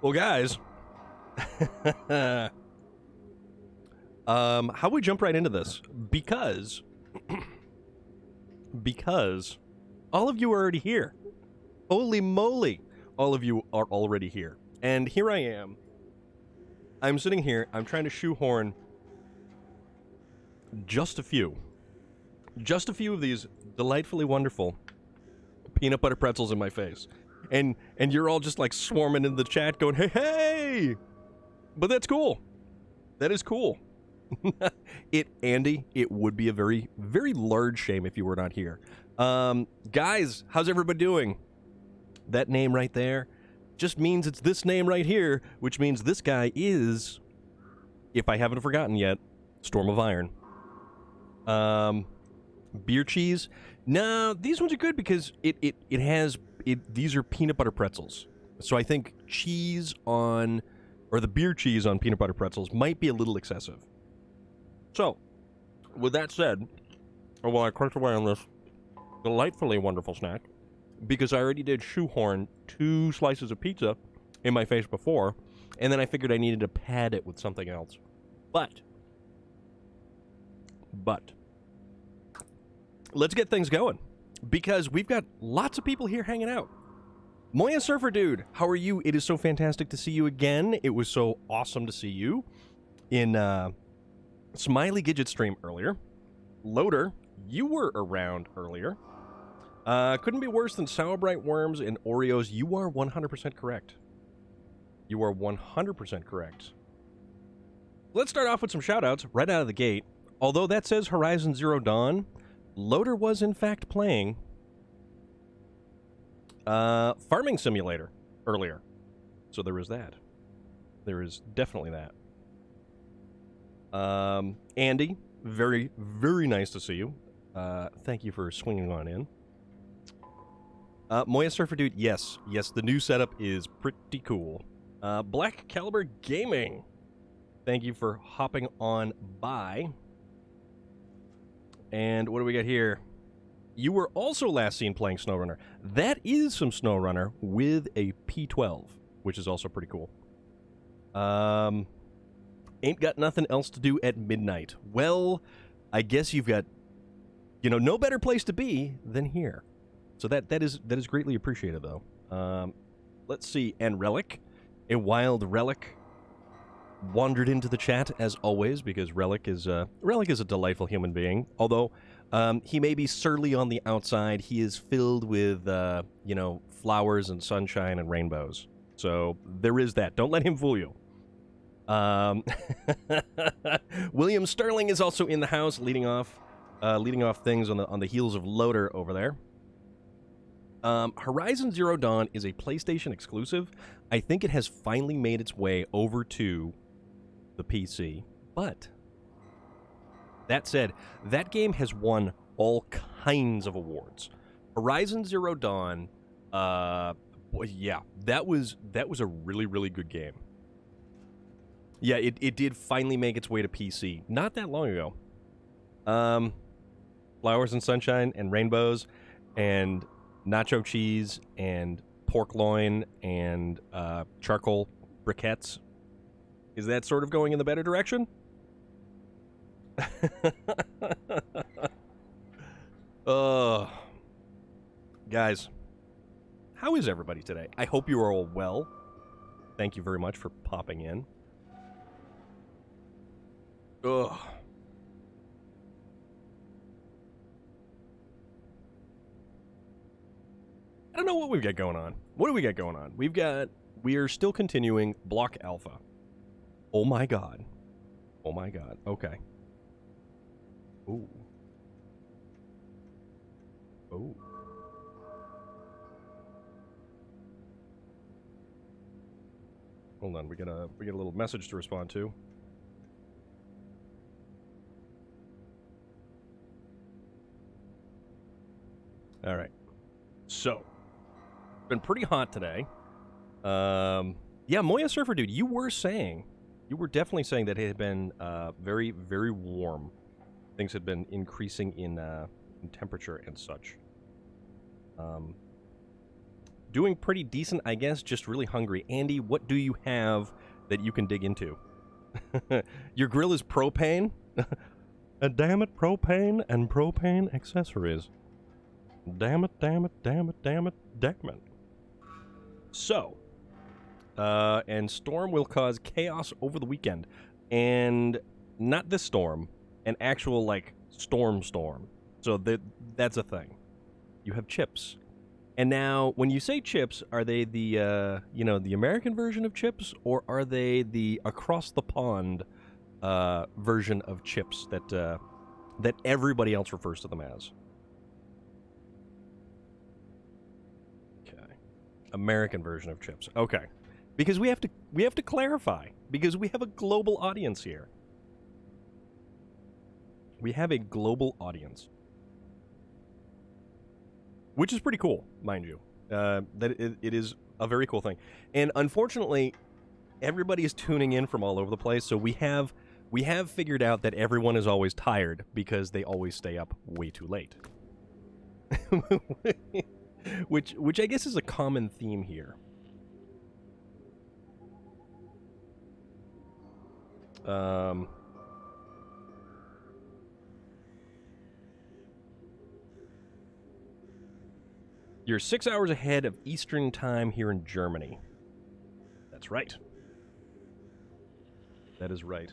Well, guys, how we jump right into this? Because all of you are already here. Holy moly, all of you are already here. And here I am. I'm sitting here. I'm trying to shoehorn just a few of these delightfully wonderful peanut butter pretzels in my face. And you're all just like swarming in the chat going, hey, hey! But that's cool. That is cool. Andy, it would be a very, very large shame if you were not here. Guys, how's everybody doing? That name right there just means it's this name right here, which means this guy is, if I haven't forgotten yet, Storm of Iron. Beer cheese. No, these ones are good because these are peanut butter pretzels. So I think cheese on, or the beer cheese on peanut butter pretzels might be a little excessive. So, with that said, while I crunch away on this delightfully wonderful snack, because I already did shoehorn 2 slices of pizza in my face before, and then I figured I needed to pad it with something else. But, let's get things going, because we've got lots of people here hanging out. Moya Surfer Dude, how are you? It is so fantastic to see you again. It was so awesome to see you in Smiley Gidget stream earlier. Loader, you were around earlier. Couldn't be worse than Sour Bright Worms and Oreos. You are 100% correct. You are 100% correct. Let's start off with some shoutouts right out of the gate. Although that says Horizon Zero Dawn, Loader was in fact playing Farming Simulator earlier. So there is that. There is definitely that. Andy, very, very nice to see you. Thank you for swinging on in. Moya Surfer Dude, yes, the new setup is pretty cool. Black Caliber Gaming, thank you for hopping on by. And what do we got here? You were also last seen playing SnowRunner. That is some SnowRunner with a P12, which is also pretty cool. Ain't got nothing else to do at midnight. Well, I guess you've got, no better place to be than here. So that is greatly appreciated, though. Let's see. And Relic, a wild Relic, wandered into the chat as always, because Relic is a delightful human being. Although he may be surly on the outside, he is filled with flowers and sunshine and rainbows. So there is that. Don't let him fool you. William Sterling is also in the house, leading off things on the heels of Loader over there. Horizon Zero Dawn is a PlayStation exclusive. I think it has finally made its way over to the PC. But that said, that game has won all kinds of awards. Horizon Zero Dawn, yeah, that was a really, really good game. Yeah, it did finally make its way to PC not that long ago. Flowers and sunshine and rainbows and nacho cheese and pork loin and charcoal briquettes. Is that sort of going in the better direction? Guys, how is everybody today? I hope you are all well. Thank you very much for popping in. Ugh. I don't know what we've got going on. What do we got going on? We are still continuing Block Alpha. Oh my god. Oh my god. Okay. Ooh. Oh. Hold on, we get a little message to respond to. All right. So, been pretty hot today. Yeah, Moya Surfer Dude, you were definitely saying that it had been very, very warm. Things had been increasing in temperature and such. Doing pretty decent, I guess, just really hungry. Andy, what do you have that you can dig into? Your grill is propane? Damn it, propane and propane accessories. Damn it, damn it, damn it, damn it, damn it. So, and storm will cause chaos over the weekend. And not this storm, an actual, like, storm. So that's a thing. You have chips. And now, when you say chips, are they the, the American version of chips, or are they the across-the-pond version of chips that everybody else refers to them as? Okay. American version of chips. Okay. Because we have to clarify, because we have a global audience here. We have a global audience. Which is pretty cool, mind you. It is a very cool thing. And unfortunately, everybody is tuning in from all over the place, so we have figured out that everyone is always tired because they always stay up way too late. which I guess is a common theme here. You're 6 hours ahead of Eastern time here in Germany. That's right. That is right.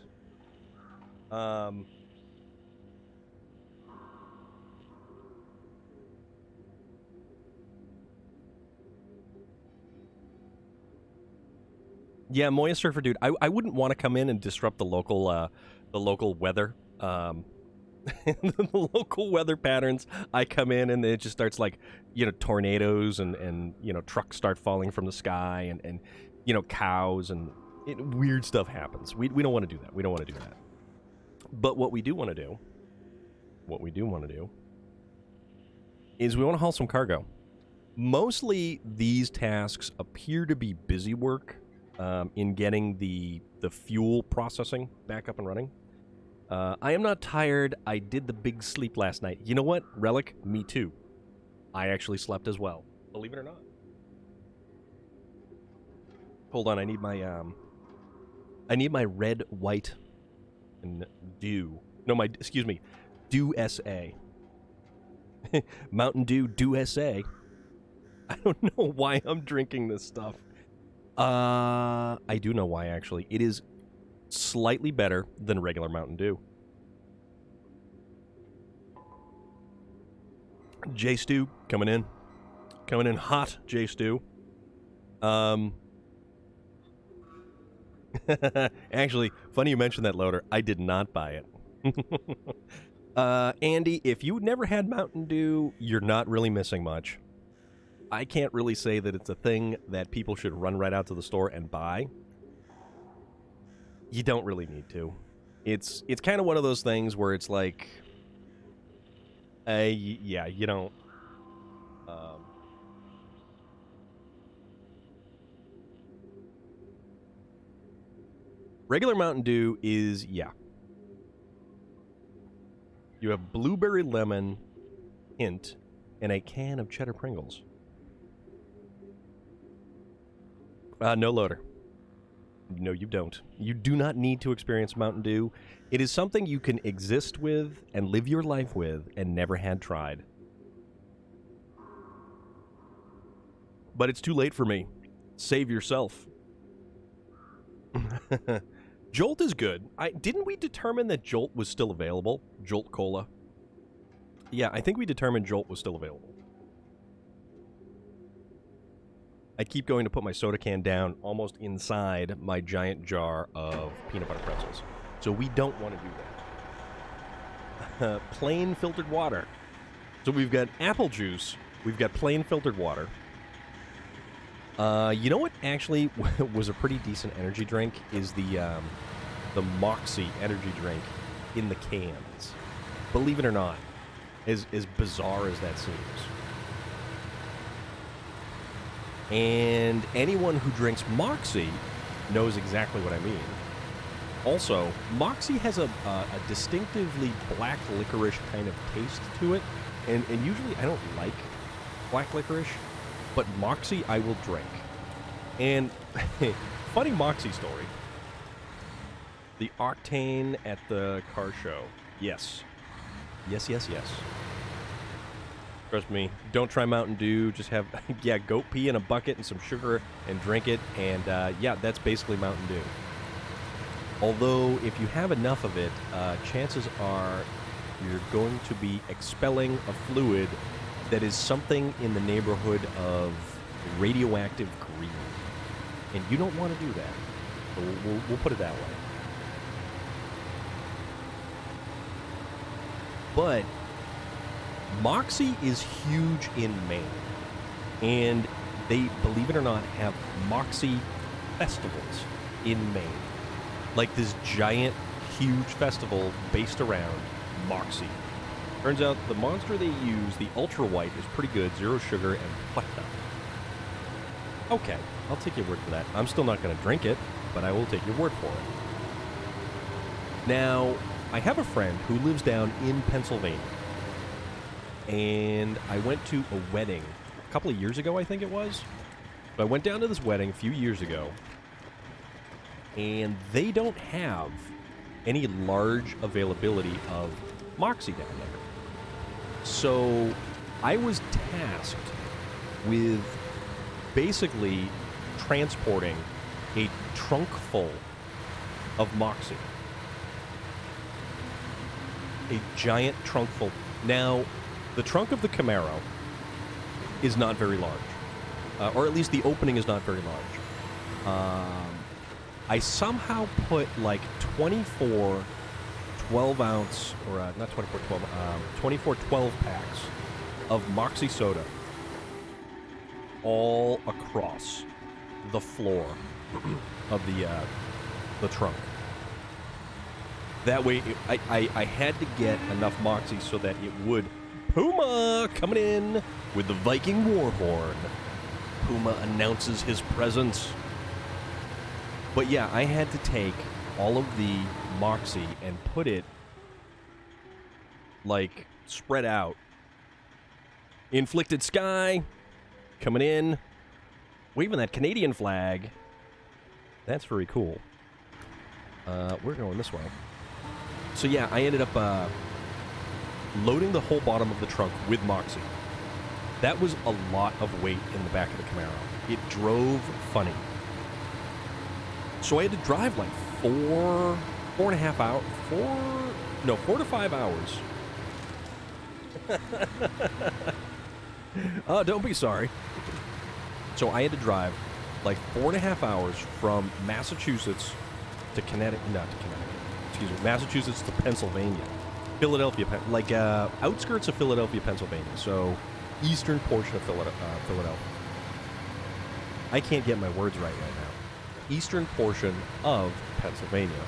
Yeah, Moya Surfer Dude, I wouldn't want to come in and disrupt the local weather. The local weather patterns. I come in and it just starts like, tornadoes and trucks start falling from the sky and cows and weird stuff happens. We don't want to do that. We don't want to do that. But what we do want to do is we want to haul some cargo. Mostly these tasks appear to be busy work in getting the fuel processing back up and running. I am not tired. I did the big sleep last night. You know what, Relic? Me too. I actually slept as well. Believe it or not. Hold on, I need my red, white, and dew. No, Dew SA. Mountain Dew SA. I don't know why I'm drinking this stuff. I do know why, actually. It is slightly better than regular Mountain Dew. J Stew coming in hot. J Stew. Actually, funny you mentioned that, Loader. I did not buy it. Andy, if you never had Mountain Dew, you're not really missing much. I can't really say that it's a thing that people should run right out to the store and buy. You don't really need to. It's kind of one of those things where it's like, yeah, you don't. Regular Mountain Dew is, yeah. You have blueberry lemon hint and a can of cheddar Pringles. No, Loader. No, you don't. You do not need to experience Mountain Dew. It is something you can exist with and live your life with and never had tried. But it's too late for me. Save yourself. Jolt is good. Didn't we determine that Jolt was still available? Jolt Cola. Yeah, I think we determined Jolt was still available. I keep going to put my soda can down almost inside my giant jar of peanut butter pretzels. So we don't want to do that. Plain filtered water. So we've got apple juice. We've got plain filtered water. You know what actually was a pretty decent energy drink is the Moxie energy drink in the cans. Believe it or not, as bizarre as that seems. And anyone who drinks Moxie knows exactly what I mean. Also, Moxie has a distinctively black licorice kind of taste to it. And usually I don't like black licorice. but Moxie I will drink. And funny Moxie story. The octane at the car show. Yes. Yes, yes, yes. Trust me, don't try Mountain Dew. Just have, yeah, goat pee in a bucket and some sugar and drink it. And, yeah, that's basically Mountain Dew. Although, if you have enough of it, chances are you're going to be expelling a fluid that is something in the neighborhood of radioactive green. And you don't want to do that. So we'll put it that way. But Moxie is huge in Maine. And they, believe it or not, have Moxie festivals in Maine. Like this giant, huge festival based around Moxie. Turns out the monster they use, the Ultra White, is pretty good. 0 sugar and plucked up. Okay, I'll take your word for that. I'm still not going to drink it, but I will take your word for it. Now, I have a friend who lives down in Pennsylvania. And I went to a wedding a couple of years ago, I think it was. But I went down to this wedding a few years ago. And they don't have any large availability of Moxie down there. So I was tasked with basically transporting a trunk full of Moxie. A giant trunk full. Now, the trunk of the Camaro is not very large. Or at least the opening is not very large. I somehow put like 24 12-ounce, or not 24 12, 24 12-packs of Moxie soda all across the floor of the trunk. That way, I had to get enough Moxie so that it would... Puma coming in with the Viking war horn. Puma announces his presence. But yeah, I had to take all of the Moxie and put it, like, spread out. Inflicted Sky coming in, waving that Canadian flag. That's very cool. We're going this way. So yeah, I ended up loading the whole bottom of the trunk with Moxie. That was a lot of weight in the back of the Camaro. It drove funny. So I had to drive like 4 to 5 hours. Don't be sorry. So I had to drive like 4.5 hours from Massachusetts to Massachusetts to Pennsylvania. Philadelphia, like outskirts of Philadelphia, Pennsylvania. So eastern portion of Philadelphia. I can't get my words right now. Eastern portion of Pennsylvania.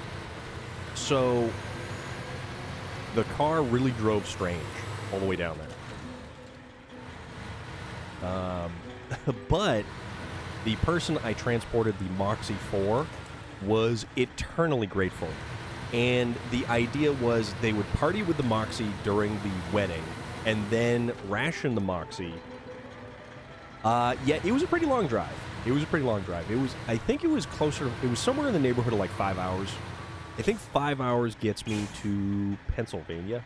So the car really drove strange all the way down there. But the person I transported the Moxie for was eternally grateful. And the idea was they would party with the Moxie during the wedding and then ration the Moxie. Yeah, it was a pretty long drive. I think it was somewhere in the neighborhood of like 5 hours. I think 5 hours gets me to Pennsylvania.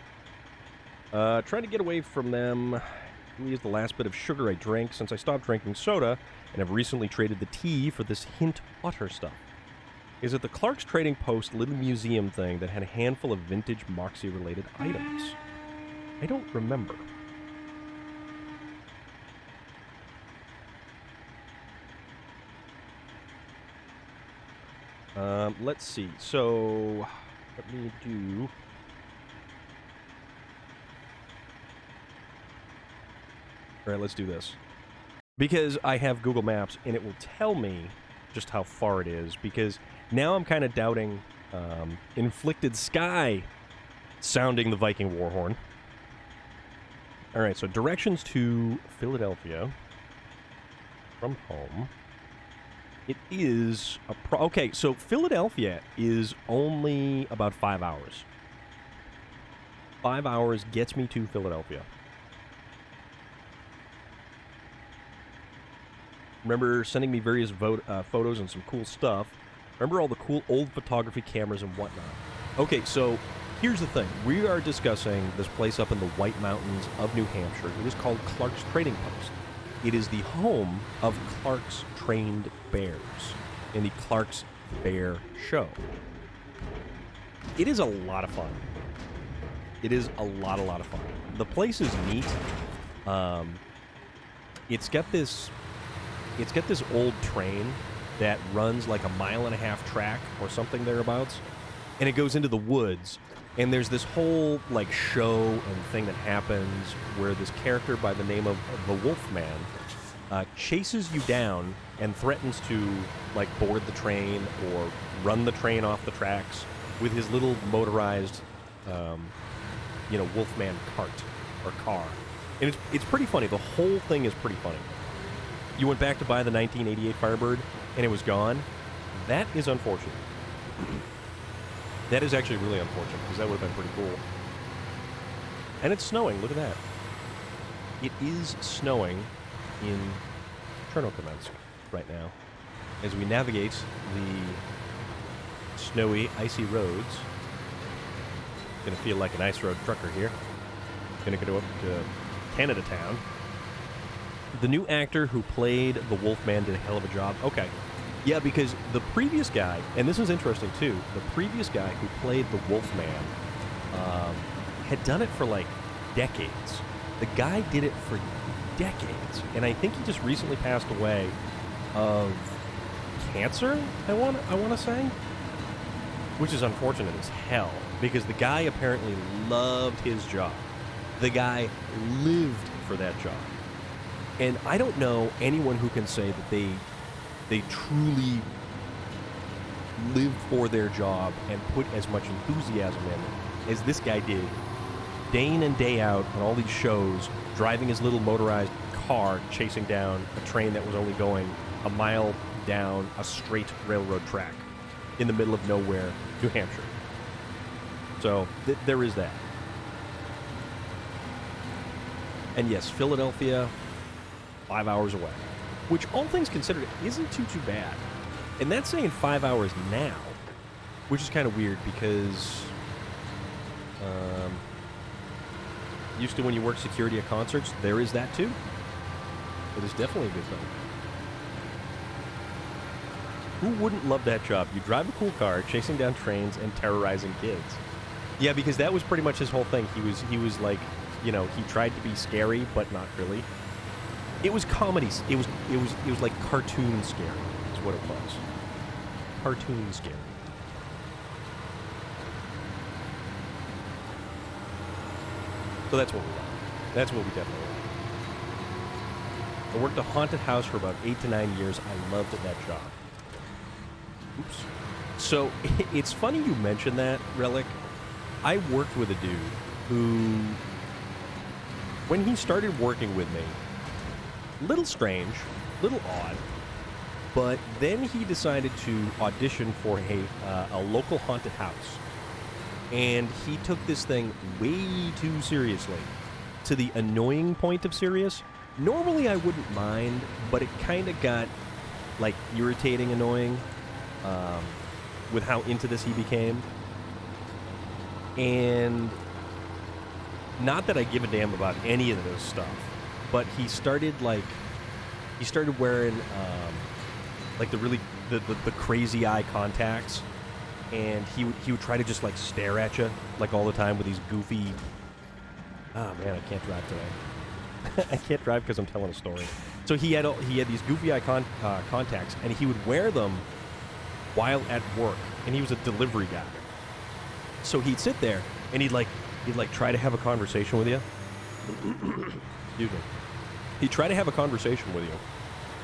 Trying to get away from them. Really is the last bit of sugar I drank since I stopped drinking soda and have recently traded the tea for this hint water stuff. Is it the Clark's Trading Post little museum thing that had a handful of vintage Moxie-related items? I don't remember. Let's see. So, let me do... All right, let's do this. Because I have Google Maps, and it will tell me just how far it is, because now I'm kind of doubting Inflicted Sky sounding the Viking war horn. All right, so directions to Philadelphia from home. It is okay, so Philadelphia is only about 5 hours. 5 hours gets me to Philadelphia. Remember sending me various photos and some cool stuff. Remember all the cool old photography cameras and whatnot. Okay, so here's the thing. We are discussing this place up in the White Mountains of New Hampshire. It is called Clark's Trading Post. It is the home of Clark's trained bears in the Clark's Bear Show. It is a lot of fun. It is a lot of fun. The place is neat. It's got this old train that runs like a 1.5-mile track or something thereabouts, and it goes into the woods. And there's this whole like show and thing that happens where this character by the name of the Wolfman chases you down and threatens to like board the train or run the train off the tracks with his little motorized, Wolfman cart or car. And it's pretty funny. The whole thing is pretty funny. You went back to buy the 1988 Firebird and it was gone. That is unfortunate. That is actually really unfortunate because that would have been pretty cool. And it's snowing. Look at that. It is snowing in Chernobyl right now as we navigate the snowy, icy roads. Gonna feel like an ice road trucker here. Gonna go up to Canada Town. The new actor who played the Wolfman did a hell of a job. Okay. Yeah, because the previous guy, and this is interesting too, the previous guy who played the Wolfman had done it for like decades. The guy did it for decades, and I think he just recently passed away of cancer, I want to say, which is unfortunate as hell, because the guy apparently loved his job. The guy lived for that job. And I don't know anyone who can say that they truly lived for their job and put as much enthusiasm in as this guy did, day in and day out on all these shows, driving his little motorized car, chasing down a train that was only going a mile down a straight railroad track in the middle of nowhere, New Hampshire. So there is that. And yes, Philadelphia, 5 hours away, which all things considered isn't too bad. And that's saying 5 hours now, which is kind of weird because used to when you work security at concerts, there is that too. It is definitely a good thing. Who wouldn't love that job? You drive a cool car, chasing down trains and terrorizing kids. Yeah, because that was pretty much his whole thing. He was like, he tried to be scary, but not really. It was comedy. It was like cartoon scary is what it was. Cartoon scary. So that's what we want. That's what we definitely want. I worked a haunted house for about 8 to 9 years. I loved that job. Oops. So it's funny you mentioned that, Relic. I worked with a dude who, when he started working with me, little strange, little odd, but then he decided to audition for a local haunted house. And he took this thing way too seriously, to the annoying point of serious. Normally I wouldn't mind, but it kind of got, like, irritating annoying with how into this he became. And not that I give a damn about any of this stuff, but he started wearing like the crazy eye contacts, and he would try to just like stare at you like all the time with these goofy. Oh man, I can't drive today. I can't drive because I'm telling a story. So he had these goofy eye contacts, and he would wear them while at work, and he was a delivery guy. So he'd sit there and he'd try to have a conversation with you. Excuse me. He'd try to have a conversation with you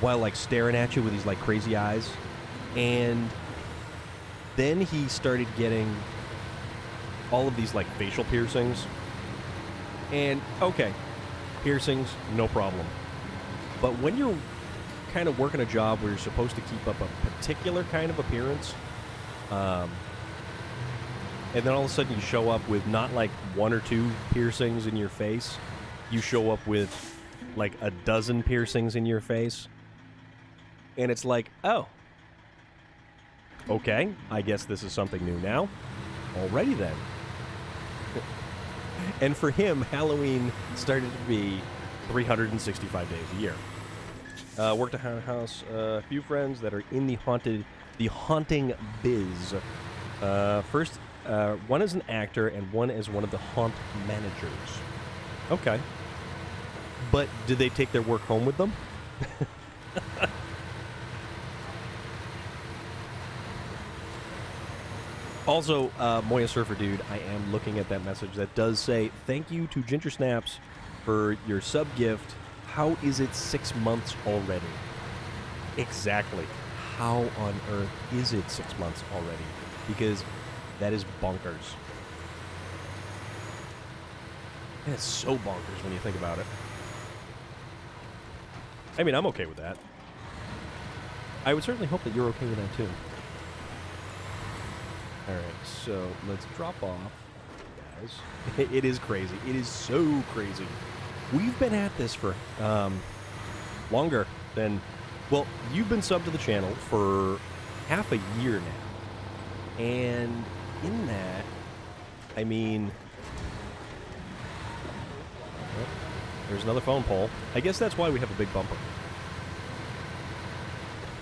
while like staring at you with these like crazy eyes. And then he started getting all of these like facial piercings. And okay, piercings, no problem. But when you're kind of working a job where you're supposed to keep up a particular kind of appearance, and then all of a sudden you show up with not like 1 or 2 piercings in your face, you show up with like a dozen piercings in your face. And it's like, oh, okay, I guess this is something new now. Alrighty then. And for him, Halloween started to be 365 days a year. Worked at a haunted house. A few friends that are in the haunting biz. First, one is an actor and one is one of the haunt managers. Okay. But did they take their work home with them? Also, Moya Surfer Dude, I am looking at that message that does say, thank you to Ginger Snaps for your sub gift. How is it 6 months already? Exactly. How on earth is it 6 months already? Because that is bonkers. And it's so bonkers when you think about it. I mean, I'm okay with that. I would certainly hope that you're okay with that too. Alright, so let's drop off, guys. It is crazy. It is so crazy. We've been at this for longer than... Well, you've been subbed to the channel for half a year now. And in that, I mean... Oh, there's another phone pole. I guess that's why we have a big bumper.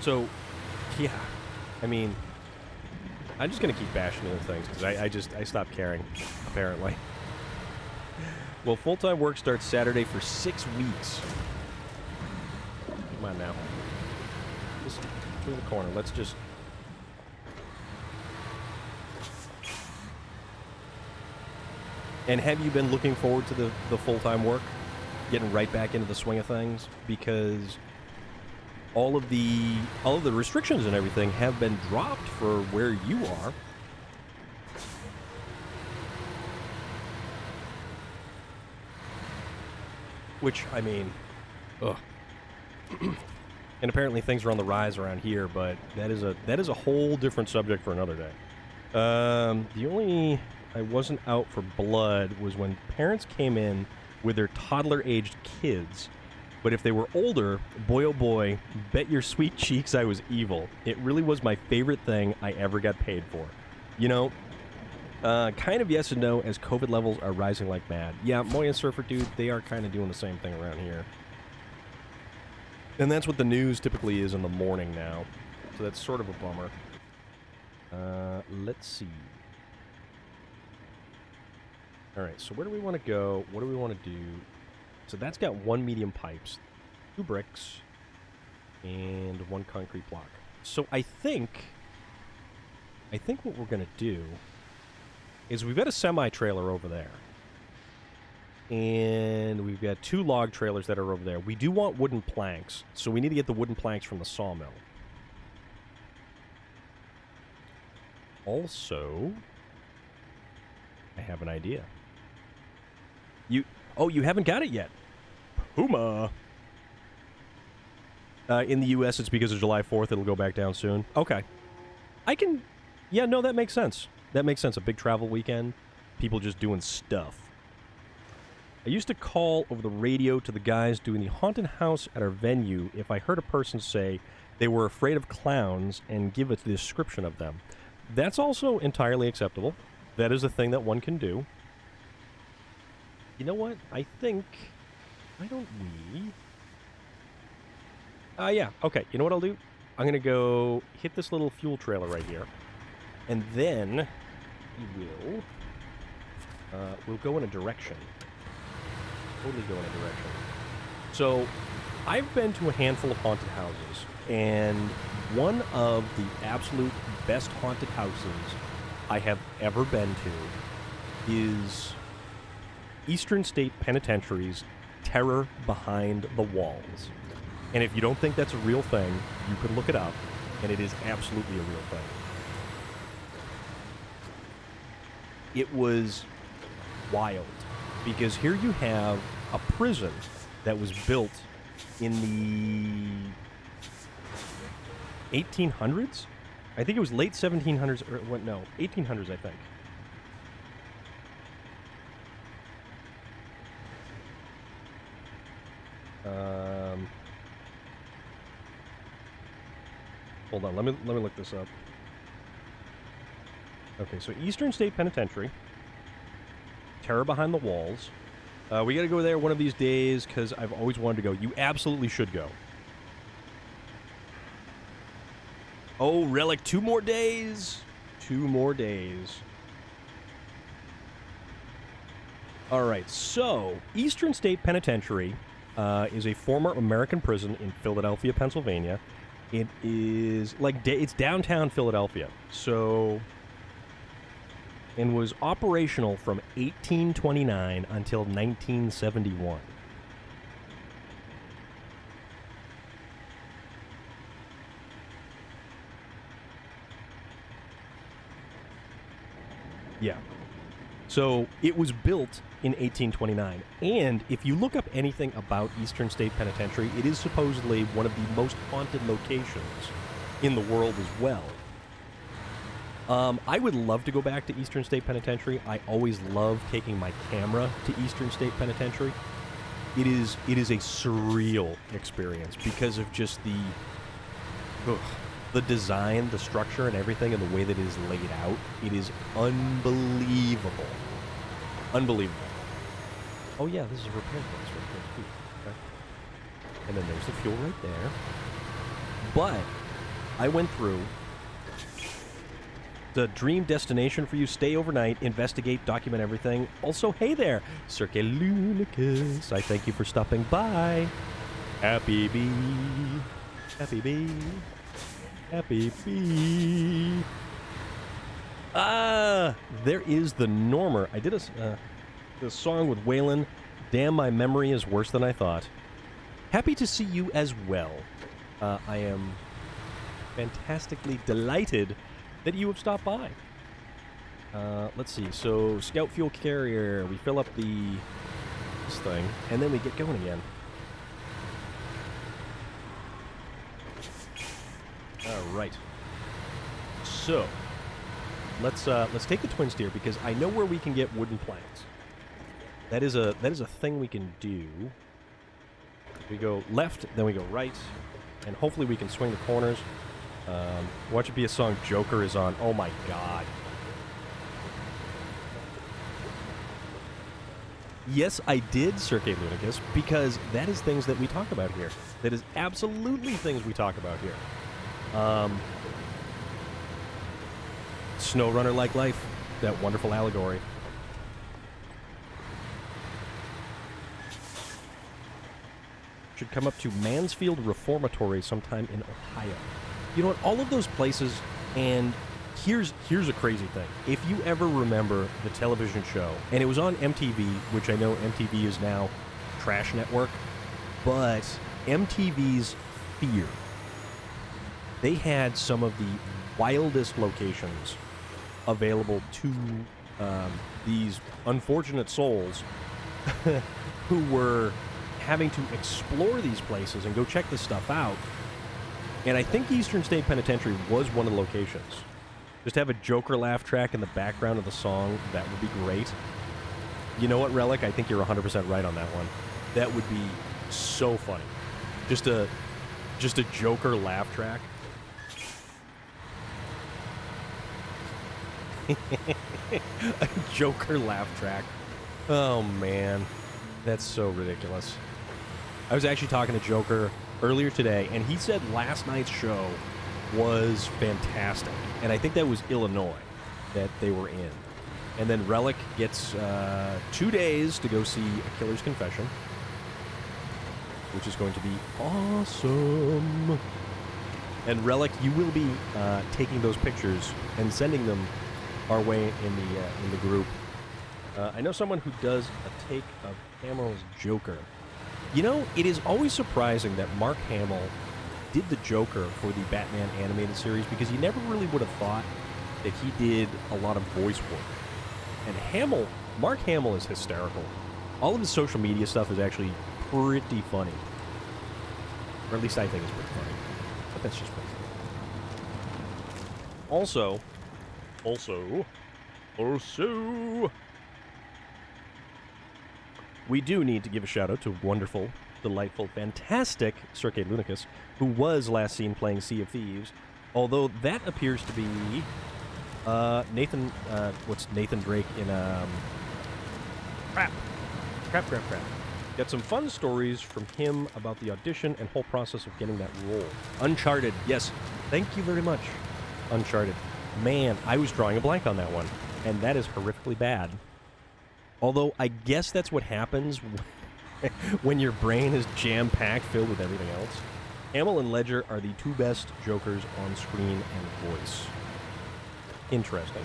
So, yeah. I mean... I'm just going to keep bashing into things, because I stopped caring, apparently. Well, full-time work starts Saturday for 6 weeks. Come on now. Just through the corner. Let's just... And have you been looking forward to the full-time work? Getting right back into the swing of things? Because... all of the restrictions and everything have been dropped for where you are. Which, I mean, ugh. And apparently things are on the rise around here, but that is a whole different subject for another day. The only I wasn't out for blood was when parents came in with their toddler-aged kids. But if they were older, boy oh boy, bet your sweet cheeks I was evil. It really was my favorite thing I ever got paid for. You know, kind of yes and no, as COVID levels are rising like mad. Yeah, Moya Surfer Dude, they are kind of doing the same thing around here. And that's what the news typically is in the morning now. So that's sort of a bummer. Let's see. Alright, so where do we want to go? What do we want to do? So that's got 1 medium pipes, 2 bricks, and 1 concrete block. So I think what we're going to do is we've got a semi-trailer over there. And we've got 2 log trailers that are over there. We do want wooden planks, so we need to get the wooden planks from the sawmill. Also, I have an idea. Oh, you haven't got it yet. Puma. In the U.S., it's because of July 4th. It'll go back down soon. Okay. Yeah, no, that makes sense. That makes sense. A big travel weekend. People just doing stuff. I used to call over the radio to the guys doing the haunted house at our venue if I heard a person say they were afraid of clowns and give a description of them. That's also entirely acceptable. That is a thing that one can do. You know what? I think... Why don't we... yeah. Okay. You know what I'll do? I'm going to go hit this little fuel trailer right here. And then we'll go in a direction. Totally go in a direction. So, I've been to a handful of haunted houses. And one of the absolute best haunted houses I have ever been to is Eastern State Penitentiary's Terror Behind the Walls. And if you don't think that's a real thing, you can look it up, and it is absolutely a real thing. It was wild, because here you have a prison that was built in the 1800s? I think it was late 1700s, or what? No, 1800s, I think. Hold on, let me look this up. Okay, so Eastern State Penitentiary. Terror Behind the Walls. We gotta go there one of these days, because I've always wanted to go. You absolutely should go. Oh, Relic, 2 more days! 2 more days. Alright, so, Eastern State Penitentiary is a former American prison in Philadelphia, Pennsylvania. It is, like, it's downtown Philadelphia, so... and was operational from 1829 until 1971. Yeah. So it was built in 1829, and if you look up anything about Eastern State Penitentiary, it is supposedly one of the most haunted locations in the world as well. I would love to go back to Eastern State Penitentiary. I always love taking my camera to Eastern State Penitentiary. It is a surreal experience because of just the design, the structure, and everything, and the way that it is laid out. It is unbelievable. Unbelievable. Oh yeah, this is a repair place right there too. Okay. And then there's the fuel right there. But I went through the dream destination for you. Stay overnight, investigate, document everything. Also, hey there, Cirque Lunicus. I thank you for stopping by. Happy bee. Happy bee. Happy bee. There is the Normer. I did a song with Waylon. Damn, my memory is worse than I thought. Happy to see you as well. I am fantastically delighted that you have stopped by. Let's see. So, Scout Fuel Carrier. We fill up this thing, and then we get going again. All right. So, let's take the twin steer because I know where we can get wooden planks. That is a thing we can do. We go left, then we go right, and hopefully we can swing the corners. Watch it be a song Joker is on. Oh my god. Yes, I did, Cirque Lunicus, because that is things that we talk about here. That is absolutely things we talk about here. SnowRunner like life. That wonderful allegory. Should come up to Mansfield Reformatory sometime in Ohio. You know what? All of those places, and here's a crazy thing. If you ever remember the television show, and it was on MTV, which I know MTV is now Trash Network, but MTV's Fear. They had some of the wildest locations available to these unfortunate souls who were having to explore these places and go check this stuff out. And I think Eastern State Penitentiary was one of the locations. Just have a Joker laugh track in the background of the song. That would be great. You know what, Relic? I think you're 100% right on that one. That would be so funny. Just a Joker laugh track. A Joker laugh track. Oh, man. That's so ridiculous. I was actually talking to Joker earlier today, and he said last night's show was fantastic. And I think that was Illinois that they were in. And then Relic gets 2 days to go see A Killer's Confession, which is going to be awesome. And Relic, you will be taking those pictures and sending them our way in the group. I know someone who does a take of Hamill's Joker. You know, it is always surprising that Mark Hamill did the Joker for the Batman animated series because you never really would have thought that he did a lot of voice work. And Mark Hamill is hysterical. All of his social media stuff is actually pretty funny. Or at least I think it's pretty funny. But that's just me. Also, we do need to give a shout out to wonderful, delightful, fantastic Cirque Lunicus, who was last seen playing Sea of Thieves Although that appears to be Nathan. What's Nathan Drake in? Crap. Got some fun stories from him about the audition and whole process of getting that role. Uncharted, yes. Thank you very much. Uncharted. Man, I was drawing a blank on that one, and that is horrifically bad. Although, I guess that's what happens when your brain is jam-packed, filled with everything else. Hamill and Ledger are the two best Jokers on screen and voice. Interesting.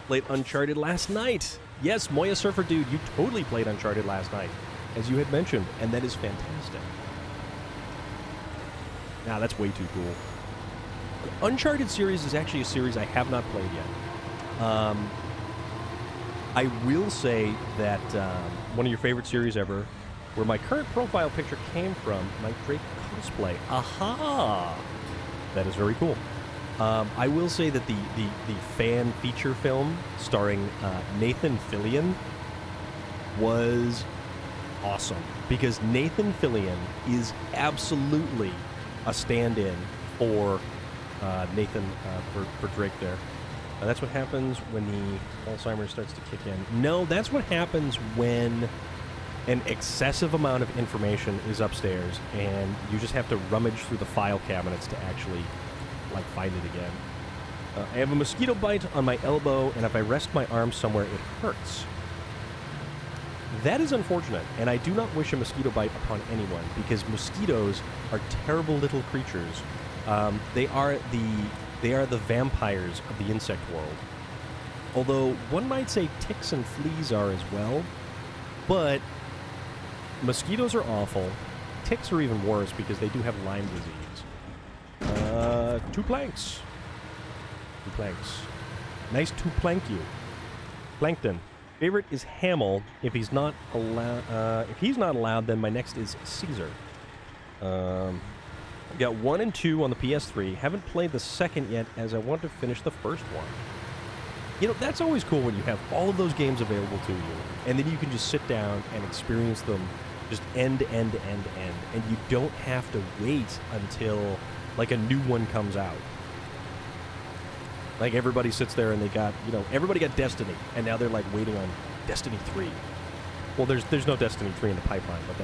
Played Uncharted last night. Yes, Moya Surfer Dude, you totally played Uncharted last night, as you had mentioned, and that is fantastic. Now, that's way too cool. The Uncharted series is actually a series I have not played yet. I will say that one of your favorite series ever, where my current profile picture came from, my Drake cosplay. Aha! That is very cool. I will say that the fan feature film starring Nathan Fillion was awesome, because Nathan Fillion is absolutely a stand-in for Nathan, for Drake there. That's what happens when the Alzheimer's starts to kick in. No, that's what happens when an excessive amount of information is upstairs and you just have to rummage through the file cabinets to actually find it again. I have a mosquito bite on my elbow, and if I rest my arm somewhere, it hurts. That is unfortunate, and I do not wish a mosquito bite upon anyone, because mosquitoes are terrible little creatures. They are the vampires of the insect world. Although one might say ticks and fleas are as well, but mosquitoes are awful. Ticks are even worse because they do have Lyme disease. 2 planks. 2 planks. Nice to plank you. Plankton. Favorite is Hamill. If he's not allowed, then my next is Caesar. Got 1 and 2 on the PS3. Haven't played the second yet, as I want to finish the first one. You know, that's always cool when you have all of those games available to you, and then you can just sit down and experience them just end to end to end to end, and you don't have to wait until a new one comes out. Like, everybody sits there and they got, everybody got Destiny, and now they're waiting on Destiny 3. Well, there's no Destiny 3 in the pipeline, but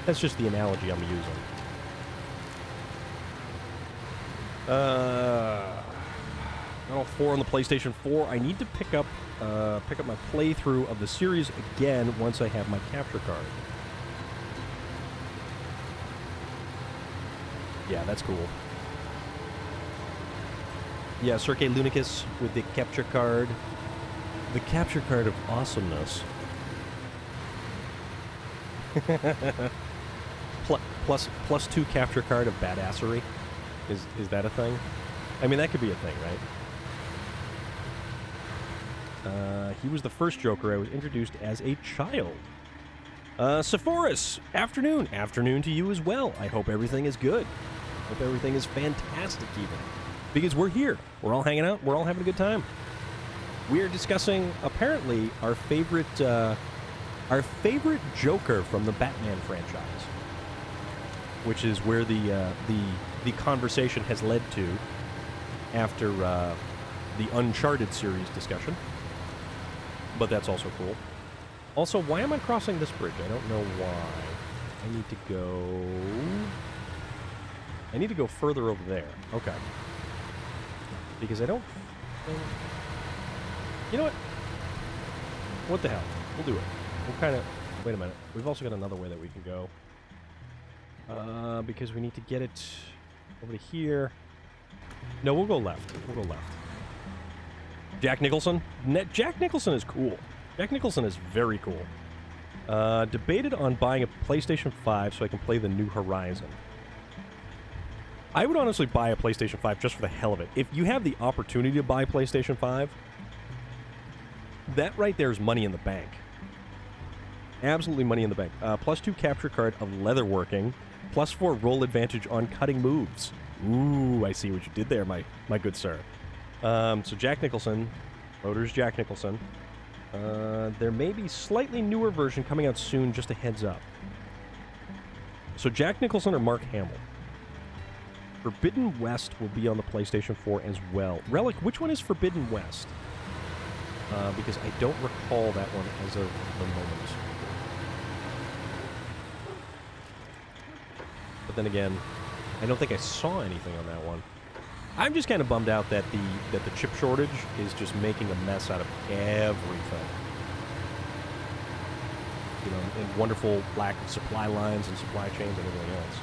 that's just the analogy I'm using. Battle 4 on the PlayStation 4. I need to pick up my playthrough of the series again once I have my capture card. Yeah, that's cool. Yeah, Sergei Lunicus with the capture card. The capture card of awesomeness. plus 2 capture card of badassery. Is that a thing? I mean, that could be a thing, right? He was the first Joker I was introduced as a child. Sepphoris, afternoon. Afternoon to you as well. I hope everything is good. Hope everything is fantastic, even. Because we're here. We're all hanging out. We're all having a good time. We're discussing, apparently, our favorite Joker from the Batman franchise, which is where the conversation has led to after the Uncharted series discussion. But that's also cool. Also, why am I crossing this bridge? I don't know why. I need to go further over there. Okay. Because I don't think... You know what? What the hell? We'll do it. We'll kind of... Wait a minute. We've also got another way that we can go. Because we need to get it over to here. No, we'll go left. We'll go left. Jack Nicholson? Jack Nicholson is cool. Jack Nicholson is very cool. Debated on buying a PlayStation 5 so I can play the New Horizon. I would honestly buy a PlayStation 5 just for the hell of it. If you have the opportunity to buy PlayStation 5, that right there is money in the bank. Absolutely money in the bank. Plus 2 capture card of leatherworking. Plus 4 roll advantage on cutting moves. Ooh, I see what you did there, my good sir. So Jack Nicholson. Voters Jack Nicholson. There may be slightly newer version coming out soon, just a heads up. So Jack Nicholson or Mark Hamill? Forbidden West will be on the PlayStation 4 as well. Relic, which one is Forbidden West? Because I don't recall that one as of the moment. But then again, I don't think I saw anything on that one. I'm just kind of bummed out that the chip shortage is just making a mess out of everything. You know, and wonderful lack of supply lines and supply chains and everything else.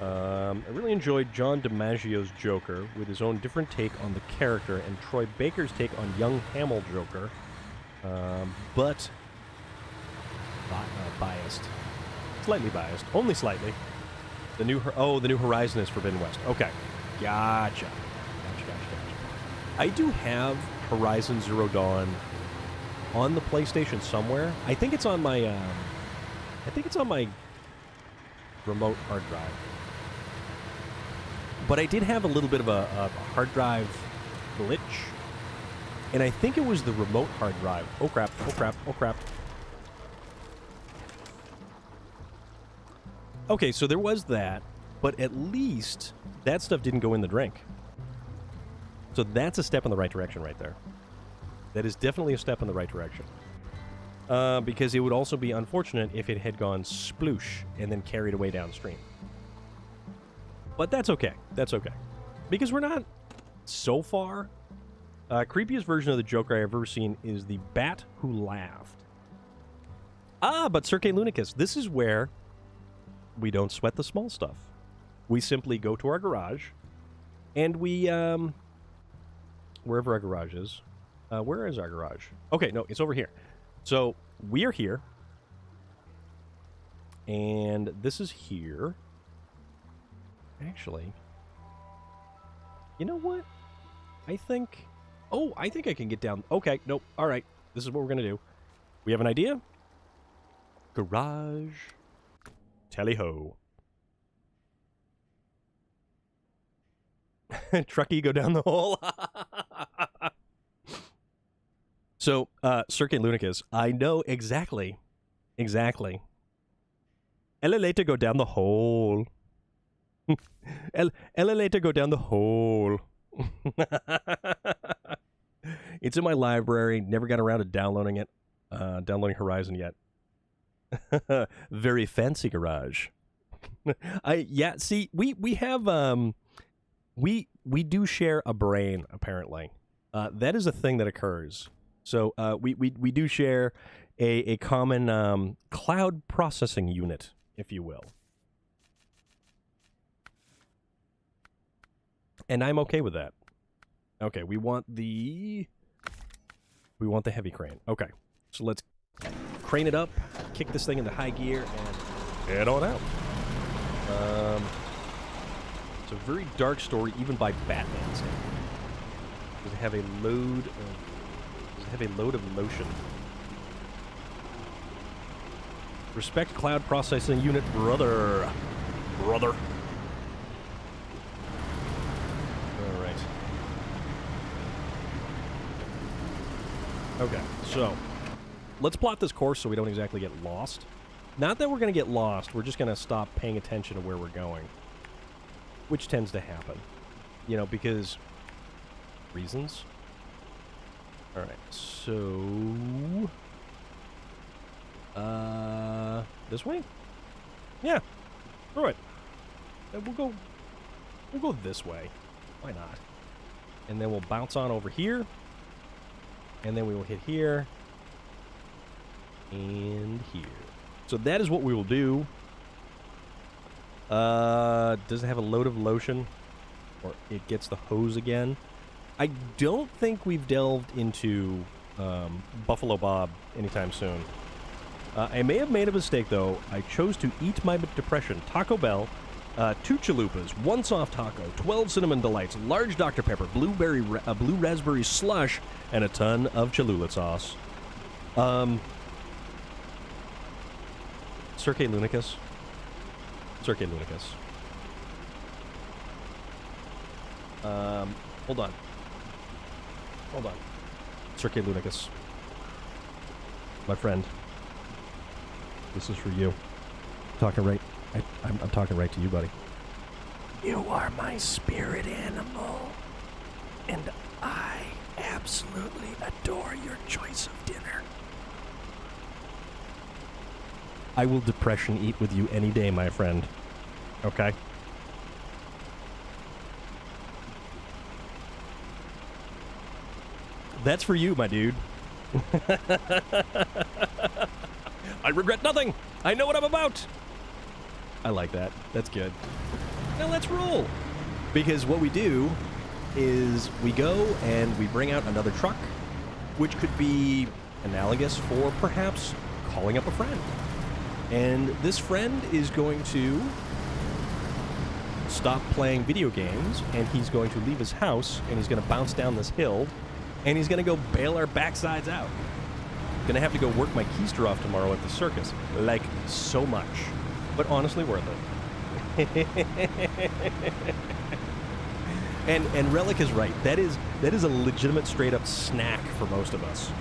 I really enjoyed John DiMaggio's Joker with his own different take on the character and Troy Baker's take on young Hamill Joker, but biased. Slightly biased. Only slightly. The new Horizon is Forbidden West. Okay. Gotcha. I do have Horizon Zero Dawn on the PlayStation somewhere. I think it's on my remote hard drive. But I did have a little bit of a hard drive glitch. And I think it was the remote hard drive. Oh crap, oh crap, oh crap. Okay, so there was that, but at least that stuff didn't go in the drink. So that's a step in the right direction right there. That is definitely a step in the right direction. Because it would also be unfortunate if it had gone sploosh and then carried away downstream. But that's okay. That's okay. Because we're not so far. Creepiest version of the Joker I've ever seen is the Bat Who Laughed. But Cirque Lunicus, this is where we don't sweat the small stuff. We simply go to our garage, and we, wherever our garage is. Where is our garage? Okay, no, it's over here. So, we are here, and this is here. Actually, you know what? I think I can get down. Okay, nope. All right, this is what we're going to do. We have an idea. Garage. Tally-ho. Trucky, go down the hole. So, Cirque Lunicus, I know exactly. Elevator go down the hole. Elevator go down the hole. It's in my library. Never got around to downloading it. Downloading Horizon yet. Very fancy garage. Yeah, see, we have we do share a brain, apparently. That is a thing that occurs. So we do share a common cloud processing unit, if you will. And I'm okay with that. Okay, we want the heavy crane. Okay, so let's crane it up, kick this thing into high gear, and head on out. It's a very dark story, even by Batman's standards. Does it have a load of lotion? Respect cloud processing unit, brother. All right. Okay, so let's plot this course so we don't exactly get lost. Not that we're going to get lost, we're just going to stop paying attention to where we're going. Which tends to happen. You know, because reasons. Alright, so this way? Yeah. Through it. We'll go this way. Why not? And then we'll bounce on over here. And then we will hit here. And here. So that is what we will do. Does it have a load of lotion? Or it gets the hose again? I don't think we've delved into Buffalo Bob anytime soon. I may have made a mistake, though. I chose to eat my depression. Taco Bell, 2 chalupas, 1 soft taco, 12 cinnamon delights, large Dr. Pepper, blue raspberry slush, and a ton of Cholula sauce. Cirque Lunicus. Hold on. Cirque Lunicus. My friend. This is for you. I'm talking right to you, buddy. You are my spirit animal, and I absolutely adore your choice of dinner. I will depression eat with you any day, my friend. Okay? That's for you, my dude. I regret nothing. I know what I'm about. I like that. That's good. Now let's roll. Because what we do is we go and we bring out another truck, which could be analogous for perhaps calling up a friend. And this friend is going to stop playing video games, and he's going to leave his house, and he's going to bounce down this hill, and he's going to go bail our backsides out. Gonna have to go work my keister off tomorrow at the circus. Like, so much. But honestly worth it. and Relic is right. That is a legitimate straight up snack for most of us.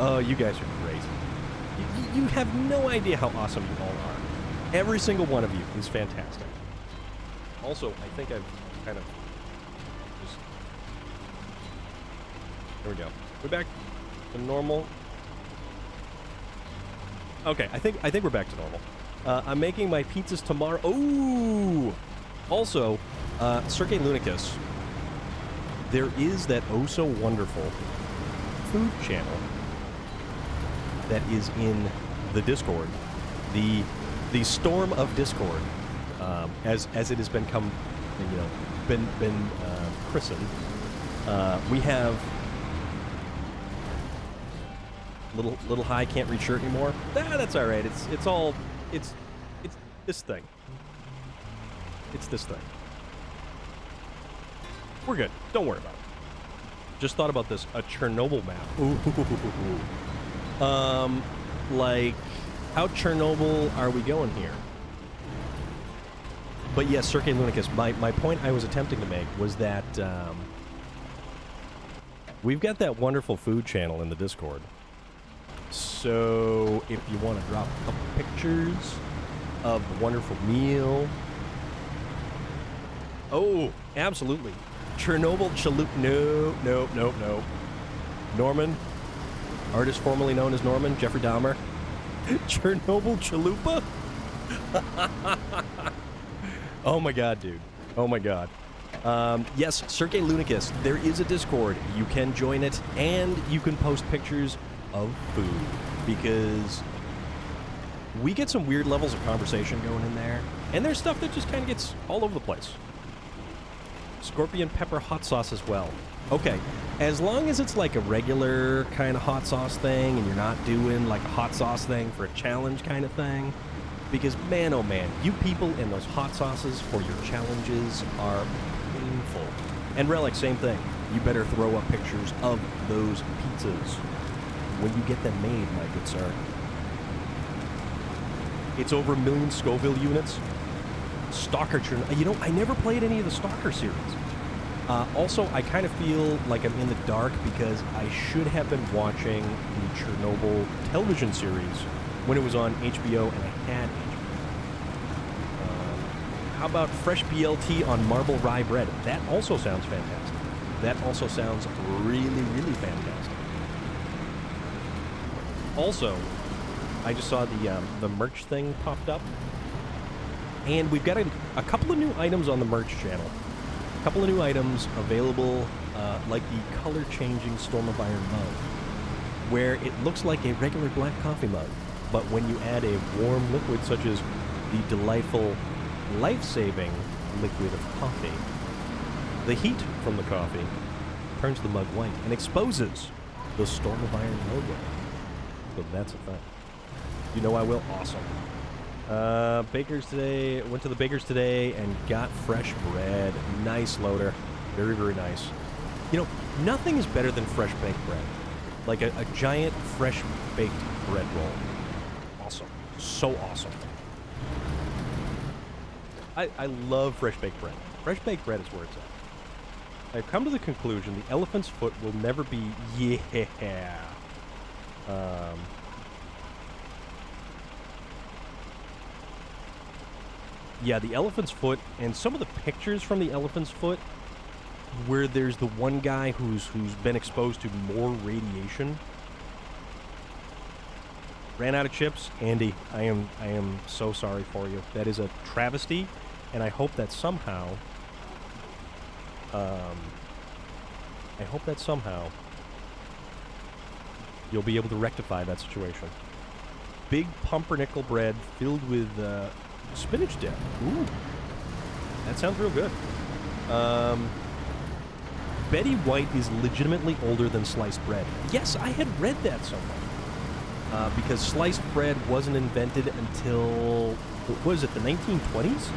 Oh, you guys are crazy. You have no idea how awesome you all are. Every single one of you is fantastic. Also, I think I've kind of just... There we go. We're back to normal. Okay, I think we're back to normal. I'm making my pizzas tomorrow. Ooh! Also, Sergey Lunicus, there is that oh-so-wonderful food channel that is in the Discord. The storm of Discord, as it has been christened. We have little high can't reach shirt anymore. That's all right. It's this thing. It's this thing. We're good. Don't worry about it. Just thought about this. A Chernobyl map. Ooh. Like, how Chernobyl are we going here? But yes, Sergey Lunicus, my point I was attempting to make was that we've got that wonderful food channel in the Discord. So if you want to drop a couple pictures of a wonderful meal. Oh, absolutely. Chernobyl Chalup. No. Norman, artist formerly known as Norman, Jeffrey Dahmer. Chernobyl Chalupa? Oh my god, dude. Oh my god. Yes, Sergey Lunicus, there is a Discord. You can join it, and you can post pictures of food, because we get some weird levels of conversation going in there, and there's stuff that just kind of gets all over the place. Scorpion pepper hot sauce as well. Okay, as long as it's like a regular kind of hot sauce thing, and you're not doing like a hot sauce thing for a challenge kind of thing, because man, oh man, you people in those hot sauces for your challenges are painful. And Relic, same thing. You better throw up pictures of those pizzas when you get them made, my good sir. It's over 1 million Scoville units. Stalker, you know, I never played any of the Stalker series. Also, I kind of feel like I'm in the dark because I should have been watching the Chernobyl television series when it was on HBO, and I had HBO. How about fresh BLT on marble rye bread? That also sounds fantastic. That also sounds really, really fantastic. Also, I just saw the merch thing popped up, and we've got a couple of new items on the merch channel. A couple of new items available, like the color-changing Storm of Iron mug, where it looks like a regular black coffee mug, but when you add a warm liquid such as the delightful, life-saving liquid of coffee, the heat from the coffee turns the mug white and exposes the Storm of Iron logo. So that's a thing. You know I will. Awesome. Bakers today. Went to the Bakers today and got fresh bread. Nice, Loader. Very, very nice. You know, nothing is better than fresh baked bread. Like a giant fresh baked bread roll. Awesome. So awesome. I love fresh baked bread. Fresh baked bread is where it's at. I've come to the conclusion the elephant's foot will never be... Yeah. Yeah, the elephant's foot, and some of the pictures from the elephant's foot, where there's the one guy who's been exposed to more radiation. Ran out of chips, Andy. I am so sorry for you. That is a travesty, and I hope that somehow, you'll be able to rectify that situation. Big pumpernickel bread filled with spinach dip. Ooh, that sounds real good. Betty White is legitimately older than sliced bread. Yes, I had read that somewhere. Because sliced bread wasn't invented until, what was it, the 1920s?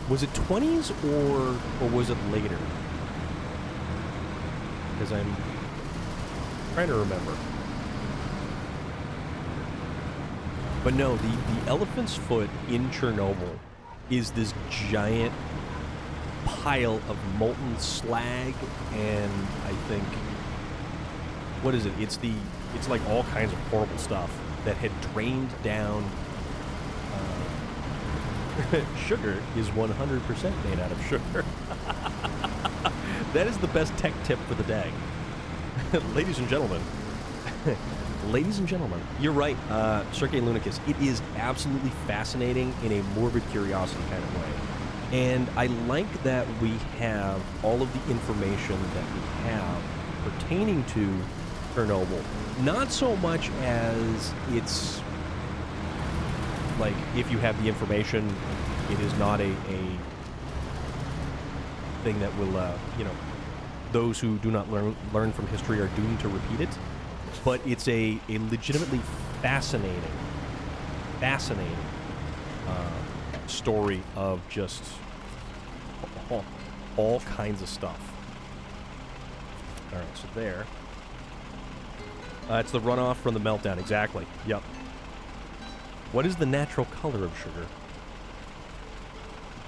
Was it 20s or was it later? Because I'm trying to remember. But no, the elephant's foot in Chernobyl is this giant pile of molten slag, and I think, what is it? It's like all kinds of horrible stuff that had drained down. Sugar is 100% made out of sugar. That is the best tech tip for the day. Ladies and gentlemen. Ladies and gentlemen. You're right, Sergei Lunicus. It is absolutely fascinating in a morbid curiosity kind of way. And I like that we have all of the information that we have pertaining to Chernobyl. Not so much as it's like, if you have the information, it is not a thing that will, those who do not learn from history are doomed to repeat it. But it's a legitimately fascinating story of just all kinds of stuff. All right, so there. It's the runoff from the meltdown, exactly. Yep. What is the natural color of sugar?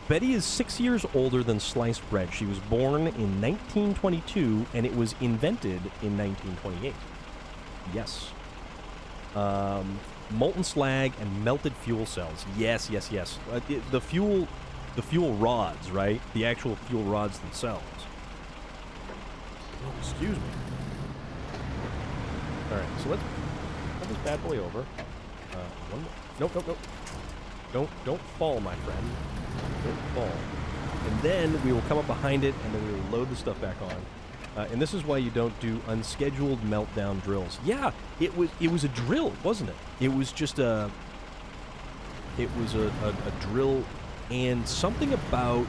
Betty is 6 years older than sliced bread. She was born in 1922, and it was invented in 1928. Yes. Molten slag and melted fuel cells. Yes, yes, yes. The fuel rods, right? The actual fuel rods themselves. Oh, excuse me. All right, so let's put this bad boy over. One more. Nope. Don't fall, my friend. Don't fall. And then we will come up behind it, and then we will load the stuff back on. And this is why you don't do unscheduled meltdown drills. Yeah, it was a drill, wasn't it? It was just a drill, and something about,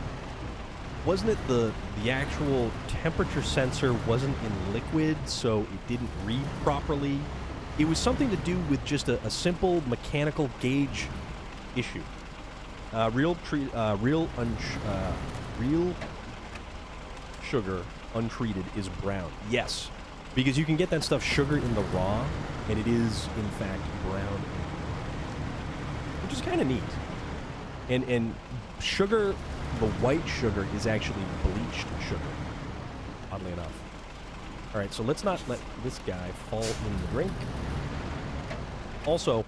wasn't it the actual temperature sensor wasn't in liquid, so it didn't read properly? It was something to do with just a simple mechanical gauge issue. Real sugar untreated is brown. Yes, because you can get that stuff sugar in the raw, and it is in fact brown, which is kind of neat. And sugar, the white sugar, is actually bleached sugar, oddly enough. All right, so let's not let this guy fall in the drink. Also,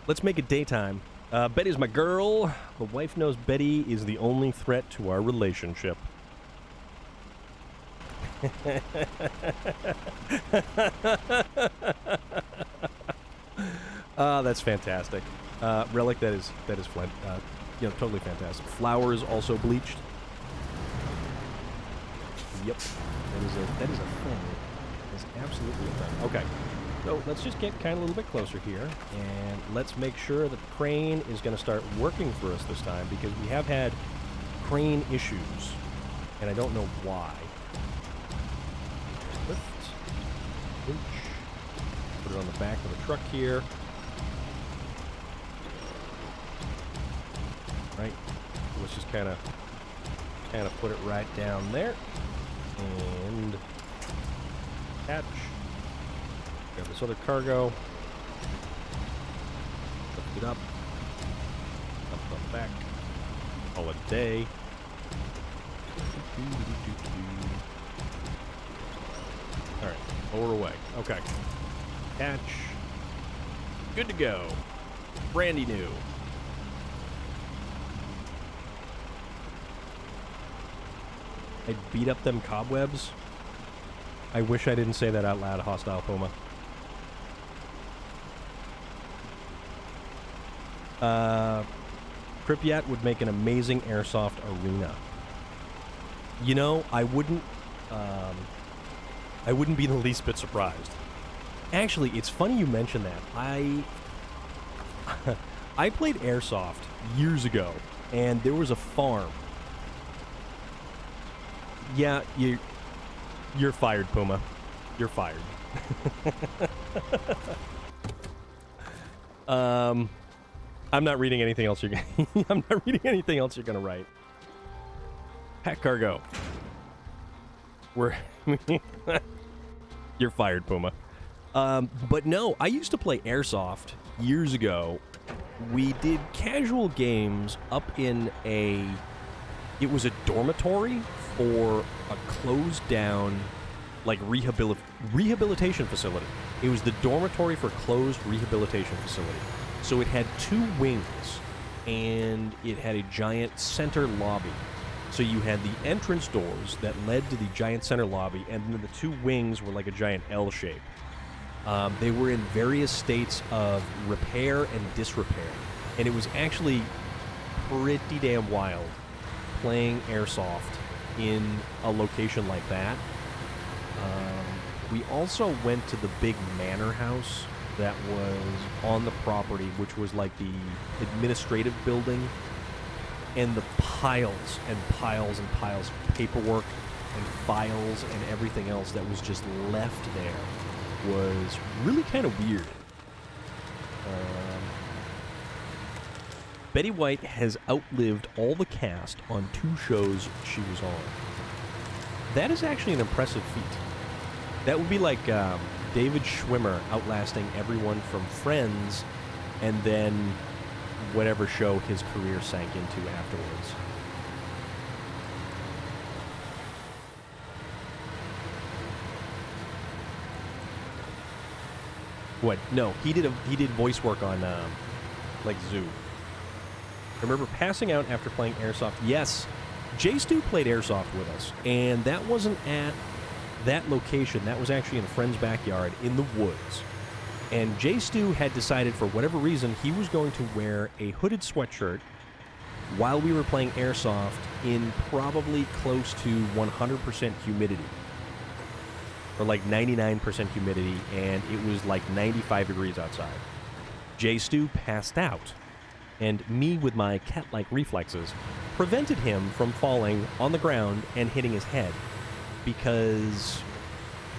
let's make it daytime. Betty's my girl. The wife knows Betty is the only threat to our relationship. That's fantastic. Relic, that is totally fantastic. Flour is also bleached. Yep, that is a thing. That is absolutely a thing. Okay, so let's just get kind of a little bit closer here, and let's make sure that the crane is going to start working for us this time, because we have had crane issues, and I don't know why. Lift, winch, put it on the back of the truck here. Right, let's just kind of put it right down there, and catch. Grab this other cargo, lift it up on the back, call it a day. Alright, lower away. Okay. Catch. Good to go. Brandy new. I'd beat up them cobwebs. I wish I didn't say that out loud, Hostile Puma. Pripyat would make an amazing airsoft arena. You know, I wouldn't be the least bit surprised. Actually, it's funny you mention that. I played airsoft years ago, and there was a farm. Yeah, you're fired, Puma. You're fired. I'm not reading anything else you're gonna I'm not reading anything else you're gonna write. Pack cargo. You're fired, Puma. But no, I used to play airsoft years ago. We did casual games up in it was a dormitory for a closed down, like, rehabilitation facility. It was the dormitory for closed rehabilitation facility. So it had 2 wings, and it had a giant center lobby. So you had the entrance doors that led to the giant center lobby, and then the 2 wings were like a giant L shape. They were in various states of repair and disrepair, and it was actually pretty damn wild playing airsoft in a location like that. We also went to the big manor house that was on the property, which was like the administrative building, and the piles and piles and piles of paperwork and files and everything else that was just left there was really kind of weird. Betty White has outlived all the cast on 2 shows she was on. That is actually an impressive feat. That would be like David Schwimmer outlasting everyone from Friends and then whatever show his career sank into afterwards. What? No, he did voice work on like Zoo. I remember passing out after playing airsoft. Yes, Jay Stu played airsoft with us, and that wasn't at that location. That was actually in a friend's backyard in the woods. And Jay Stu had decided, for whatever reason, he was going to wear a hooded sweatshirt while we were playing airsoft in probably close to 100% humidity. Or like 99% humidity, and it was like 95 degrees outside. Jay Stu passed out, and me, with my cat-like reflexes, prevented him from falling on the ground and hitting his head, because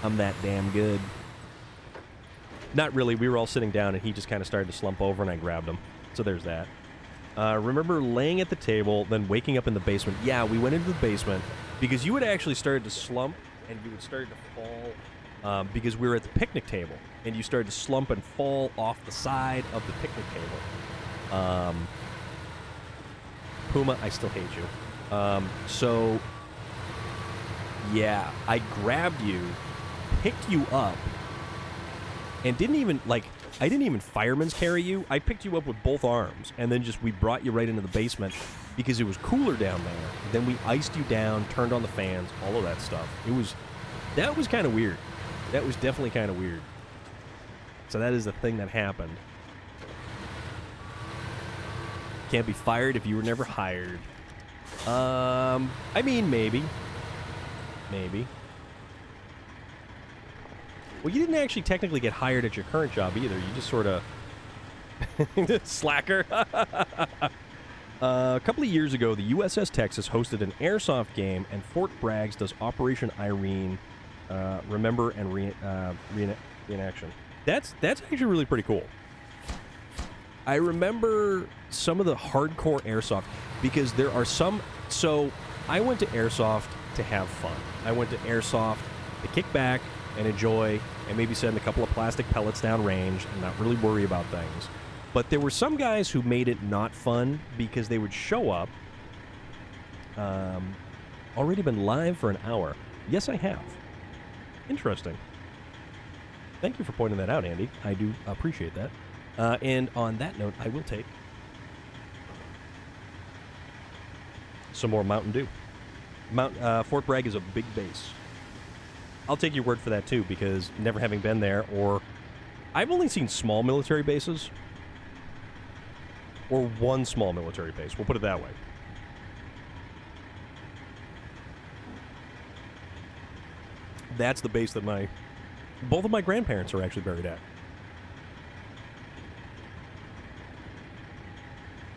I'm that damn good. Not really. We were all sitting down, and he just kind of started to slump over, and I grabbed him. So there's that. Remember laying at the table, then waking up in the basement. Yeah, we went into the basement, because you had actually started to slump, and you had started to fall, because we were at the picnic table, and you started to slump and fall off the side of the picnic table. Puma, I still hate you. So, yeah, I grabbed you, picked you up, and didn't even, like, I didn't even fireman's carry you. I picked you up with both arms, and then we brought you right into the basement because it was cooler down there. Then we iced you down, turned on the fans, all of that stuff. That was kind of weird. That was definitely kind of weird. So that is the thing that happened. Can't be fired if you were never hired. I mean, maybe. Maybe. Well, you didn't actually technically get hired at your current job either. You just sort of... Slacker. A couple of years ago, the USS Texas hosted an airsoft game, and Fort Bragg's does Operation Irene, Remember and Reenaction. That's actually really pretty cool. I remember some of the hardcore airsoft, because there are some... So, I went to airsoft to have fun. I went to airsoft to kick back and enjoy, and maybe send a couple of plastic pellets down range and not really worry about things. But there were some guys who made it not fun because they would show up. Already been live for an hour. Yes, I have. Interesting. Thank you for pointing that out, Andy. I do appreciate that. And on that note, I will take some more Mountain Dew. Fort Bragg is a big base. I'll take your word for that too, because never having been there, or I've only seen small military bases, or one small military base. We'll put it that way. That's the base that both of my grandparents are actually buried at.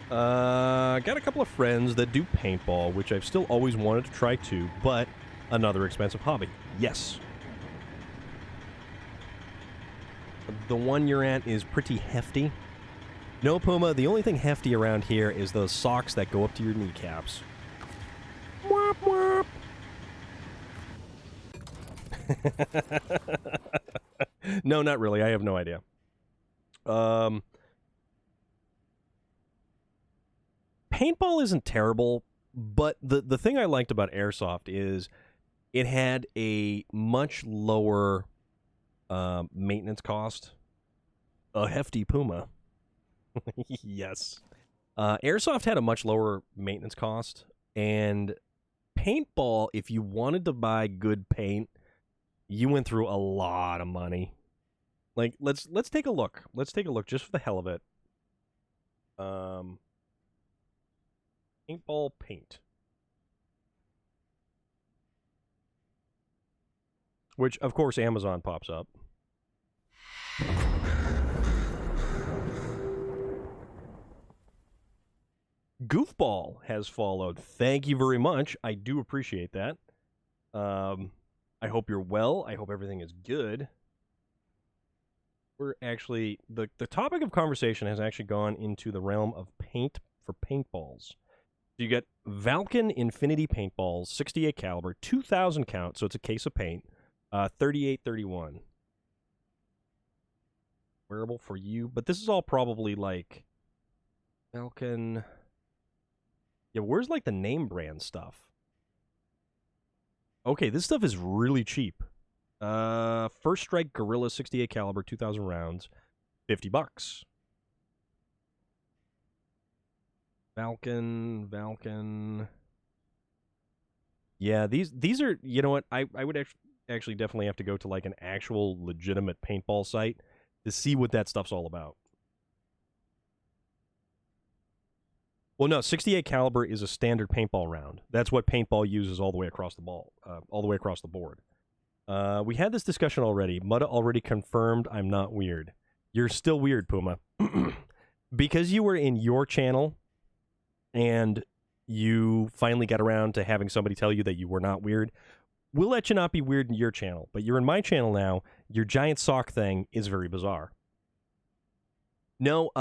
Got a couple of friends that do paintball, which I've still always wanted to try too, but another expensive hobby. Yes. The one you're at is pretty hefty. No, Puma, the only thing hefty around here is those socks that go up to your kneecaps. Womp womp. No, not really. I have no idea. Paintball isn't terrible, but the thing I liked about Airsoft is it had a much lower maintenance cost. A hefty Puma. Yes. Airsoft had a much lower maintenance cost, and paintball, if you wanted to buy good paint, you went through a lot of money. Like, let's take a look. Let's take a look just for the hell of it. Paintball paint. Which, of course, Amazon pops up. Goofball has followed. Thank you very much. I do appreciate that. I hope you're well. I hope everything is good. We're actually... The topic of conversation has actually gone into the realm of paint for paintballs. So you get Valken Infinity paintballs, 68 caliber, 2,000 count, so it's a case of paint, 38.31. Wearable for you, but this is all probably like Valken. Yeah, where's like the name brand stuff? Okay, this stuff is really cheap. First Strike Gorilla 68 caliber, 2,000 rounds, $50. Valken. Yeah, these are, you know what, I would actually definitely have to go to like an actual legitimate paintball site to see what that stuff's all about. Well, no, 68 caliber is a standard paintball round. That's what paintball uses all the way across the ball, all the way across the board. We had this discussion already. Mutta already confirmed I'm not weird. You're still weird, Puma. Because you were in your channel and you finally got around to having somebody tell you that you were not weird, we'll let you not be weird in your channel. But you're in my channel now. Your giant sock thing is very bizarre. No,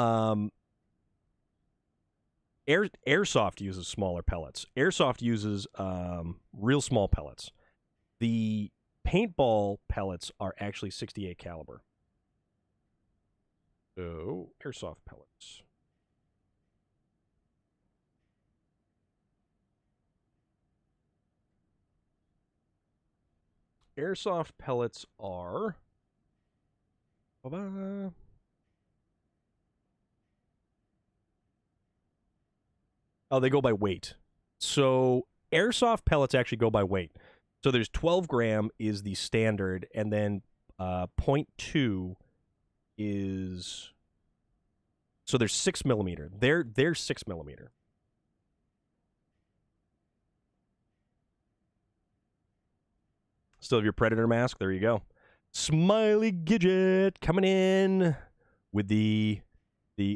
Airsoft uses smaller pellets. Airsoft uses real small pellets. The paintball pellets are actually 68 caliber. So, Airsoft pellets. Airsoft pellets are... Oh, they go by weight. So Airsoft pellets actually go by weight. So there's 12 gram is the standard, and then 0.2 is... So there's 6 millimeter. They're 6 millimeter. Still have your Predator mask. There you go. Smiley Gidget coming in with the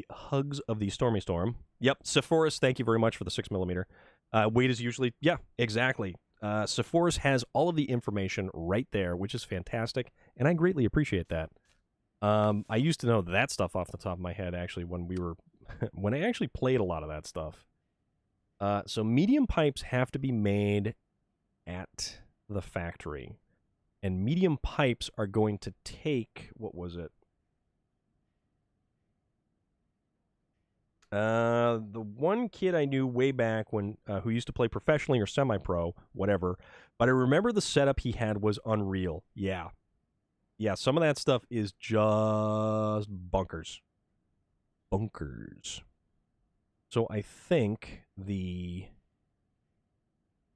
hugs of the Stormy Storm. Yep, Sepphoris, thank you very much for the 6 millimeter. Weight is usually... Yeah, exactly. Sepphoris has all of the information right there, which is fantastic, and I greatly appreciate that. I used to know that stuff off the top of my head, actually, when we were... when I actually played a lot of that stuff. So medium pipes have to be made at the factory. And medium pipes are going to take... What was it? The one kid I knew way back when, who used to play professionally or semi-pro, whatever, but I remember the setup he had was unreal. Yeah. Yeah, some of that stuff is just bunkers. Bunkers. So I think the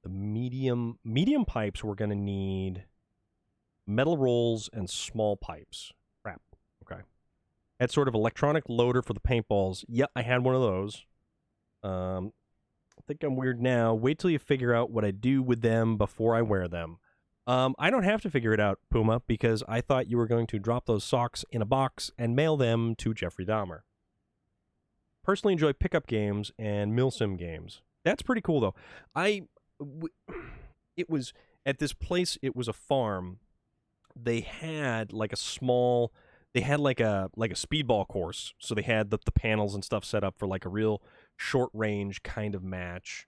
the medium pipes, we're going to need metal rolls and small pipes. Crap. Okay. That sort of electronic loader for the paintballs. Yep, I had one of those. I think I'm weird now. Wait till you figure out what I do with them before I wear them. I don't have to figure it out, Puma, because I thought you were going to drop those socks in a box and mail them to Jeffrey Dahmer. Personally enjoy pickup games and milsim games. That's pretty cool, though. It was, at this place, it was a farm. They had like a small, they had like a speedball course. So they had the panels and stuff set up for like a real short range kind of match.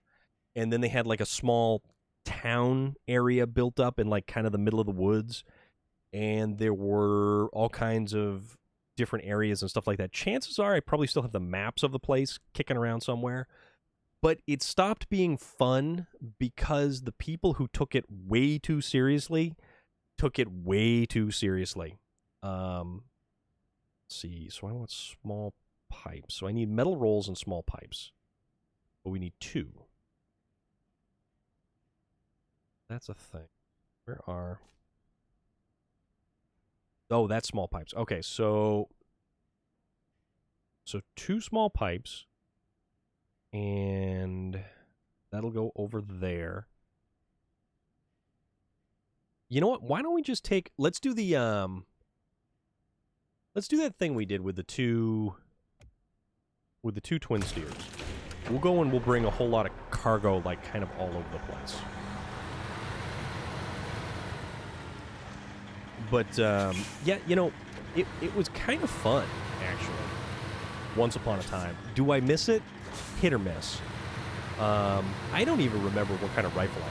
And then they had like a small town area built up in like kind of the middle of the woods, and there were all kinds of different areas and stuff like that. Chances are I probably still have the maps of the place kicking around somewhere, but it stopped being fun because the people who took it way too seriously took it way too seriously. Let's see, so I want small pipes, so I need metal rolls and small pipes, but we need 2. That's a thing. Where are... Oh, that's small pipes. Okay, so 2 small pipes, and that'll go over there. You know what? Why don't we just take... Let's do the... Let's do that thing we did with the two twin steers. We'll go and we'll bring a whole lot of cargo, like, kind of all over the place. But, yeah, you know, it was kind of fun, actually, once upon a time. Do I miss it? Hit or miss. I don't even remember what kind of rifle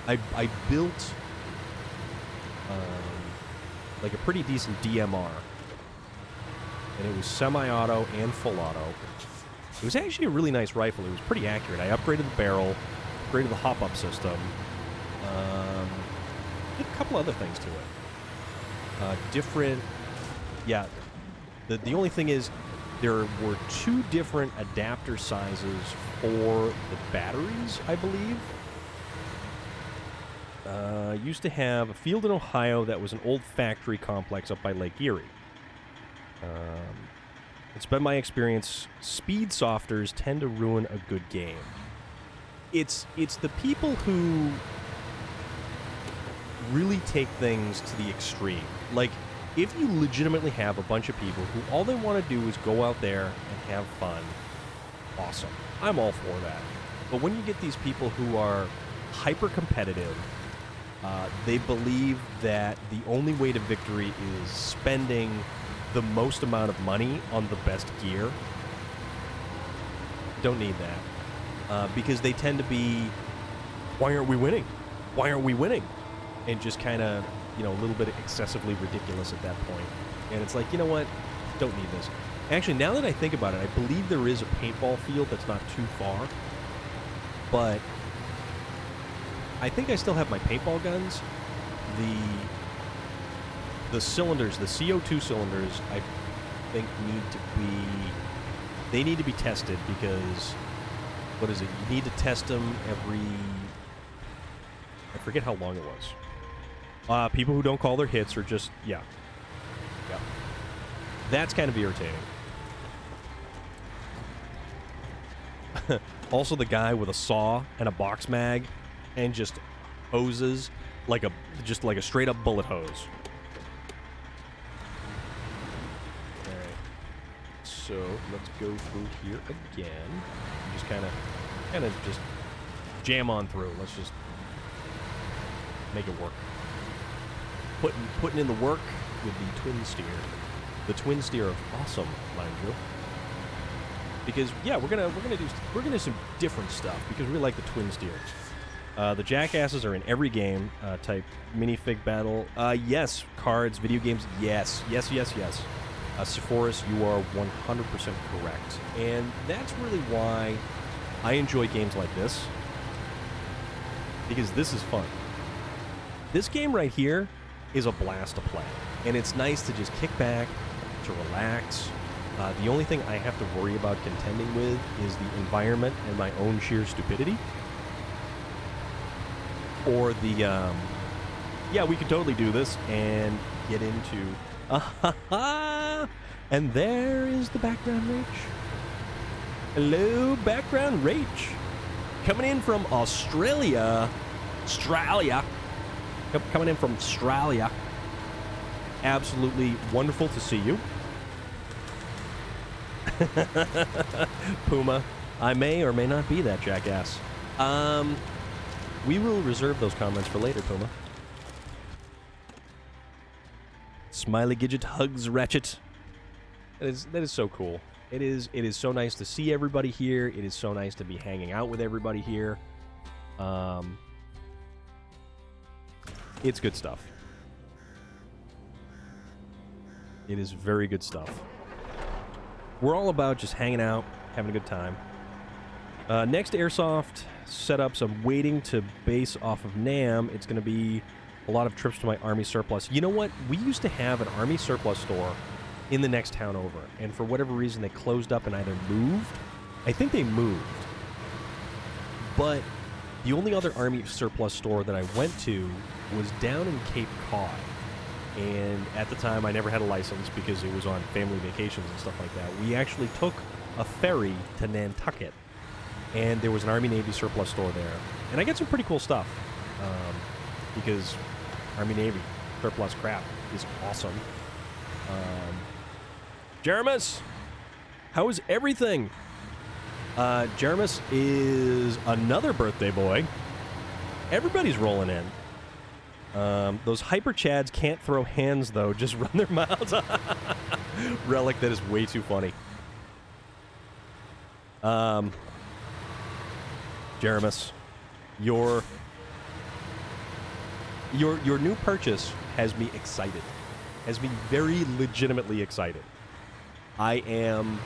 I had. I built, like, a pretty decent DMR. And it was semi-auto and full auto. It was actually a really nice rifle. It was pretty accurate. I upgraded the barrel, upgraded the hop-up system, did a couple other things to it. Different... Yeah, the only thing is there were 2 different adapter sizes for the batteries, I believe. Used to have a field in Ohio that was an old factory complex up by Lake Erie. It's been my experience, speed softers tend to ruin a good game. It's the people who really take things to the extreme. Like, if you legitimately have a bunch of people who all they want to do is go out there and have fun, awesome. I'm all for that. But when you get these people who are hyper-competitive, they believe that the only way to victory is spending the most amount of money on the best gear. Don't need that. Because they tend to be, why aren't we winning? Why aren't we winning? And just kind of, you know, a little bit excessively ridiculous at that point. And it's like, you know what? Don't need this. Actually, now that I think about it, I believe there is a paintball field that's not too far. But I think I still have my paintball guns. The cylinders, the CO2 cylinders, I think need to be tested because, what is it? You need to test them every, I forget how long it was. People who don't call their hits are just, yeah. That's kind of irritating. Also the guy with a saw and a box mag and just hoses like a straight up bullet hose. So let's go through here again. Just kind of just jam on through. Let's just make it work. Putting in the work with the twin steer. The twin steer of awesome, mind you. Because yeah, we're gonna do some different stuff because we like the twin steer. The jackasses are in every game. Type minifig battle. Yes, cards, video games. Yes. Sephoris, you are 100% correct. And that's really why I enjoy games like this. Because this is fun. This game right here is a blast to play. And it's nice to just kick back, to relax. The only thing I have to worry about contending with is the environment and my own sheer stupidity. or the, yeah, we could totally do this and get into, and there is the background Rach. Hello, background Rach. Coming in from Australia. Coming in from Australia. Absolutely wonderful to see you. Puma, I may or may not be that jackass. We will reserve those comments for later, Puma. Smiley Gidget hugs Ratchet. That is so cool. It is so nice to see everybody here. It is so nice to be hanging out with everybody here. It's good stuff. It is very good stuff. We're all about just hanging out, having a good time. Next Airsoft setups, I'm waiting to base off of NAM. It's going to be a lot of trips to my Army surplus. You know what? We used to have an Army surplus store in the next town over, and for whatever reason they closed up and either moved. I think they moved. But the only other Army surplus store that I went to was down in Cape Cod. And at the time, I never had a license because it was on family vacations and stuff like that. We actually took a ferry to Nantucket, and there was an Army-Navy surplus store there. And I got some pretty cool stuff, because Army-Navy surplus crap is awesome. Jeremus, how is everything? Jeremus is another birthday boy. Everybody's rolling in. Those hyper chads can't throw hands, though. Just run their mouths. Relic, that is way too funny. Jeremus, your new purchase has me excited. Has me very legitimately excited. I am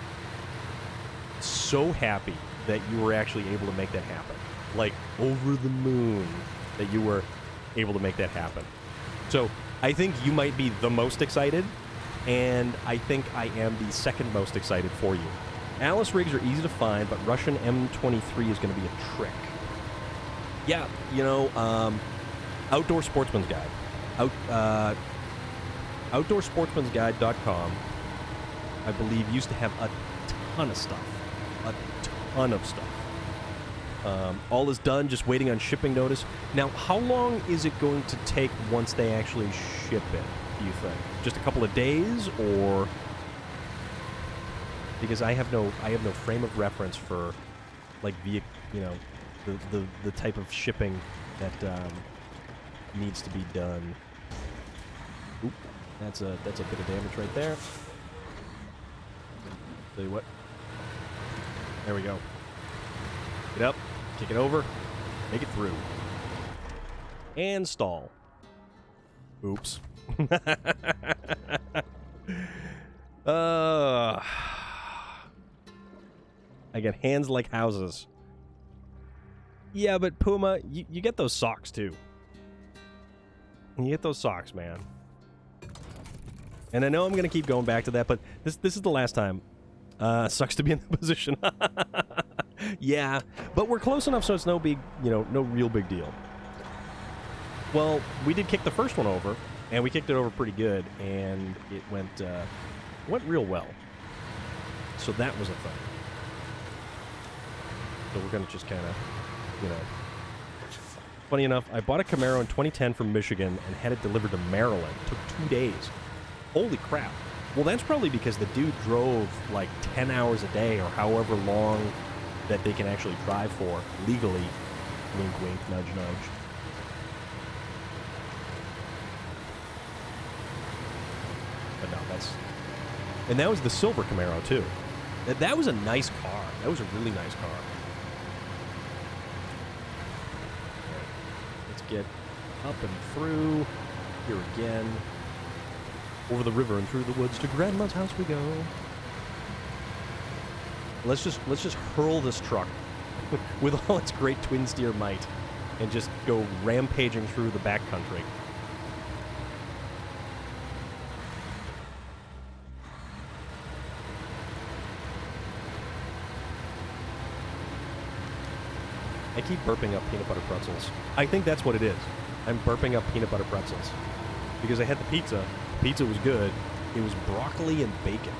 so happy that you were actually able to make that happen. Like, over the moon that you were able to make that happen. So I think you might be the most excited, and I think I am the second most excited for you. Alice rigs are easy to find, but Russian M23 is going to be a trick. Yeah, you know, Outdoor Sportsman's Guide. OutdoorSportsman'sGuide.com, I believe, used to have a ton of stuff. A ton of stuff. All is done, just waiting on shipping notice. Now, how long is it going to take once they actually ship it, do you think? Just a couple of days, or... Because I have no frame of reference for, like, the type of shipping that needs to be done. Oop, that's a bit of damage right there. Tell you what. There we go. Get up, kick it over, make it through. And stall. Oops. I get hands like houses. Yeah, but Puma, you get those socks too. You get those socks, man. And I know I'm gonna keep going back to that, but this is the last time. Sucks to be in the position. Yeah, but we're close enough so it's no real big deal. Well, we did kick the first one over, and we kicked it over pretty good, and it went real well. So that was a thing. So we're gonna just kind of, Funny enough, I bought a Camaro in 2010 from Michigan and had it delivered to Maryland. It took 2 days. Holy crap. Well, that's probably because the dude drove like 10 hours a day or however long that they can actually drive for legally. Wink, wink, nudge, nudge. But no, that's... And that was the silver Camaro, too. That was a nice car. That was a really nice car. Let's get up and through. Here again. Over the river and through the woods to Grandma's house we go. Let's just hurl this truck with all its great twin steer might and just go rampaging through the backcountry. I keep burping up peanut butter pretzels. I think that's what it is. I'm burping up peanut butter pretzels. Because I had the pizza. Pizza was good. It was broccoli and bacon,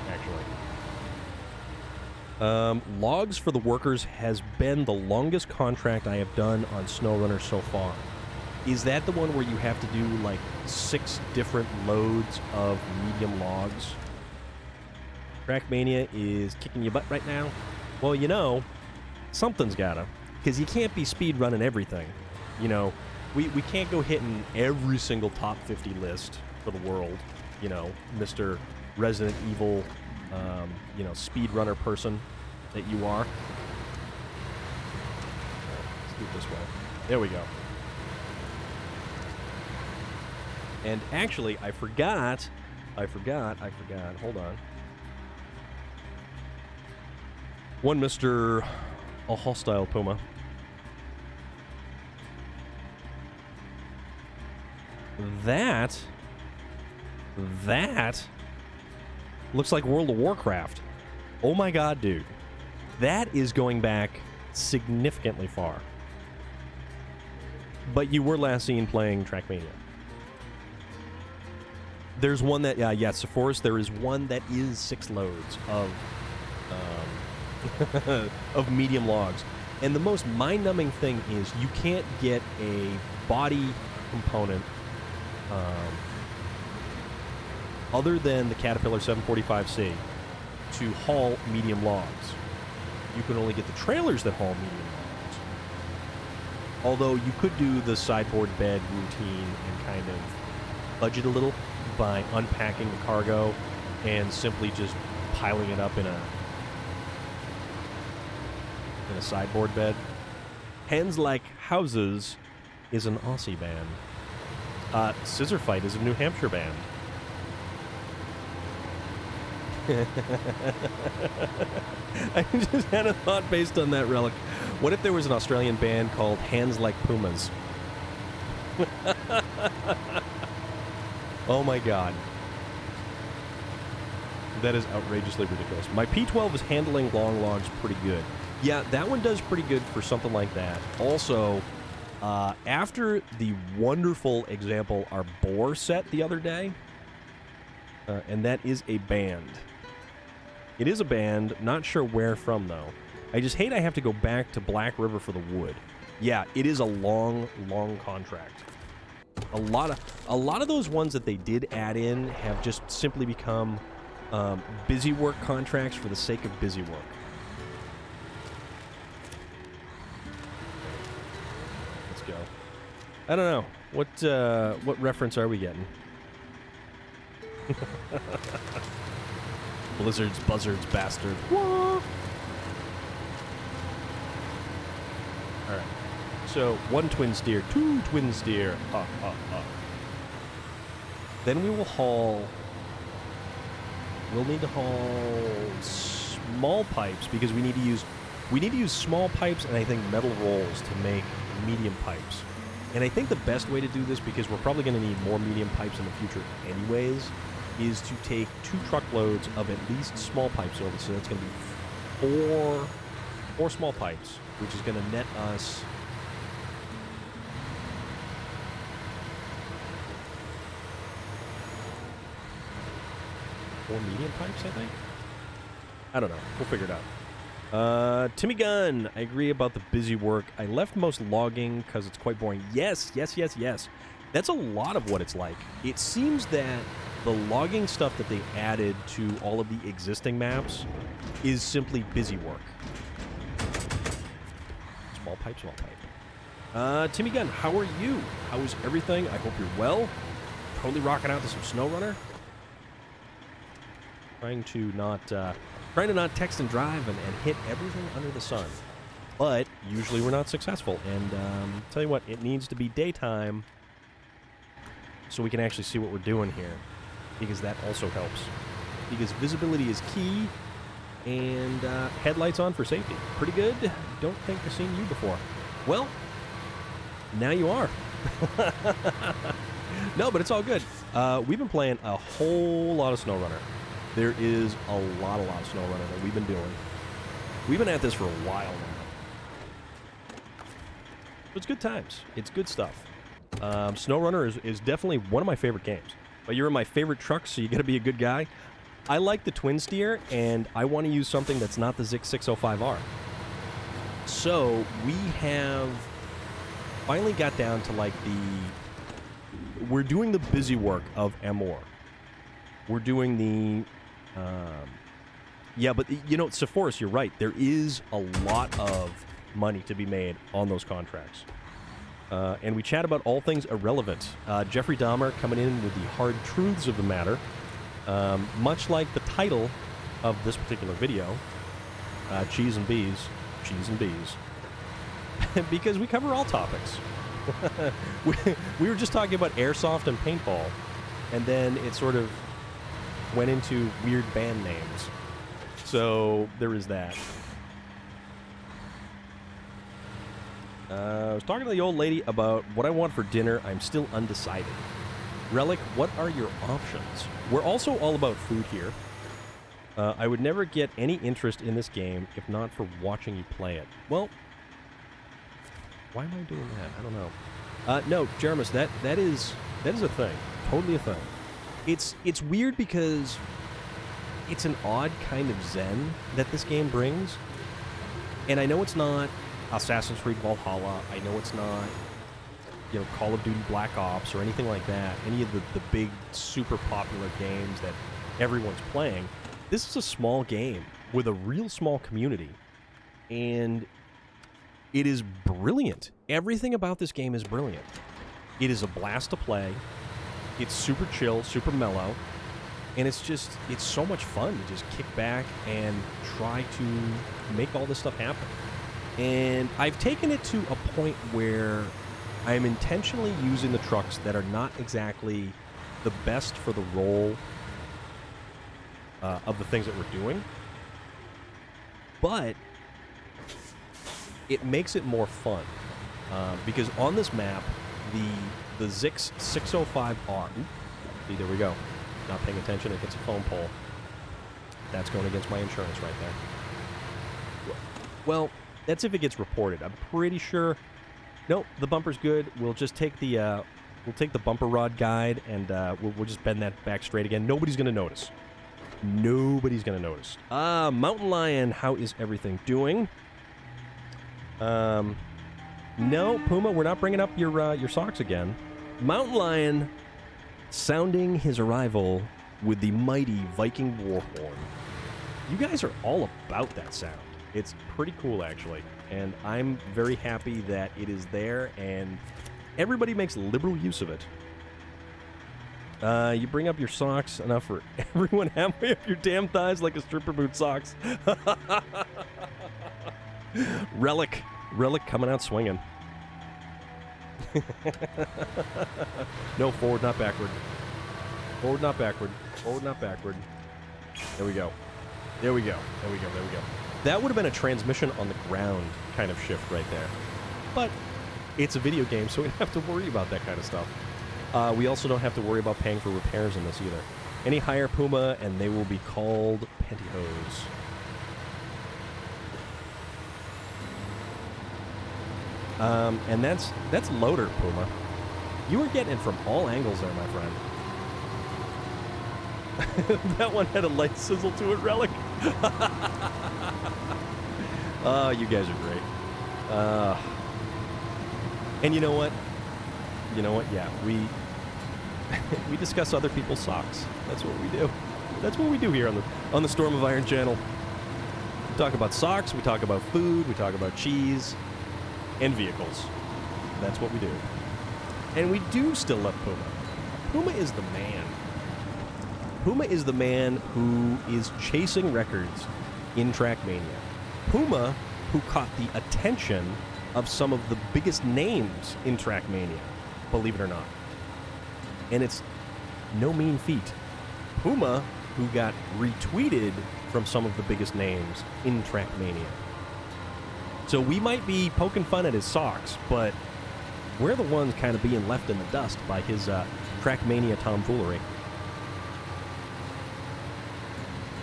actually. Logs for the workers has been the longest contract I have done on SnowRunner so far. Is that the one where you have to do, like, 6 different loads of medium logs? Trackmania is kicking your butt right now. Well, you know, something's gotta. Because you can't be speed running everything. You know, we can't go hitting every single top 50 list for the world. You know, Mr. Resident Evil, you know, speedrunner person that you are. Let's do it this way. There we go. And actually, I forgot. Hold on. One Mr. A hostile Puma. That looks like World of Warcraft. Oh my god, dude. That is going back significantly far. But you were last seen playing Trackmania. There's one that, yeah, Sephoris, there is one that is 6 loads of of medium logs. And the most mind-numbing thing is you can't get a body component other than the Caterpillar 745C to haul medium logs. You can only get the trailers that haul medium logs. Although you could do the sideboard bed routine and kind of budget a little by unpacking the cargo and simply just piling it up in a sideboard bed. Hens Like Houses is an Aussie band. Scissor Fight is a New Hampshire band. I just had a thought based on that relic. What if there was an Australian band called Hands Like Pumas? Oh my god. That is outrageously ridiculous. My P12 is handling long logs pretty good. Yeah, that one does pretty good for something like that. Also, after the wonderful example our boar set the other day, and that is a band. It is a band, not sure where from though. I just hate I have to go back to Black River for the wood. Yeah, it is a long, long contract. A lot of those ones that they did add in have just simply become busy work contracts for the sake of busy work. Let's go. I don't know. What reference are we getting? Blizzards, buzzards, bastard. Whoa! Alright. So, 1 twin steer, 2 twin steer. Then we will haul... We'll need to haul small pipes because we need to use small pipes and I think metal rolls to make medium pipes. And I think the best way to do this, because we're probably going to need more medium pipes in the future anyways, is to take 2 truckloads of at least small pipes over. So that's going to be four small pipes, which is going to net us 4 medium pipes, I think? I don't know. We'll figure it out. Timmy Gunn, I agree about the busy work. I left most logging because it's quite boring. Yes. That's a lot of what it's like. It seems that the logging stuff that they added to all of the existing maps is simply busy work. Small pipe. Timmy Gunn, how are you? How is everything? I hope you're well. Totally rocking out to some SnowRunner. Trying to not text and drive and hit everything under the sun. But usually we're not successful. And tell you what, it needs to be daytime so we can actually see what we're doing here. Because that also helps. Because visibility is key. And headlights on for safety. Pretty good. Don't think I've seen you before. Well, now you are. No, but it's all good. We've been playing a whole lot of SnowRunner. There is a lot of SnowRunner that we've been doing. We've been at this for a while It's good times. It's good stuff. SnowRunner is definitely one of my favorite games. But you're in my favorite truck, so you got to be a good guy. I like the twin steer, and I want to use something that's not the Zix 605R. So we have finally got down to like we're doing the busy work of Amor. We're doing the, yeah, but you know, Sephoris, you're right. There is a lot of money to be made on those contracts. And we chat about all things irrelevant. Jeffrey Dahmer coming in with the hard truths of the matter. Much like the title of this particular video, Cheese and Bees. Cheese and Bees. Because we cover all topics. we were just talking about airsoft and paintball, and then it sort of went into weird band names. So there is that. I was talking to the old lady about what I want for dinner. I'm still undecided. Relic, what are your options? We're also all about food here. I would never get any interest in this game if not for watching you play it. Well, why am I doing that? I don't know. No, Jeremus, that is a thing. Totally a thing. It's weird because it's an odd kind of zen that this game brings. And I know it's not Assassin's Creed Valhalla. I know it's not, you know, Call of Duty Black Ops or anything like that. Any of the big, super popular games that everyone's playing. This is a small game with a real small community. And it is brilliant. Everything about this game is brilliant. It is a blast to play. It's super chill, super mellow. And it's so much fun to just kick back and try to make all this stuff happen. And I've taken it to a point where I'm intentionally using the trucks that are not exactly the best for the role of the things that we're doing. But it makes it more fun. Because on this map, the Zix 605R... See, there we go. Not paying attention, it hits a phone pole. That's going against my insurance right there. Well, that's if it gets reported. I'm pretty sure... Nope, the bumper's good. We'll just take the bumper rod guide, and we'll just bend that back straight again. Nobody's going to notice. Nobody's going to notice. Mountain Lion, how is everything doing? No, Puma, we're not bringing up your socks again. Mountain Lion sounding his arrival with the mighty Viking war horn. You guys are all about that sound. It's pretty cool, actually, and I'm very happy that it is there, and everybody makes liberal use of it. You bring up your socks enough for everyone halfway up your damn thighs like a stripper boot socks. Relic coming out swinging. No, forward, not backward. Forward, not backward. Forward, not backward. There we go. There we go. There we go. There we go. That would have been a transmission on the ground kind of shift right there. But it's a video game, so we don't have to worry about that kind of stuff. We also don't have to worry about paying for repairs in this either. Any higher, Puma, and they will be called pantyhose. And that's loader, Puma. You were getting it from all angles there, my friend. That one had a light sizzle to it, Relic. Oh, you guys are great. And you know what? You know what? Yeah, we discuss other people's socks. That's what we do. That's what we do here on the Storm of Iron channel. We talk about socks, we talk about food, we talk about cheese, and vehicles. That's what we do. And we do still love Puma. Puma is the man. Puma is the man who is chasing records in Trackmania. Puma, who caught the attention of some of the biggest names in Trackmania, believe it or not. And it's no mean feat. Puma, who got retweeted from some of the biggest names in Trackmania. So we might be poking fun at his socks, but we're the ones kind of being left in the dust by his Trackmania tomfoolery.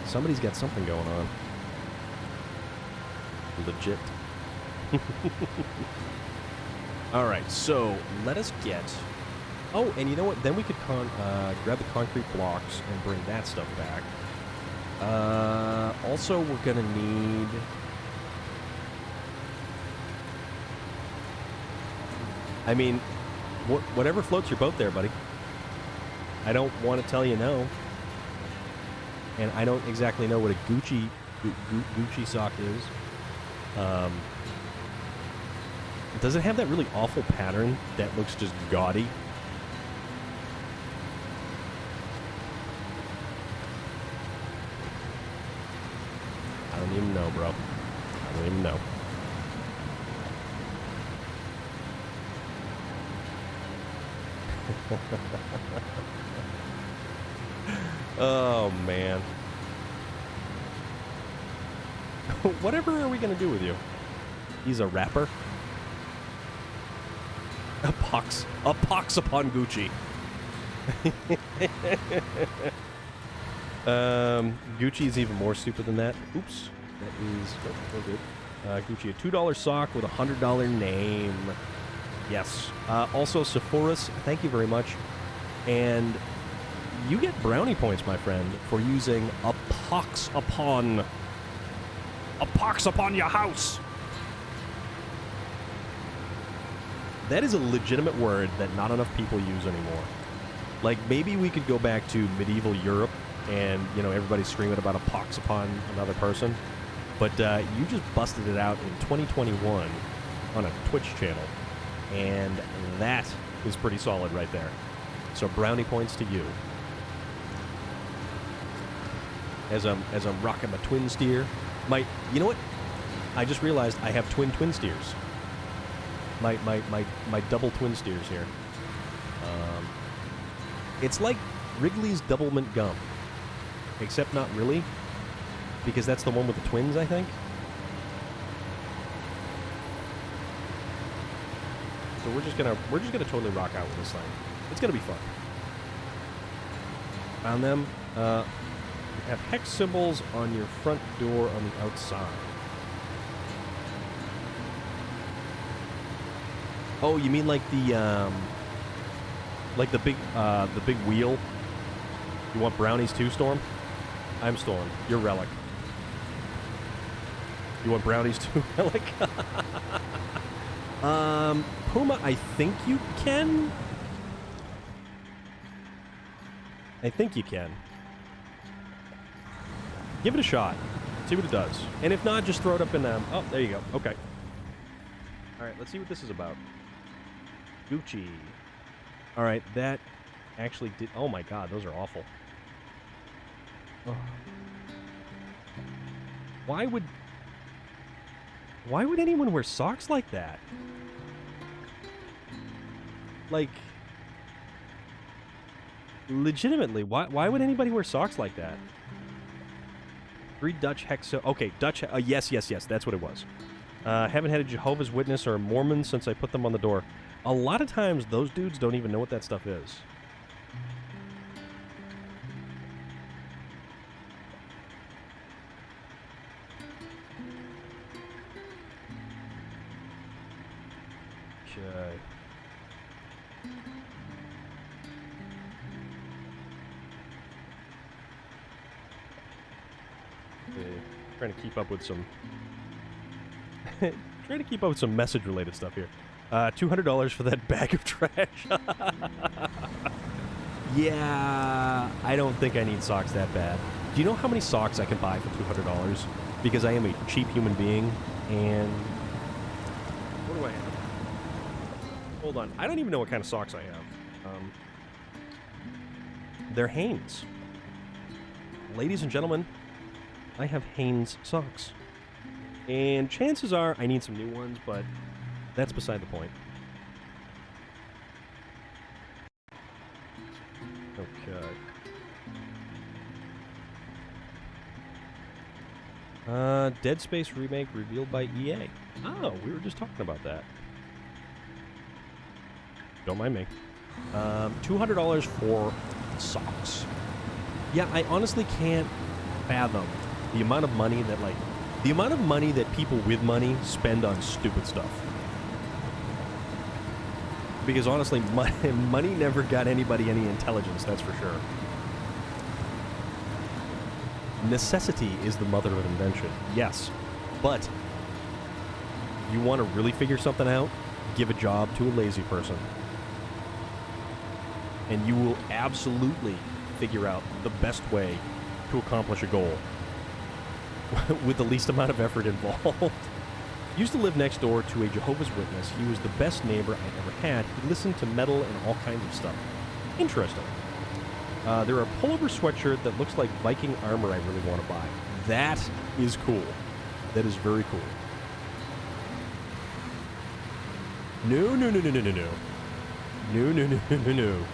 Somebody's got something going on. Legit. All right, so let us get... Oh, and you know what? Then we could grab the concrete blocks and bring that stuff back. Also, we're going to need... I mean, whatever floats your boat there, buddy. I don't want to tell you no. And I don't exactly know what a Gucci sock is. Does it have that really awful pattern that looks just gaudy? I don't even know, bro. I don't even know. Oh, man. Whatever are we going to do with you? He's a rapper? A pox upon Gucci. Gucci is even more stupid than that. Oops. That is... Oh, no good. Gucci, a $2 sock with a $100 name. Yes. Also, Sephora's, thank you very much. And you get brownie points, my friend, for using a pox upon your house. That is a legitimate word that not enough people use anymore. Like, maybe we could go back to medieval Europe and, you know, everybody's screaming about a pox upon another person. But you just busted it out in 2021 on a Twitch channel. And that is pretty solid right there. So brownie points to you. As I'm rocking my twin steer. You know what? I just realized I have twin steers. My double twin steers here. It's like Wrigley's Double Mint Gum. Except not really. Because that's the one with the twins, I think. So we're just gonna totally rock out with this thing. It's gonna be fun. Found them. You have hex symbols on your front door on the outside. Oh, you mean like the big wheel? You want brownies too, Storm? I'm Storm. You're Relic. You want brownies too, Relic? Puma, I think you can. I think you can. Give it a shot. See what it does. And if not, just throw it up in oh, there you go. Okay. All right, let's see what this is about. Gucci. All right, that actually did... Oh, my God, those are awful. Oh. Why would anyone wear socks like that? Like... Legitimately, why would anybody wear socks like that? 3 Dutch hex... Okay, Dutch... yes, that's what it was. Haven't had a Jehovah's Witness or a Mormon since I put them on the door. A lot of times, those dudes don't even know what that stuff is. Okay. Trying to keep up with some... trying to keep up with some message-related stuff here. $200 for that bag of trash. Yeah, I don't think I need socks that bad. Do you know how many socks I can buy for $200? Because I am a cheap human being, and... What do I have? Hold on. I don't even know what kind of socks I have. They're Hanes. Ladies and gentlemen, I have Hanes socks. And chances are I need some new ones, but that's beside the point. Okay. Dead Space remake revealed by EA. Oh, we were just talking about that. Don't mind me. $200 for socks. Yeah, I honestly can't fathom the amount of money that, like, the amount of money that people with money spend on stupid stuff. Because honestly, money never got anybody any intelligence, that's for sure. Necessity is the mother of invention, yes. But you want to really figure something out, give a job to a lazy person. And you will absolutely figure out the best way to accomplish a goal with the least amount of effort involved. Used to live next door to a Jehovah's Witness. He was the best neighbor I ever had. He listened to metal and all kinds of stuff. Interesting. There are a pullover sweatshirt that looks like Viking armor I really want to buy. That is cool. That is very cool. No. No.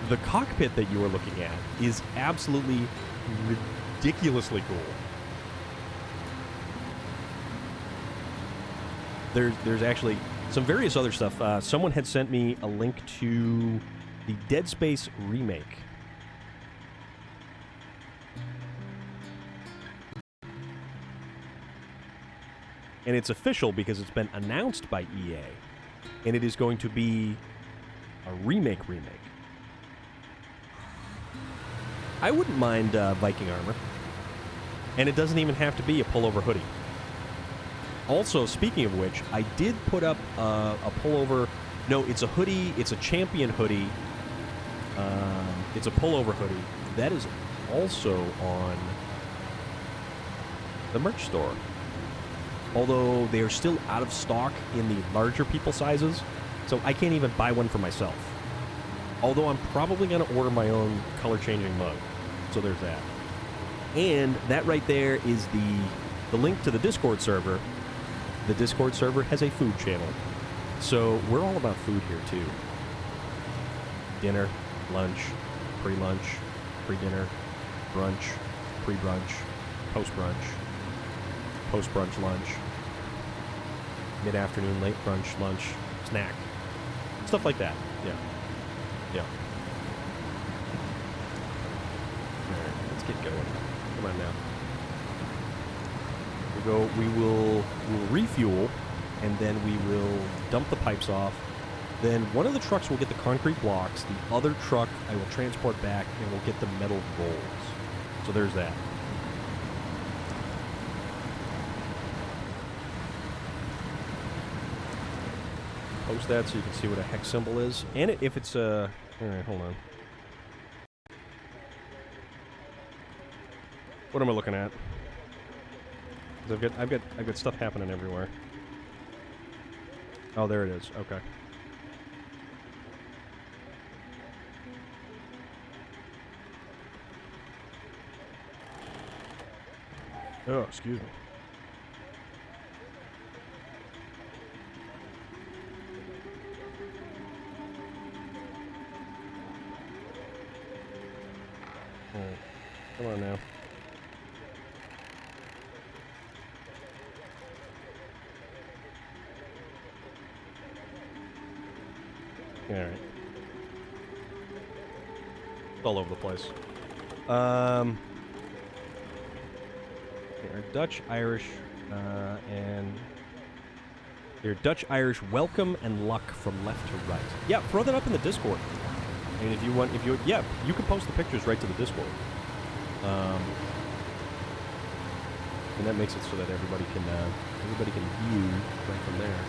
The cockpit that you are looking at is absolutely ridiculously cool. There's actually some various other stuff. Someone had sent me a link to the Dead Space remake. And it's official because it's been announced by EA. And it is going to be a remake. I wouldn't mind Viking armor. And it doesn't even have to be a pullover hoodie. Also, speaking of which, I did put up a pullover. No, it's a hoodie. It's a Champion hoodie. It's a pullover hoodie. That is also on the merch store. Although they are still out of stock in the larger people sizes, so I can't even buy one for myself. Although I'm probably going to order my own color-changing mug. So there's that. And that right there is the link to the Discord server. The Discord server has a food channel. So we're all about food here, too. Dinner, lunch, pre-lunch, pre-dinner, brunch, pre-brunch, post-brunch, post-brunch lunch, mid-afternoon, late brunch, lunch, snack. Stuff like that. Yeah. Alright, let's get going. Come on now. We'll refuel, and then we will dump the pipes off. Then one of the trucks will get the concrete blocks. The other truck I will transport back, and we'll get the metal rolls. So there's that. Post that so you can see what a hex symbol is. And if it's a... Alright, hold on. What am I looking at? 'Cause I've got stuff happening everywhere. Oh, there it is. Okay. Oh, excuse me. Come on now. Alright. It's all over the place. Are Dutch, Irish, and... They're Dutch, Irish, welcome and luck from left to right. Yeah, throw that up in the Discord. I mean, if you want, yeah, you can post the pictures right to the Discord. And that makes it so that everybody can view right from there.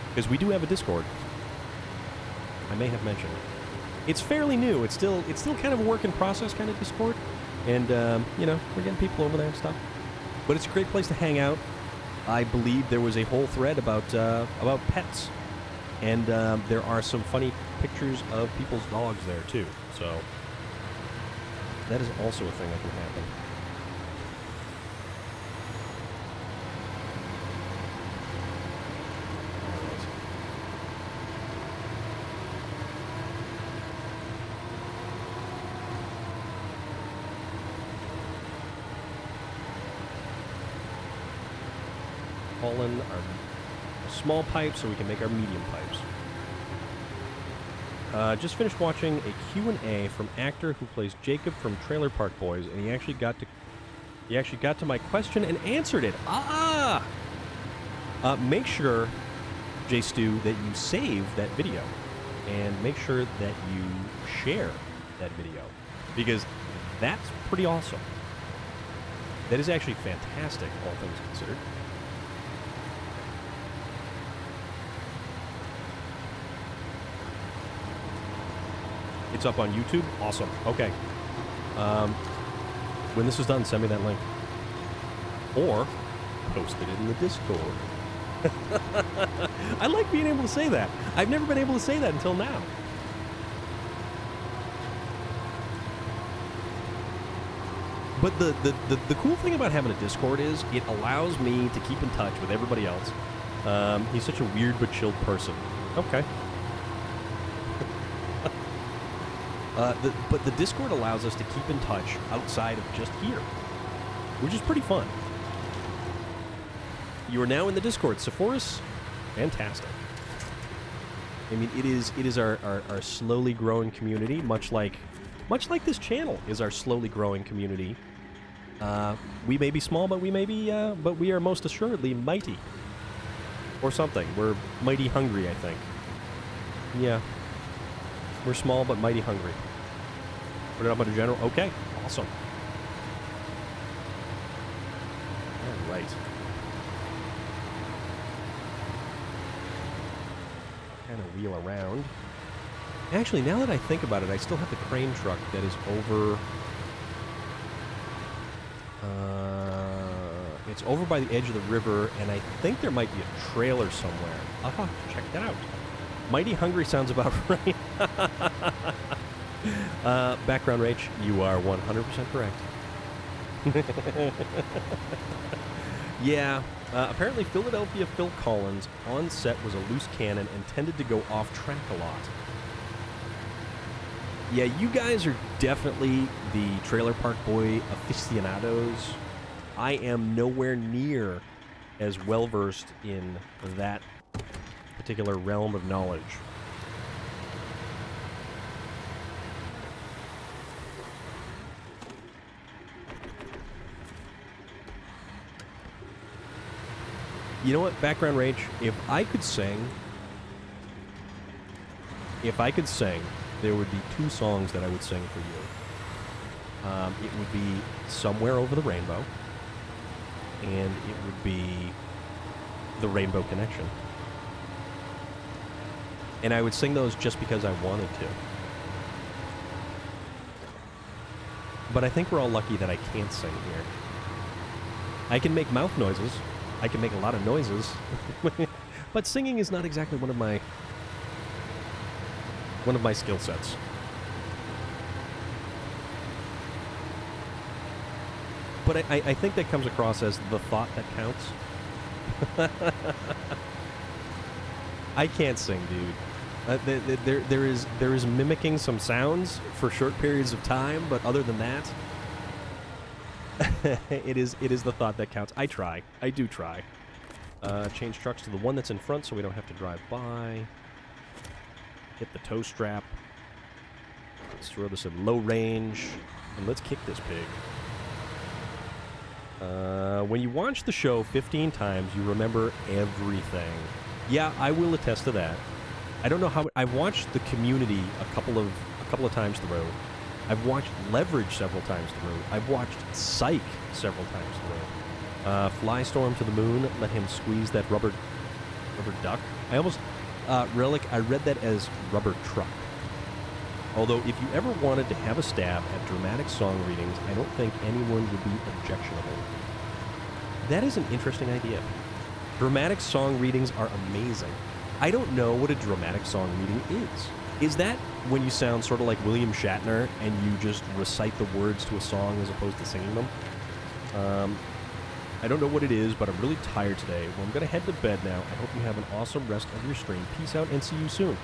Because we do have a Discord. I may have mentioned it. It's fairly new. It's still kind of a work in process kind of Discord, and you know, we're getting people over there and stuff. But it's a great place to hang out. I believe there was a whole thread about pets, and there are some funny pictures of people's dogs there too. So that is also a thing that can happen. In our small pipes so we can make our medium pipes. Just finished watching a Q&A from actor who plays Jacob from Trailer Park Boys, and he actually got to my question and answered it. Make sure Stu, that you save that video and make sure that you share that video, because that's pretty awesome. That is actually fantastic, all things considered. It's up on YouTube? Awesome. Okay. When this is done, send me that link. Or post it in the Discord. I like being able to say that. I've never been able to say that until now. But the cool thing about having a Discord is it allows me to keep in touch with everybody else. He's such a weird but chilled person. Okay. But the Discord allows us to keep in touch outside of just here, which is pretty fun. You are now in the Discord, Sepphoris. Fantastic. I mean, it is our slowly growing community, much like this channel is our slowly growing community. We may be small, but we are most assuredly mighty, or something. We're mighty hungry, I think. Yeah. We're small but mighty hungry. Put it up under general. Okay, awesome. All right. Kind of wheel around. Actually, now that I think about it, I still have the crane truck that is over. It's over by the edge of the river, and I think there might be a trailer somewhere. I'll have to check that out. Mighty hungry sounds about right. Background Rach, you are 100% correct. Yeah, apparently Philadelphia Phil Collins on set was a loose cannon and tended to go off track a lot. Yeah, you guys are definitely the Trailer Park Boy aficionados. I am nowhere near as well-versed in that particular realm of knowledge. You know what, Background Rage? If I could sing, there would be two songs that I would sing for you. It would be Somewhere Over the Rainbow, and it would be The Rainbow Connection. And I would sing those just because I wanted to. But I think we're all lucky that I can't sing here. I can make mouth noises. I can make a lot of noises. But singing is not exactly one of my skill sets. But I think that comes across as the thought that counts. I can't sing, dude. There is mimicking some sounds for short periods of time, but other than that, it is the thought that counts. I try. I do try. Change trucks to the one that's in front so we don't have to drive by. Hit the tow strap. Let's throw this at low range, and let's kick this pig. When you watch the show 15 times, you remember everything. Yeah, I will attest to that. I don't know how. I've watched The Community a couple of times through. I've watched Leverage several times through. I've watched Psych several times through. Fly Storm to the Moon. Let him squeeze that rubber duck. I almost Relic. I read that as rubber truck. Although, if you ever wanted to have a stab at dramatic song readings, I don't think anyone would be objectionable. That is an interesting idea. Dramatic song readings are amazing. I don't know what a dramatic song reading is. Is that when you sound sort of like William Shatner and you just recite the words to a song as opposed to singing them? I don't know what it is, but I'm really tired today. Well, I'm going to head to bed now. I hope you have an awesome rest of your stream. Peace out and see you soon.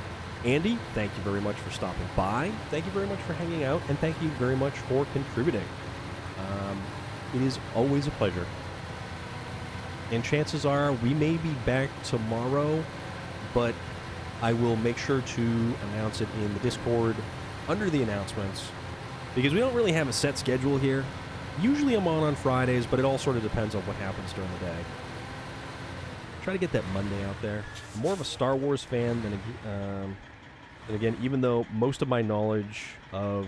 Andy, thank you very much for stopping by. Thank you very much for hanging out, and thank you very much for contributing. It is always a pleasure. And chances are we may be back tomorrow, but I will make sure to announce it in the Discord under the announcements, because we don't really have a set schedule here. Usually I'm on Fridays, but it all sort of depends on what happens during the day. try to get that Monday out there. I'm more of a Star Wars fan than again, even though most of my knowledge of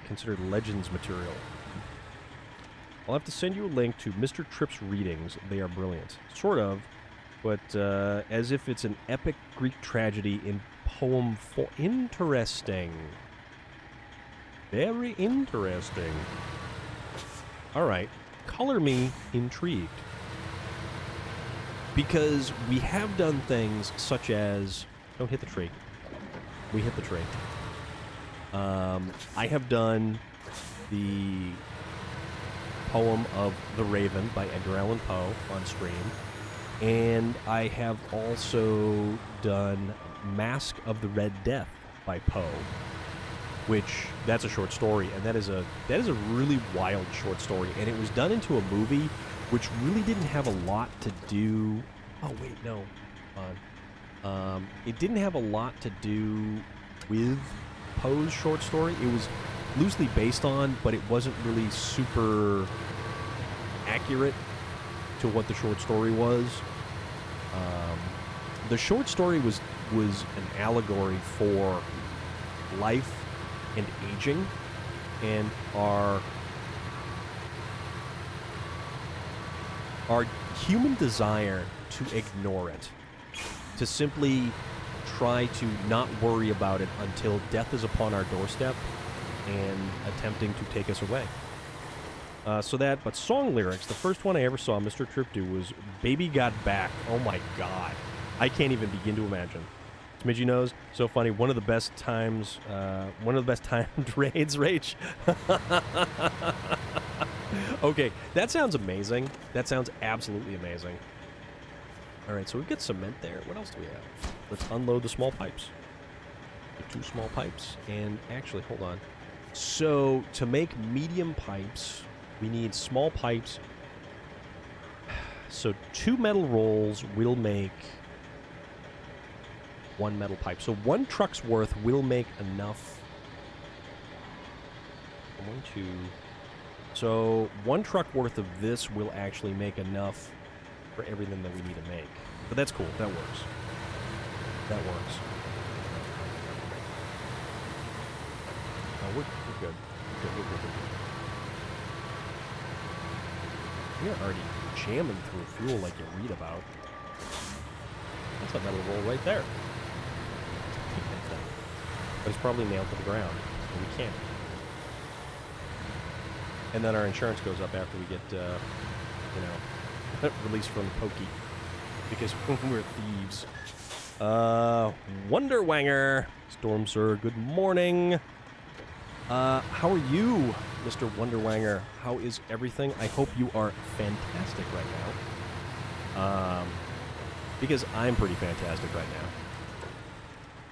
considered Legends material. I'll have to send you a link to Mr. Tripp's readings. They are brilliant. Sort of, but as if it's an epic Greek tragedy in poem form. Interesting. Very interesting. Alright, color me intrigued. Because we have done things such as... Don't hit the tree. We hit the tree. I have done the poem of The Raven by Edgar Allan Poe on stream. And I have also done Mask of the Red Death by Poe. Which, that's a short story, and that is a really wild short story. And it was done into a movie which really didn't have a lot to do... Oh, wait, no. It didn't have a lot to do with Poe's short story. It was loosely based on, but it wasn't really super accurate to what the short story was. The short story was an allegory for life and aging, and our human desire to ignore it, to simply try to not worry about it until death is upon our doorstep and attempting to take us away. But song lyrics, the first one I ever saw Mr. Tripp do was Baby Got Back. Oh my god. I can't even begin to imagine. Smidgy knows. So funny. One of the best timed raids, Rach. Okay, that sounds amazing. That sounds absolutely amazing. Alright, so we've got cement there. What else do we have? Let's unload the small pipes. The 2 small pipes. And actually, hold on. So, to make medium pipes, we need small pipes. So, 2 metal rolls will make 1 metal pipe. So 1 truck's worth will make enough. 1, 2. So 1 truck worth of this will actually make enough for everything that we need to make. But that's cool. That works. That works. Oh, we're good. We're good. You're already jamming through fuel like you read about. That's a metal roll right there. But it's probably nailed to the ground, and we can't. And then our insurance goes up after we get, released from Pokey. Because we're thieves. Wonderwanger! Storm Sir, good morning. How are you, Mr. Wonderwanger? How is everything? I hope you are fantastic right now. Because I'm pretty fantastic right now.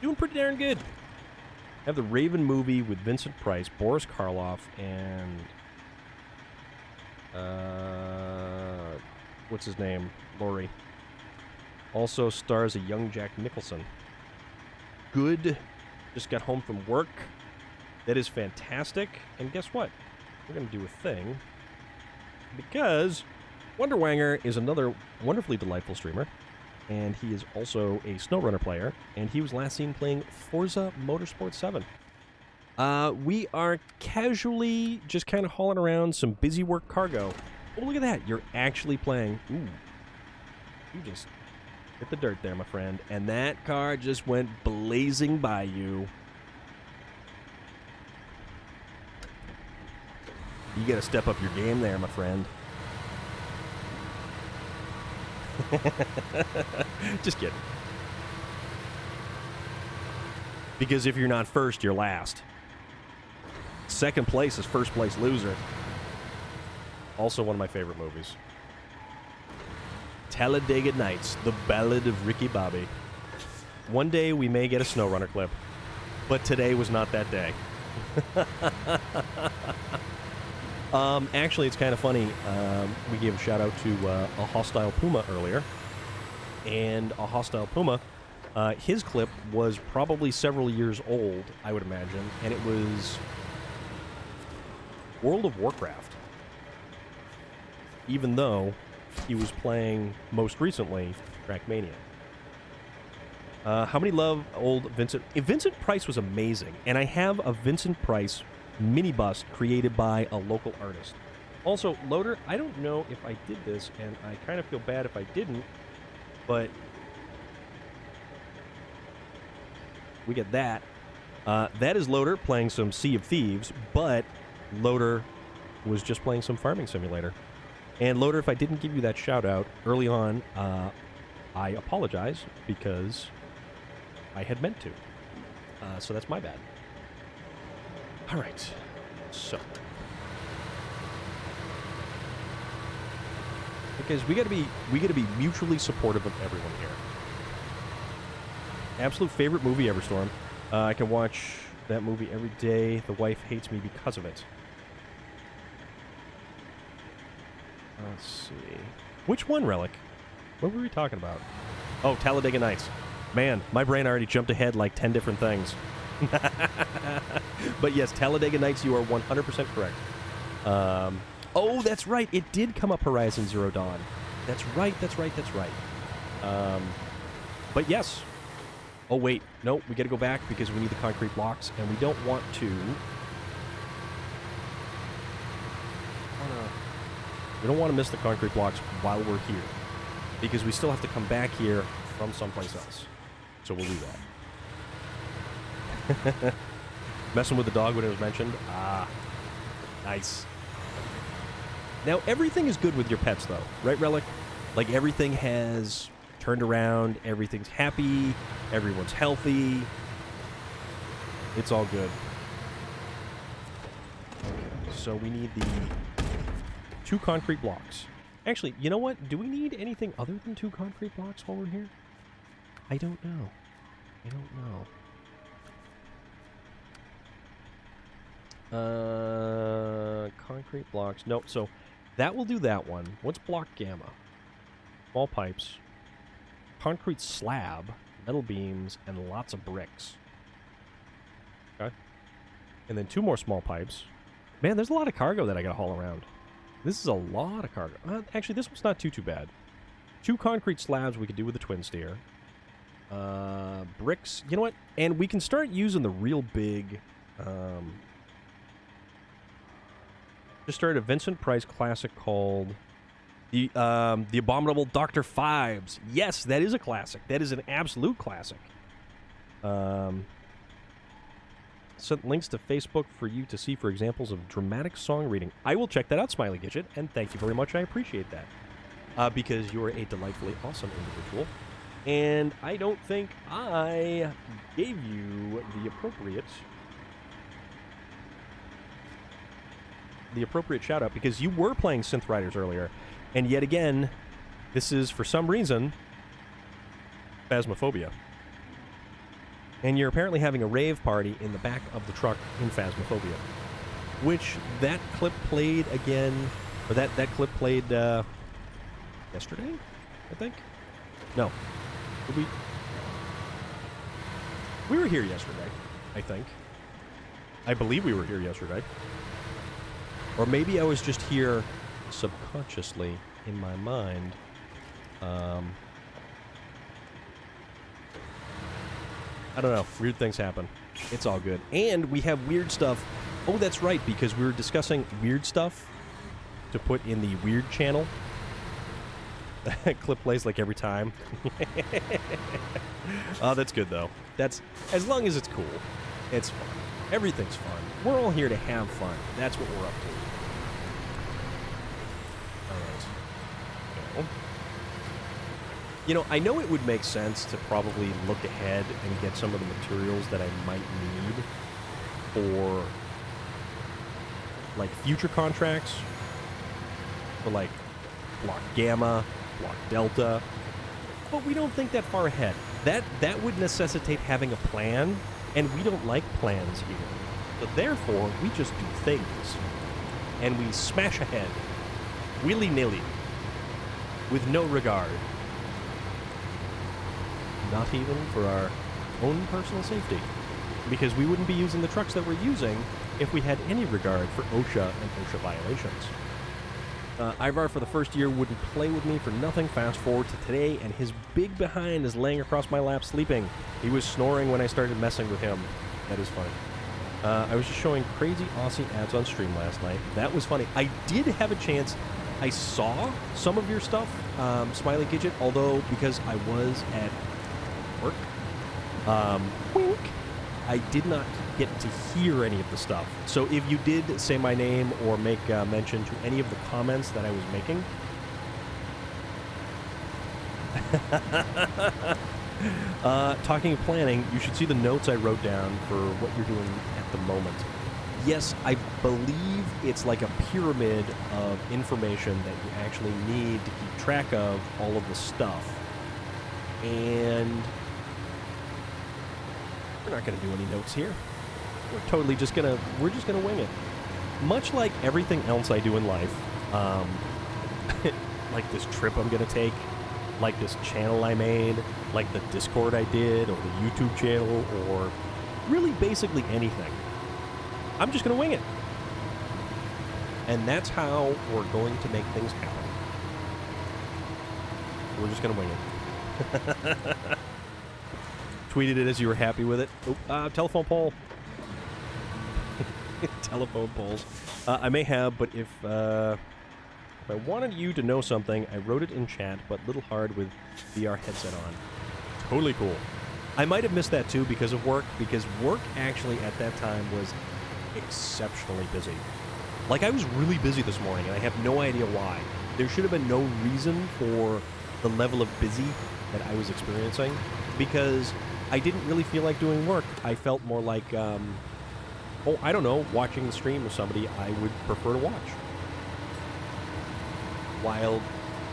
Doing pretty darn good. I have the Raven movie with Vincent Price, Boris Karloff, and what's his name? Laurie. Also stars a young Jack Nicholson. Good. Just got home from work. That is fantastic. And guess what? We're going to do a thing. Because Wonderwanger is another wonderfully delightful streamer. And he is also a SnowRunner player. And he was last seen playing Forza Motorsport 7. We are casually just kind of hauling around some busy work cargo. Oh, look at that. You're actually playing. Ooh. You just hit the dirt there, my friend. And that car just went blazing by you. You got to step up your game there, my friend. Just kidding. Because if you're not first, you're last. Second place is first place loser. Also one of my favorite movies. Talladega Nights, The Ballad of Ricky Bobby. One day we may get a SnowRunner clip, but today was not that day. Actually, it's kind of funny. We gave a shout out to a Hostile Puma earlier, and a Hostile Puma, his clip was probably several years old, I would imagine, and it was World of Warcraft. Even though he was playing most recently Trackmania. How many love old Vincent? Vincent Price was amazing, and I have a Vincent Price mini bust created by a local artist. Also, Loader, I don't know if I did this, and I kind of feel bad if I didn't, but we get that. That is Loader playing some Sea of Thieves, but Loader was just playing some Farming Simulator. And Loader, if I didn't give you that shout out early on, I apologize because I had meant to. So that's my bad. All right. So, because we gotta be mutually supportive of everyone here. Absolute favorite movie ever, Storm. I can watch that movie every day. The wife hates me because of it. Let's see. Which one, Relic? What were we talking about? Oh, Talladega Nights. Man, my brain already jumped ahead like 10 different things. But yes, Talladega Nights, you are 100% correct. Oh, that's right. It did come up Horizon Zero Dawn. That's right. But yes. Oh, wait. No, we got to go back because we need the concrete blocks, and we don't want to... We don't want to miss the concrete blocks while we're here, because we still have to come back here from someplace else. So we'll do that. Messing with the dog when it was mentioned. Ah, nice. Now, everything is good with your pets, though. Right, Relic? Like, everything has turned around. Everything's happy. Everyone's healthy. It's all good. Okay, so we need the 2 concrete blocks. Actually, you know what? Do we need anything other than 2 concrete blocks while we're here? I don't know. Concrete blocks. Nope. So that will do that one. What's block gamma? Small pipes, concrete slab, metal beams, and lots of bricks. Okay. And then 2 more small pipes. Man, there's a lot of cargo that I gotta haul around. This is a lot of cargo. Actually, this one's not too bad. 2 concrete slabs we could do with the twin steer. Bricks. You know what? And we can start using the real big... just started a Vincent Price classic called the Abominable Dr. Phibes. Yes, that is a classic. That is an absolute classic. Sent links to Facebook for you to see for examples of dramatic song reading. I will check that out, Smiley Gidget, and thank you very much. I appreciate that. Because you are a delightfully awesome individual. And I don't think I gave you the appropriate shout out, because you were playing Synth Riders earlier. And yet again, this is, for some reason, Phasmophobia. And you're apparently having a rave party in the back of the truck in Phasmophobia. Which, that clip played again, or that clip played, yesterday, I think? No. Did we were here yesterday, I think. I believe we were here yesterday. Or maybe I was just here subconsciously in my mind. I don't know. Weird things happen. It's all good. And we have weird stuff. Oh, that's right, because we were discussing weird stuff to put in the weird channel. Clip plays like every time. Oh, that's good, though. That's, as long as it's cool, it's fun. Everything's fun. We're all here to have fun. That's what we're up to. All right. You know, I know it would make sense to probably look ahead and get some of the materials that I might need for, like, future contracts. For, like, Block Gamma, Block Delta. But we don't think that far ahead. That would necessitate having a plan, and we don't like plans here. So therefore, we just do things. And we smash ahead. Willy-nilly. With no regard. Not even for our own personal safety. Because we wouldn't be using the trucks that we're using if we had any regard for OSHA and OSHA violations. Ivar for the first year wouldn't play with me for nothing. Fast forward to today, and his big behind is laying across my lap sleeping. He was snoring when I started messing with him. That is funny. I was just showing crazy Aussie ads on stream last night. That was funny. I did have a chance. I saw some of your stuff, Smiley Gidget, although because I was at work, wink, I did not get to hear any of the stuff. So if you did say my name or make mention to any of the comments that I was making, talking of planning, you should see the notes I wrote down for what you're doing at the moment. Yes, I believe it's like a pyramid of information that you actually need to keep track of all of the stuff. And we're not going to do any notes here. We're just gonna wing it. Much like everything else I do in life, like this trip I'm gonna take, like this channel I made, like the Discord I did, or the YouTube channel, or really basically anything. I'm just gonna wing it. And that's how we're going to make things happen. We're just gonna wing it. Tweeted it as you were happy with it. Oh, telephone pole. Telephone poles. I may have, but if I wanted you to know something, I wrote it in chat, but little hard with VR headset on. Totally cool. I might have missed that too because of work, because work actually at that time was exceptionally busy. Like, I was really busy this morning, and I have no idea why. There should have been no reason for the level of busy that I was experiencing, because I didn't really feel like doing work. I felt more like, I don't know, watching the stream with somebody I would prefer to watch while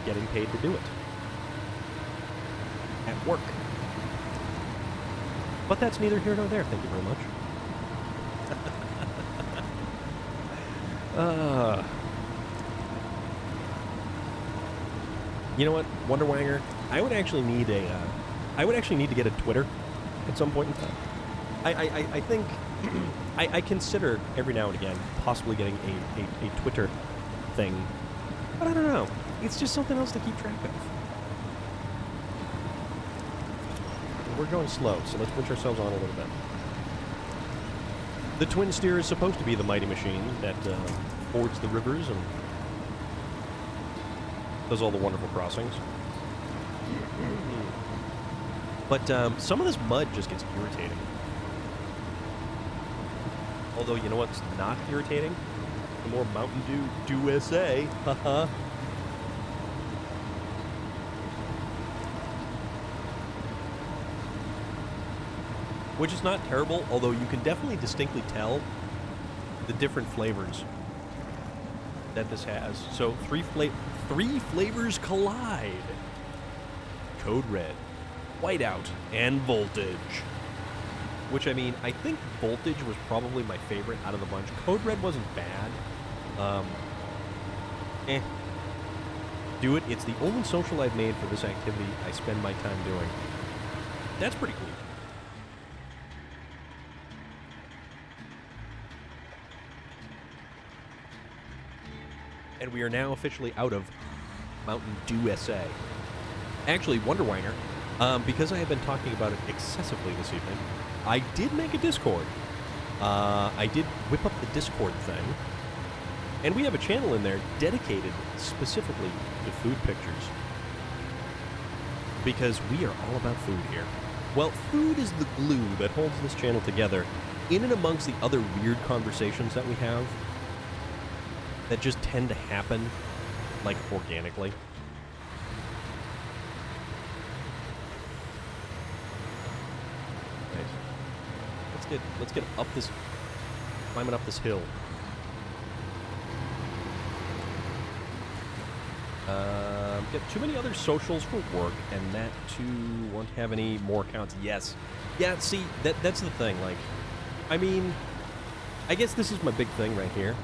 getting paid to do it at work. But that's neither here nor there, thank you very much. You know what, Wonder Wanger? I would actually need to get a Twitter at some point in time. I think I consider every now and again possibly getting a Twitter thing, but I don't know. It's just something else to keep track of. We're going slow, so let's push ourselves on a little bit. The Twin Steer is supposed to be the mighty machine that fords the rivers and does all the wonderful crossings. But some of this mud just gets irritating. Although, you know what's not irritating? The more Mountain Dew USA. Haha. Which is not terrible, although you can definitely distinctly tell the different flavors that this has. So three flavors collide. Code Red, Whiteout, and Voltage. Which, I mean, I think Voltage was probably my favorite out of the bunch. Code Red wasn't bad. Do it. It's the only social I've made for this activity I spend my time doing. That's pretty cool. And we are now officially out of Mountain Dew USA. Actually, Wonder Wanger, because I have been talking about it excessively this evening, I did make a Discord. I did whip up the Discord thing, and we have a channel in there dedicated specifically to food pictures. Because we are all about food here. Well, food is the glue that holds this channel together, in and amongst the other weird conversations that we have that just tend to happen, like, organically. Let's get up this, climbing up this hill. Get too many other socials for work, and that too won't have any more accounts. Yes, yeah. See, that's the thing. Like, I mean, I guess this is my big thing right here.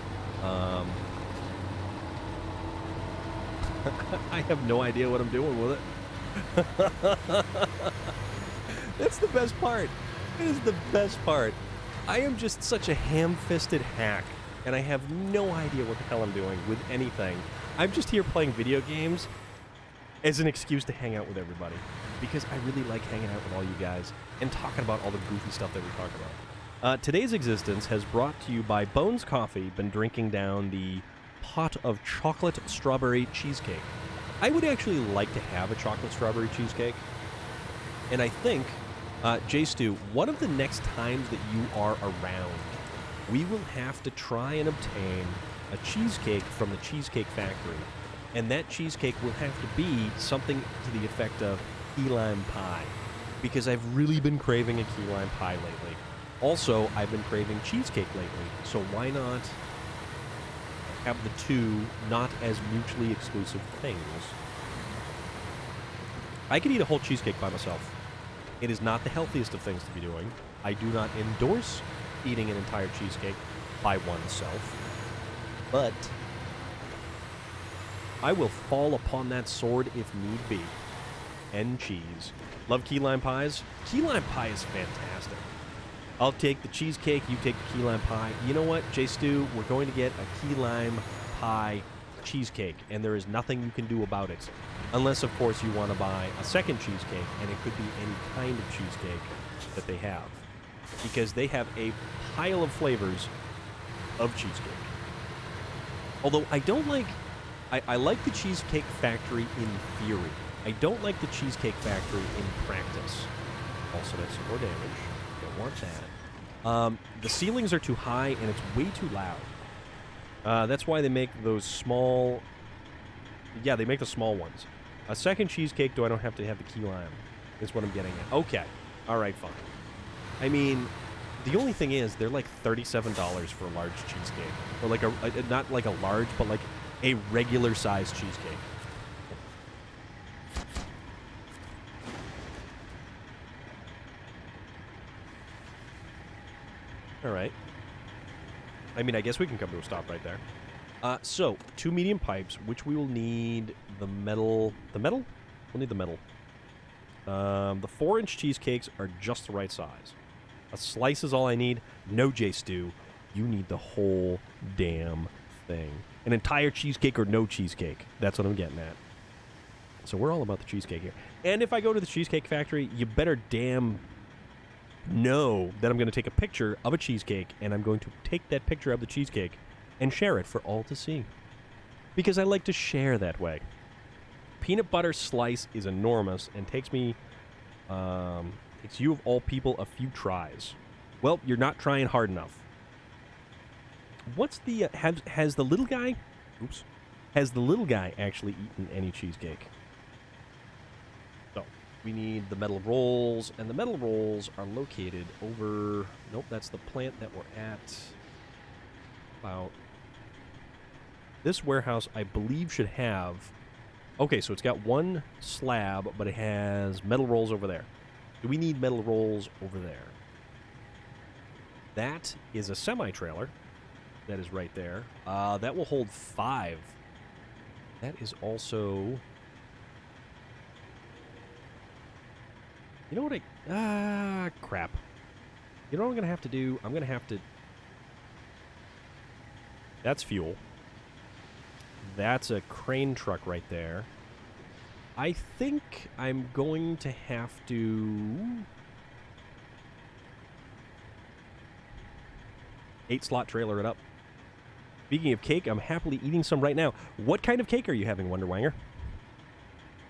I have no idea what I'm doing with it. That's the best part. It is the best part. I am just such a ham-fisted hack, and I have no idea what the hell I'm doing with anything. I'm just here playing video games as an excuse to hang out with everybody. Because I really like hanging out with all you guys and talking about all the goofy stuff that we talk about. Today's existence has brought to you by Bones Coffee, been drinking down the pot of chocolate strawberry cheesecake. I would actually like to have a chocolate strawberry cheesecake. And I think, J Stu, one of the next times that you are around, we will have to try and obtain a cheesecake from the Cheesecake Factory. And that cheesecake will have to be something to the effect of key lime pie. Because I've really been craving a key lime pie lately. Also, I've been craving cheesecake lately. So why not have the two not as mutually exclusive things? I could eat a whole cheesecake by myself. It is not the healthiest of things to be doing. I do not endorse eating an entire cheesecake by oneself. But I will fall upon that sword if need be. And cheese. Love key lime pies? Key lime pie is fantastic. I'll take the cheesecake, you take the key lime pie. You know what, J Stu? We're going to get a key lime pie cheesecake, and there is nothing you can do about it. Unless, of course, you want to buy a second cheesecake, and it could be any kind of cheesecake that they have. Because they have a pile of flavors of cheesecake. Although I don't like... I like the Cheesecake Factory in theory. I don't like the Cheesecake Factory in practice. Also, that's some more damage. Don't want that. The ceilings are too high, and it's way too loud. That's why they make those small... Yeah, they make the small ones. A second cheesecake, do I don't have to have the key lime? Is what I'm getting at. Okay. All right, fine. I mean, the only thing is, they're like $37 for a large cheesecake. Or like not like a large, but like a regular-sized cheesecake. All right. I mean, I guess we can come to a stop right there. So, 2 medium pipes, which we will need the metal... The metal? We'll need the metal. The 4-inch cheesecakes are just the right size. A slice is all I need. No, J Stu. You need the whole damn thing. An entire cheesecake or no cheesecake. That's what I'm getting at. So we're all about the cheesecake here. And if I go to the Cheesecake Factory, you better damn know that I'm going to take a picture of a cheesecake, and I'm going to take that picture of the cheesecake and share it for all to see. Because I like to share that way. Peanut butter slice is enormous and takes me, takes you of all people a few tries. Well, you're not trying hard enough. What's the, has the little guy, oops, has the little guy actually eaten any cheesecake? So, we need the metal rolls, and the metal rolls are located over, nope, that's the plant that we're at. About, this warehouse, I believe, should have, okay, so it's got one slab, but it has metal rolls over there. Do we need metal rolls over there? That is a semi-trailer. That is right there. That will hold 5. That is also... You know what I... crap. You know what I'm going to have to do? I'm going to have to... That's fuel. That's a crane truck right there. I think I'm going to have to... 8-slot trailer it up. Speaking of cake, I'm happily eating some right now. What kind of cake are you having, Wonder Wanger?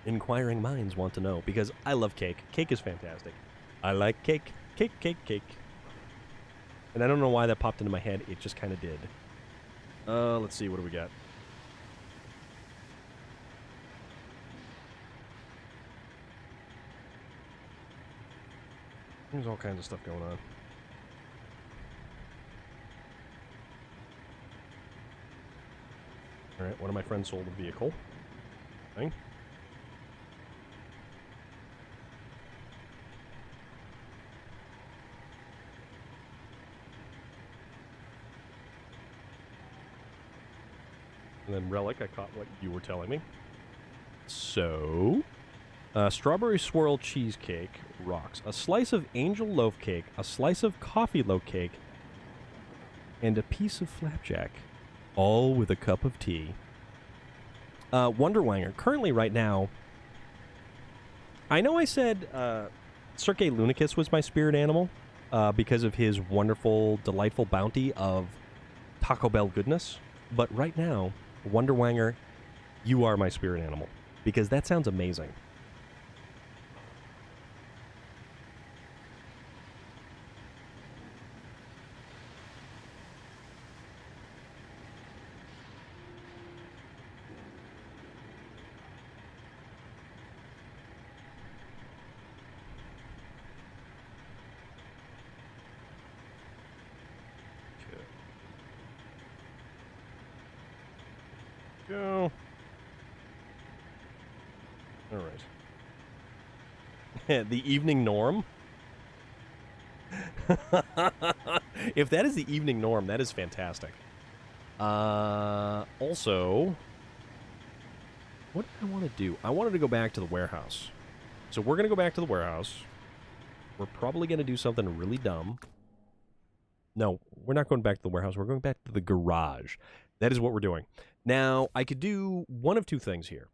Inquiring minds want to know, because I love cake. Cake is fantastic. I like cake. Cake, cake, cake. And I don't know why that popped into my head. It just kind of did. Let's see. What do we got? There's all kinds of stuff going on. Alright, one of my friends sold a vehicle. Thing. And then Relic, I caught what you were telling me. So, strawberry swirl cheesecake rocks. A slice of angel loaf cake, a slice of coffee loaf cake, and a piece of flapjack. All with a cup of tea. Wonderwanger, currently right now, I know I said Sergei Lunicus was my spirit animal because of his wonderful, delightful bounty of Taco Bell goodness. But right now, Wonderwanger, you are my spirit animal because that sounds amazing. Go. All right. The evening norm? If that is the evening norm, that is fantastic. Also, what did I want to do? I wanted to go back to the warehouse. So we're going to go back to the warehouse. We're probably going to do something really dumb. No, we're not going back to the warehouse. We're going back to the garage. That is what we're doing. Now, I could do one of two things here.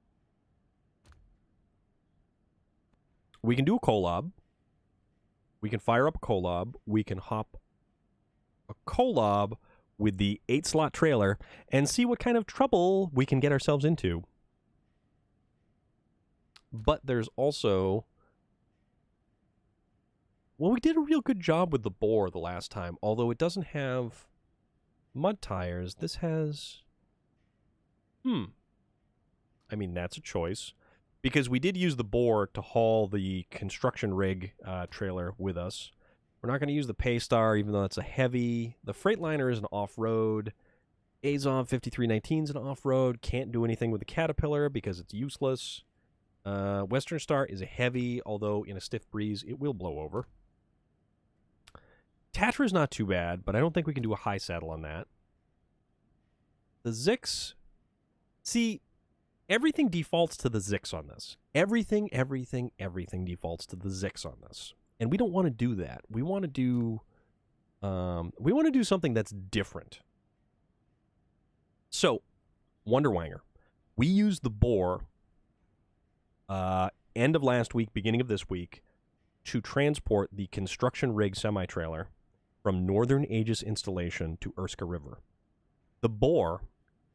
We can do a collab. We can fire up a collab. We can hop a collab with the 8-slot trailer and see what kind of trouble we can get ourselves into. But there's also... Well, we did a real good job with the boar the last time, although it doesn't have mud tires. This has... I mean, that's a choice. Because we did use the boar to haul the construction rig trailer with us. We're not going to use the Paystar, even though it's a heavy. The Freightliner is an off-road. Azov 5319 is an off-road. Can't do anything with the Caterpillar because it's useless. Western Star is a heavy, although in a stiff breeze, it will blow over. Tatra is not too bad, but I don't think we can do a high saddle on that. The Zix... See, everything defaults to the Zix on this. Everything defaults to the Zix on this. And we don't want to do that. We want to do something that's different. So, Wonderwanger. We used the boar end of last week, beginning of this week, to transport the construction rig semi-trailer from Northern Aegis installation to Erska River. The boar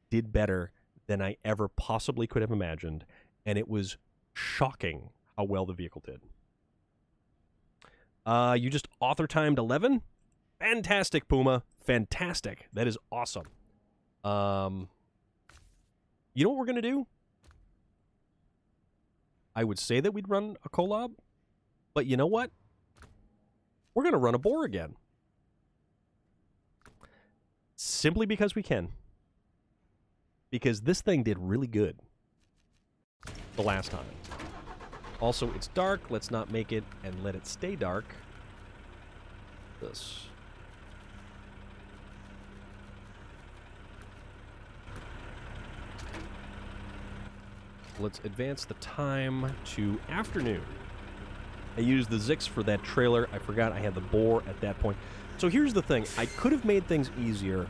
did better than I ever possibly could have imagined, and it was shocking how well the vehicle did. You just author timed 11? Fantastic, Puma. Fantastic. That is awesome. You know what we're going to do? I would say that we'd run a collab, but you know what? We're going to run a boar again. Simply because we can. Because this thing did really good the last time. Also, it's dark. Let's not make it and let it stay dark. This. Let's advance the time to afternoon. I used the Zix for that trailer. I forgot I had the boar at that point. So here's the thing. I could have made things easier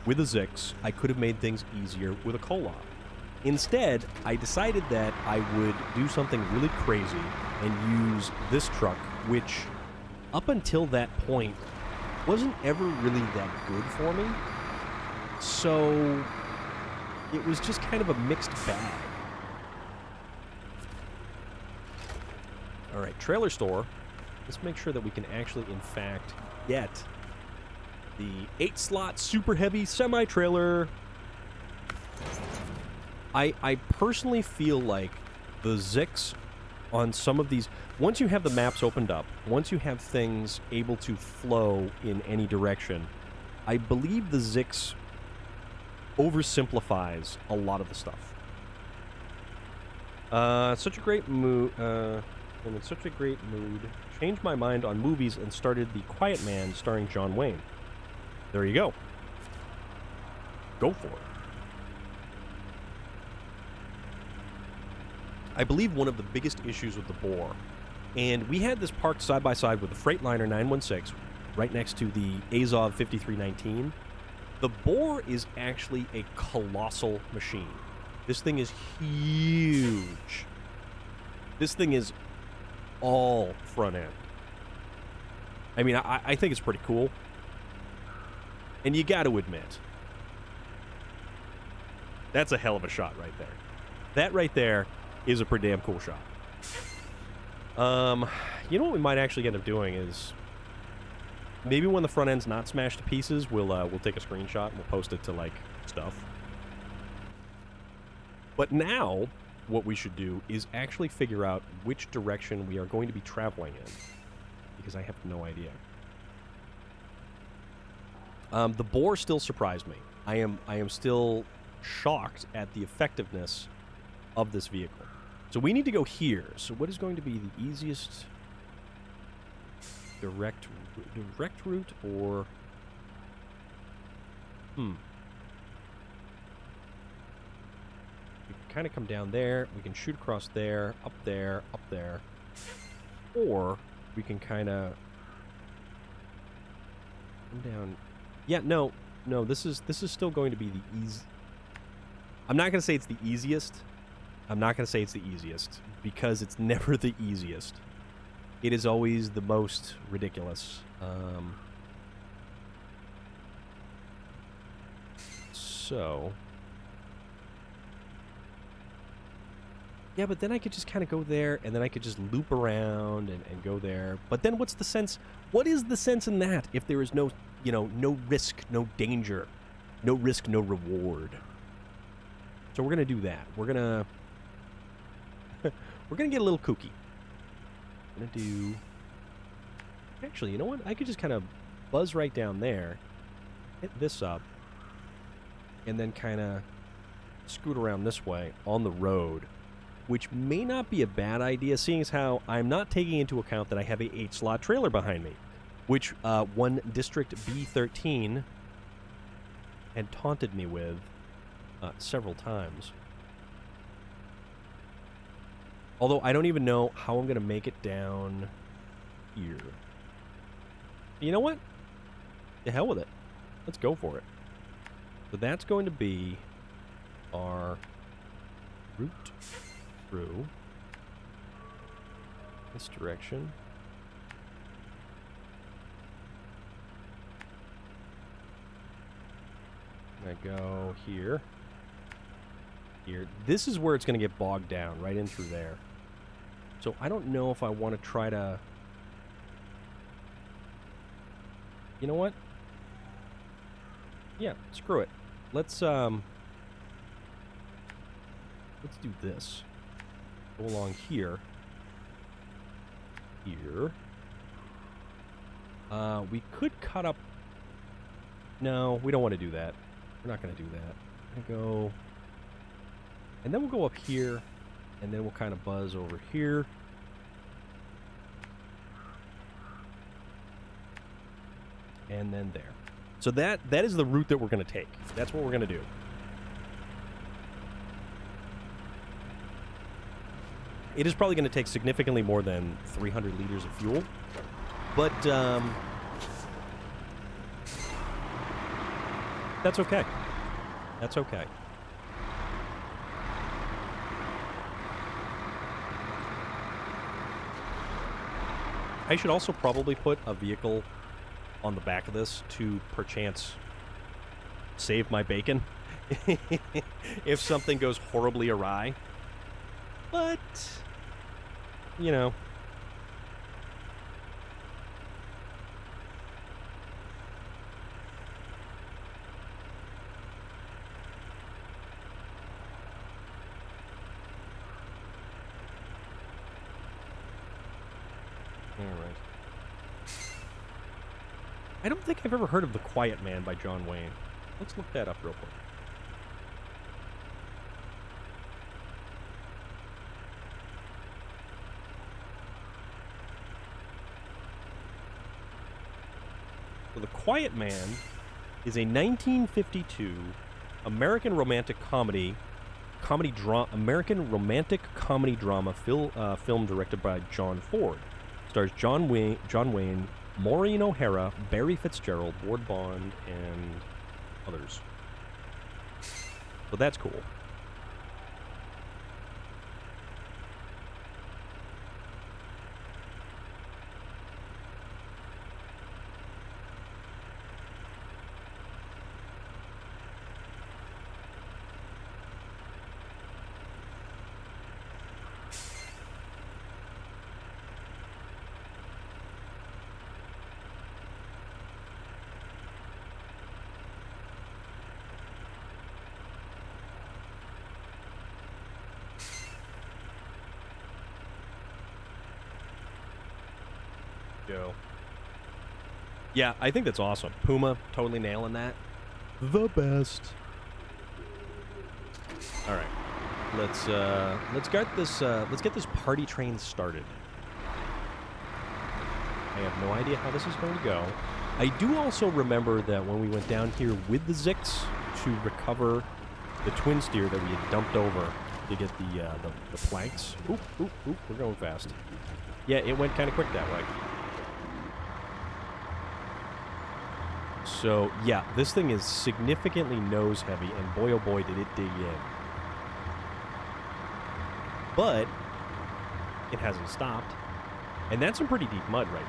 with a Zix. I could have made things easier with a collab. Instead, I decided that I would do something really crazy and use this truck, which up until that point wasn't ever really that good for me. So it was just kind of a mixed bag. All right, trailer store. Let's make sure that we can actually, in fact, get the 8-slot super heavy semi-trailer. I personally feel like the Zix on some of these, once you have the maps opened up, once you have things able to flow in any direction, I believe the Zix oversimplifies a lot of the stuff. Such a great mood. I'm in such a great mood. Changed my mind on movies and started The Quiet Man starring John Wayne. There you go. Go for it. I believe one of the biggest issues with the boar, and we had this parked side by side with the Freightliner 916 right next to the Azov 5319. The boar is actually a colossal machine. This thing is huge. This thing is all front end. I mean, I think it's pretty cool. And you got to admit, that's a hell of a shot right there. That right there is a pretty damn cool shot. You know what we might actually end up doing is maybe when the front end's not smashed to pieces, we'll take a screenshot and we'll post it to like stuff. But now what we should do is actually figure out which direction we are going to be traveling in, because I have no idea. The boar still surprised me. I am still shocked at the effectiveness of this vehicle. So we need to go here. So what is going to be the easiest direct route, or we can kind of come down there. We can shoot across there, up there, or we can kind of come down. Yeah, no. This is still going to be the easy. I'm not going to say it's the easiest. Because it's never the easiest. It is always the most ridiculous. So. Yeah, but then I could just kind of go there, and then I could just loop around and go there. But then what's the sense? What is the sense in that if there is no, no risk, no danger, no risk, no reward? So we're going to do that. We're going to get a little kooky. I'm going to do... Actually, you know what? I could just kind of buzz right down there, hit this up, and then kind of scoot around this way on the road, which may not be a bad idea, seeing as how I'm not taking into account that I have a 8-slot trailer behind me, which one District B13 had taunted me with several times. Although I don't even know how I'm going to make it down here. You know what? The hell with it. Let's go for it. So that's going to be our route through this direction. I go here. Here. This is where it's going to get bogged down, right in through there. So I don't know if I want to try to... You know what? Yeah, screw it. Let's do this. Go along here. Here. We could cut up... No, we don't want to do that. We're not going to do that. We're going to go... And then we'll go up here, and then we'll kind of buzz over here. And then there. So that is the route that we're going to take. That's what we're going to do. It is probably going to take significantly more than 300 liters of fuel. But, that's okay. That's okay. I should also probably put a vehicle on the back of this to perchance save my bacon if something goes horribly awry. But, you know. I don't think I've ever heard of The Quiet Man by John Wayne. Let's look that up real quick. So The Quiet Man is a 1952 American romantic American romantic comedy drama film directed by John Ford. Stars John Wayne, Maureen O'Hara, Barry Fitzgerald, Ward Bond, and others. So that's cool. Go. Yeah, I think that's awesome. Puma, totally nailing that. The best. All right, let's get this party train started. I have no idea how this is going to go. I do also remember that when we went down here with the Zix to recover the twin steer that we had dumped over to get the planks. Oop, oop, oop, we're going fast. Yeah, it went kind of quick that way. So, yeah, this thing is significantly nose heavy, and boy oh boy did it dig in. But it hasn't stopped. And that's some pretty deep mud right here.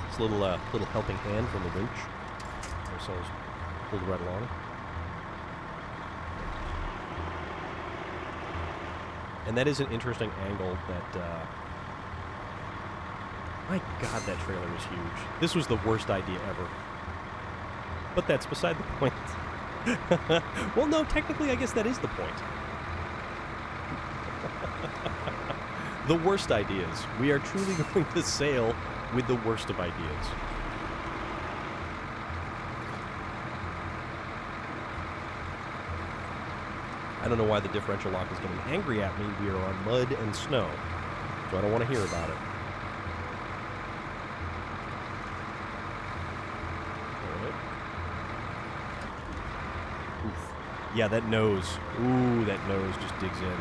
It's a little helping hand from the winch. Ourselves pulled right along. And that is an interesting angle that, my God, that trailer is huge. This was the worst idea ever. But that's beside the point. Well, no, technically, I guess that is the point. The worst ideas. We are truly going to sail with the worst of ideas. I don't know why the differential lock is getting angry at me. We are on mud and snow, so I don't want to hear about it. All right. Oof. Yeah, that nose. Ooh, that nose just digs in.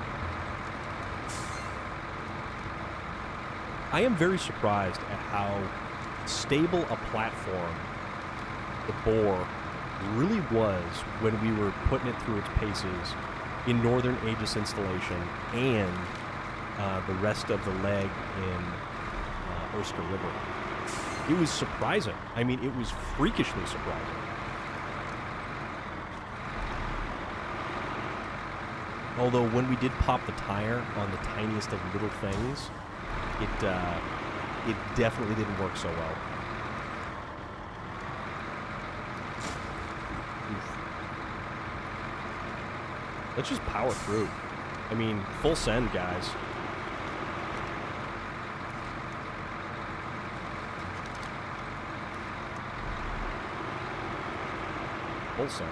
I am very surprised at how stable a platform the Boar really was when we were putting it through its paces in Northern Aegis installation and the rest of the leg in Oscar River. It was surprising. I mean, it was freakishly surprising. Although when we did pop the tire on the tiniest of little things, it definitely didn't work so well. Oof. Let's just power through. I mean, full send, guys. Full send.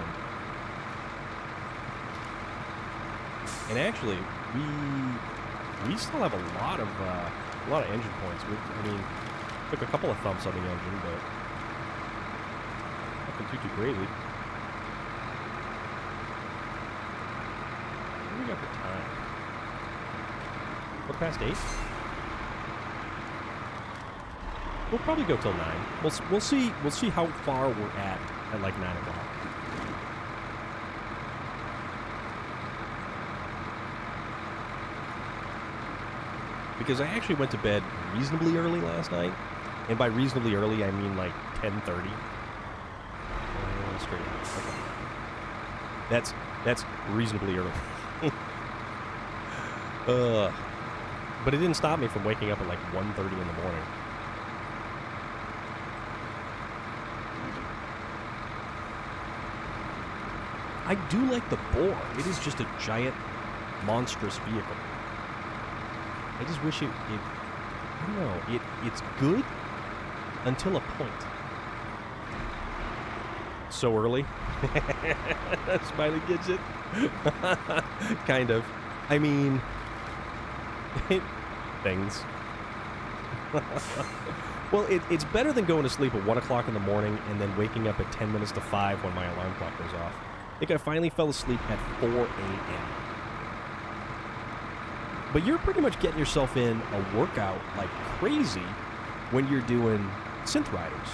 And actually, we still have a lot of engine points. I mean, took a couple of thumps on the engine, but nothing too crazy. What do we got for time? We're past 8. We'll probably go till 9. We'll see how far we're at like 9 o'clock. Because I actually went to bed reasonably early last night. And by reasonably early, I mean like 10:30. Straight up. Okay. That's reasonably early. But it didn't stop me from waking up at like 1:30 in the morning. I do like the Boar. It is just a giant, monstrous vehicle. I just wish it I don't know, it's good until a point. So early? Smiley gets it? Kind of. I mean, things. Well, it's better than going to sleep at 1 o'clock in the morning and then waking up at 10 minutes to 5 when my alarm clock goes off. I think I finally fell asleep at 4 a.m. But you're pretty much getting yourself in a workout like crazy when you're doing synth riders.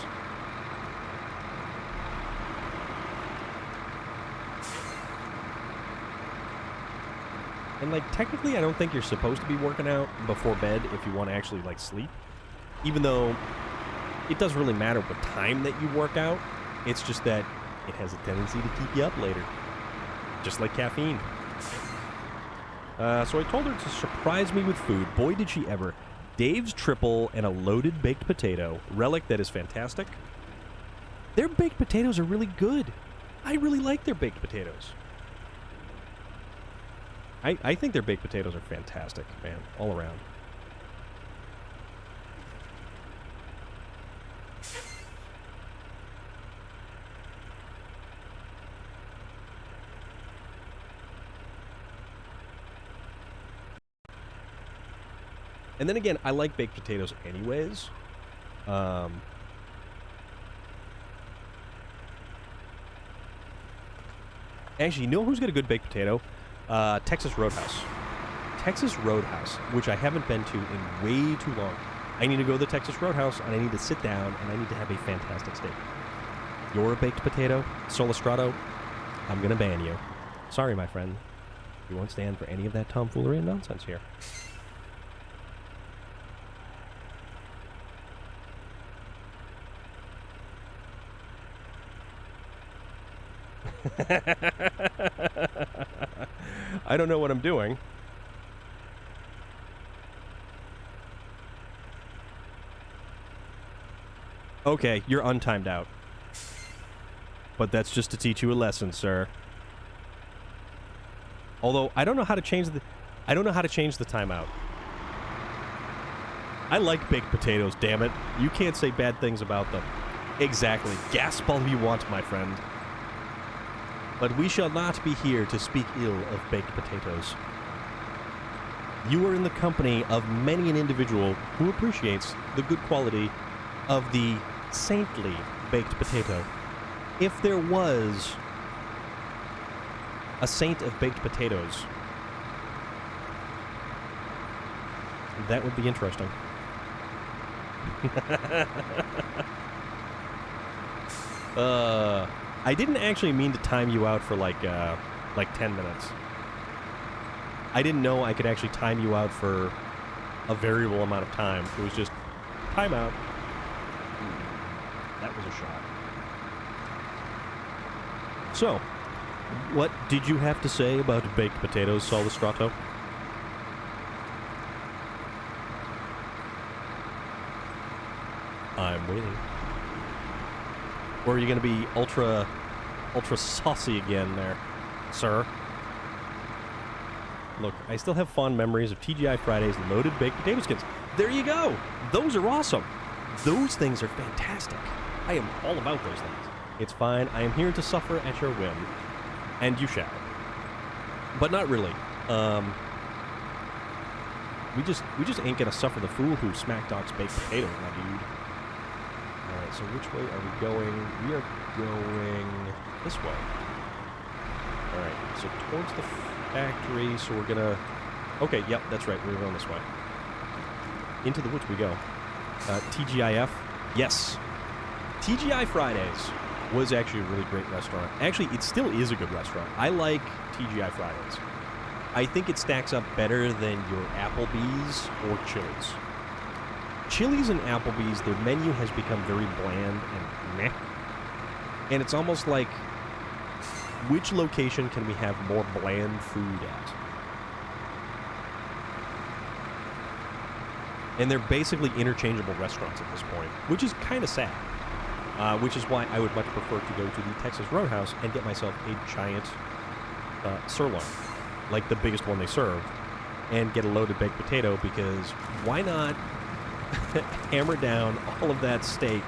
And like technically I don't think you're supposed to be working out before bed if you want to actually like sleep. Even though it doesn't really matter what time that you work out. It's just that it has a tendency to keep you up later. Just like caffeine. So I told her to surprise me with food. Boy, did she ever. Dave's triple and a loaded baked potato. Relic that is fantastic. Their baked potatoes are really good. I really like their baked potatoes. I think their baked potatoes are fantastic, man, all around. And then again, I like baked potatoes anyways. Actually, you know who's got a good baked potato? Texas Roadhouse. Texas Roadhouse, which I haven't been to in way too long. I need to go to the Texas Roadhouse, and I need to sit down, and I need to have a fantastic steak. You're a baked potato, Solastrato, I'm gonna ban you. Sorry, my friend. You won't stand for any of that tomfoolery and nonsense here. I don't know what I'm doing. Okay, you're untimed out. But that's just to teach you a lesson, sir. Although I don't know how to change the timeout. I like baked potatoes, damn it. You can't say bad things about them. Exactly. Gasp all you want, my friend. But we shall not be here to speak ill of baked potatoes. You are in the company of many an individual who appreciates the good quality of the saintly baked potato. If there was a saint of baked potatoes, that would be interesting. I didn't actually mean to time you out for like 10 minutes. I didn't know I could actually time you out for a variable amount of time. It was just timeout. That was a shot. So, what did you have to say about baked potatoes, Solastrato? I'm waiting. Or are you going to be ultra saucy again there, sir? Look, I still have fond memories of TGI Fridays loaded baked potato skins. There you go! Those are awesome! Those things are fantastic. I am all about those things. It's fine. I am here to suffer at your whim. And you shall. But not really. We just ain't gonna suffer the fool who smack talks baked potatoes, my dude. Alright, so which way are we going? We are going this way. Alright, so towards the factory, so we're gonna... Okay, yep, that's right, we're going this way. Into the woods we go. TGIF, yes. TGI Fridays was actually a really great restaurant. Actually, it still is a good restaurant. I like TGI Fridays. I think it stacks up better than your Applebee's or Chili's. Chili's and Applebee's, their menu has become very bland and meh. And it's almost like, which location can we have more bland food at? And they're basically interchangeable restaurants at this point, which is kind of sad. Which is why I would much prefer to go to the Texas Roadhouse and get myself a giant sirloin, like the biggest one they serve, and get a loaded baked potato, because why not hammer down all of that steak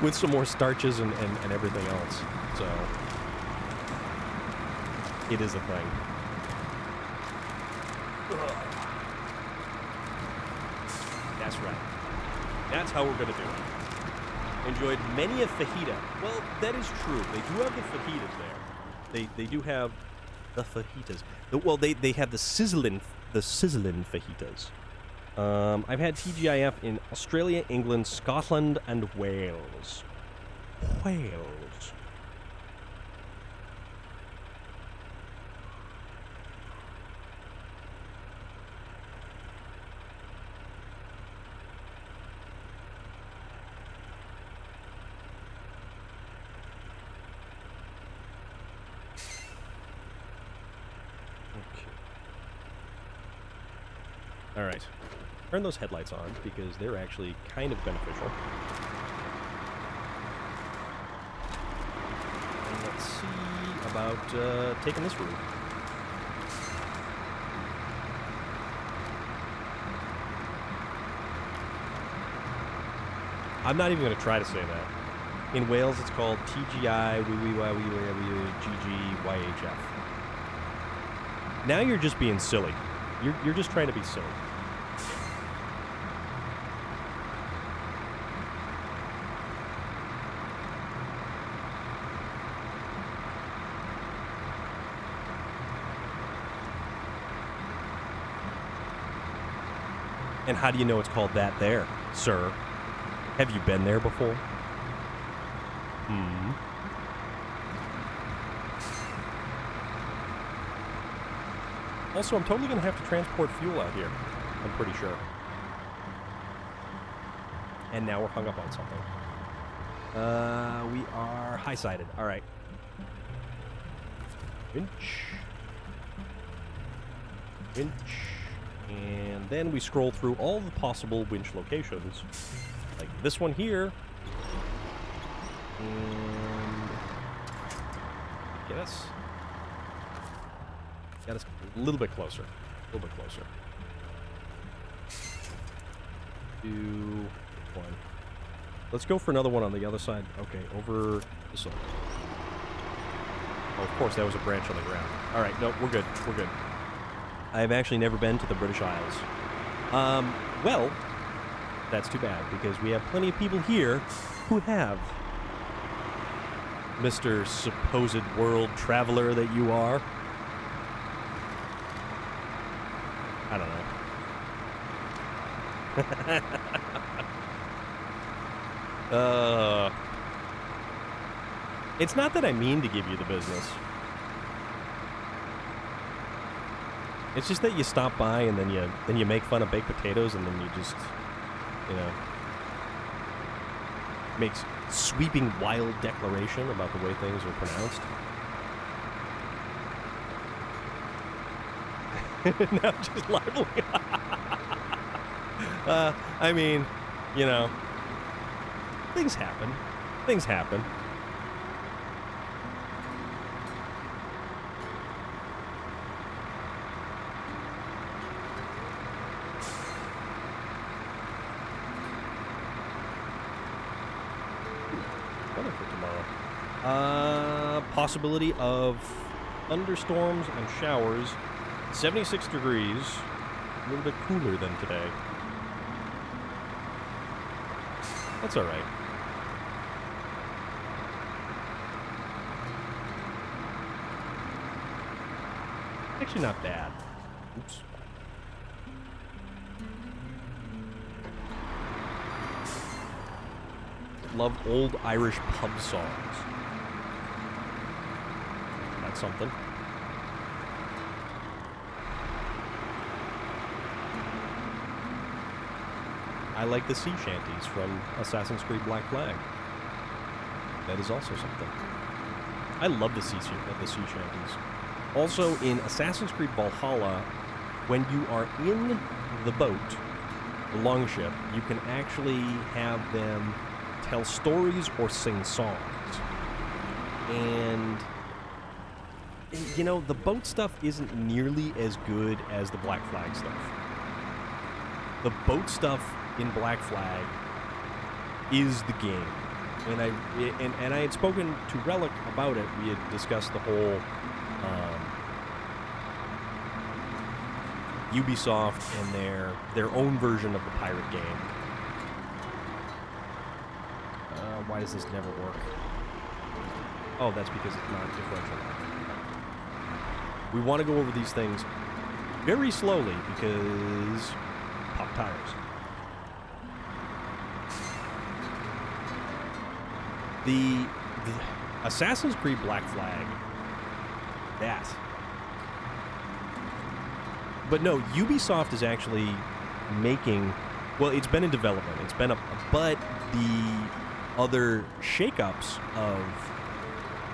with some more starches and everything else. So it is a thing. That's right. That's how we're going to do it. Enjoyed many a fajita. Well, that is true. They do have the fajitas there. They do have the fajitas. Well, they have the sizzling fajitas. I've had TGIF in Australia, England, Scotland, and Wales. Wales. All right. Turn those headlights on, because they're actually kind of beneficial. about taking this route. I'm not even going to try to say that. In Wales, it's called TGI GGYHF. Now you're just being silly. You're just trying to be silly. And how do you know it's called that there, sir? Have you been there before? Also, I'm totally going to have to transport fuel out here. I'm pretty sure. And now we're hung up on something. We are high-sided. All right. Winch. Winch. And then we scroll through all the possible winch locations. Like this one here. And get us a little bit closer. A little bit closer. To one. Let's go for another one on the other side. Okay, over this one. Oh, of course, that was a branch on the ground. All right, no, we're good. We're good. I've actually never been to the British Isles. Well, that's too bad, because we have plenty of people here who have. Mr. Supposed world traveler that you are. I don't know. It's not that I mean to give you the business. It's just that you stop by and then you make fun of baked potatoes and then you just, you know, makes sweeping wild declaration about the way things are pronounced. Now just lively. I mean, you know, things happen. Things happen. Possibility of thunderstorms and showers. 76 degrees. A little bit cooler than today. That's all right. Actually not bad. Oops. Love old Irish pub songs. That's something. I like the sea shanties from Assassin's Creed Black Flag. That is also something. I love the sea shanties. Also, in Assassin's Creed Valhalla, when you are in the boat, the longship, you can actually have them tell stories or sing songs. And, you know, the boat stuff isn't nearly as good as the Black Flag stuff. The boat stuff in Black Flag is the game. And I had spoken to Relic about it. We had discussed the whole Ubisoft and their own version of the pirate game. Why does this never work? Oh, that's because it's not differential. We want to go over these things very slowly because pop tires. The Assassin's Creed Black Flag, that. But no, Ubisoft is actually making, well, it's been in development. It's been but the other shakeups of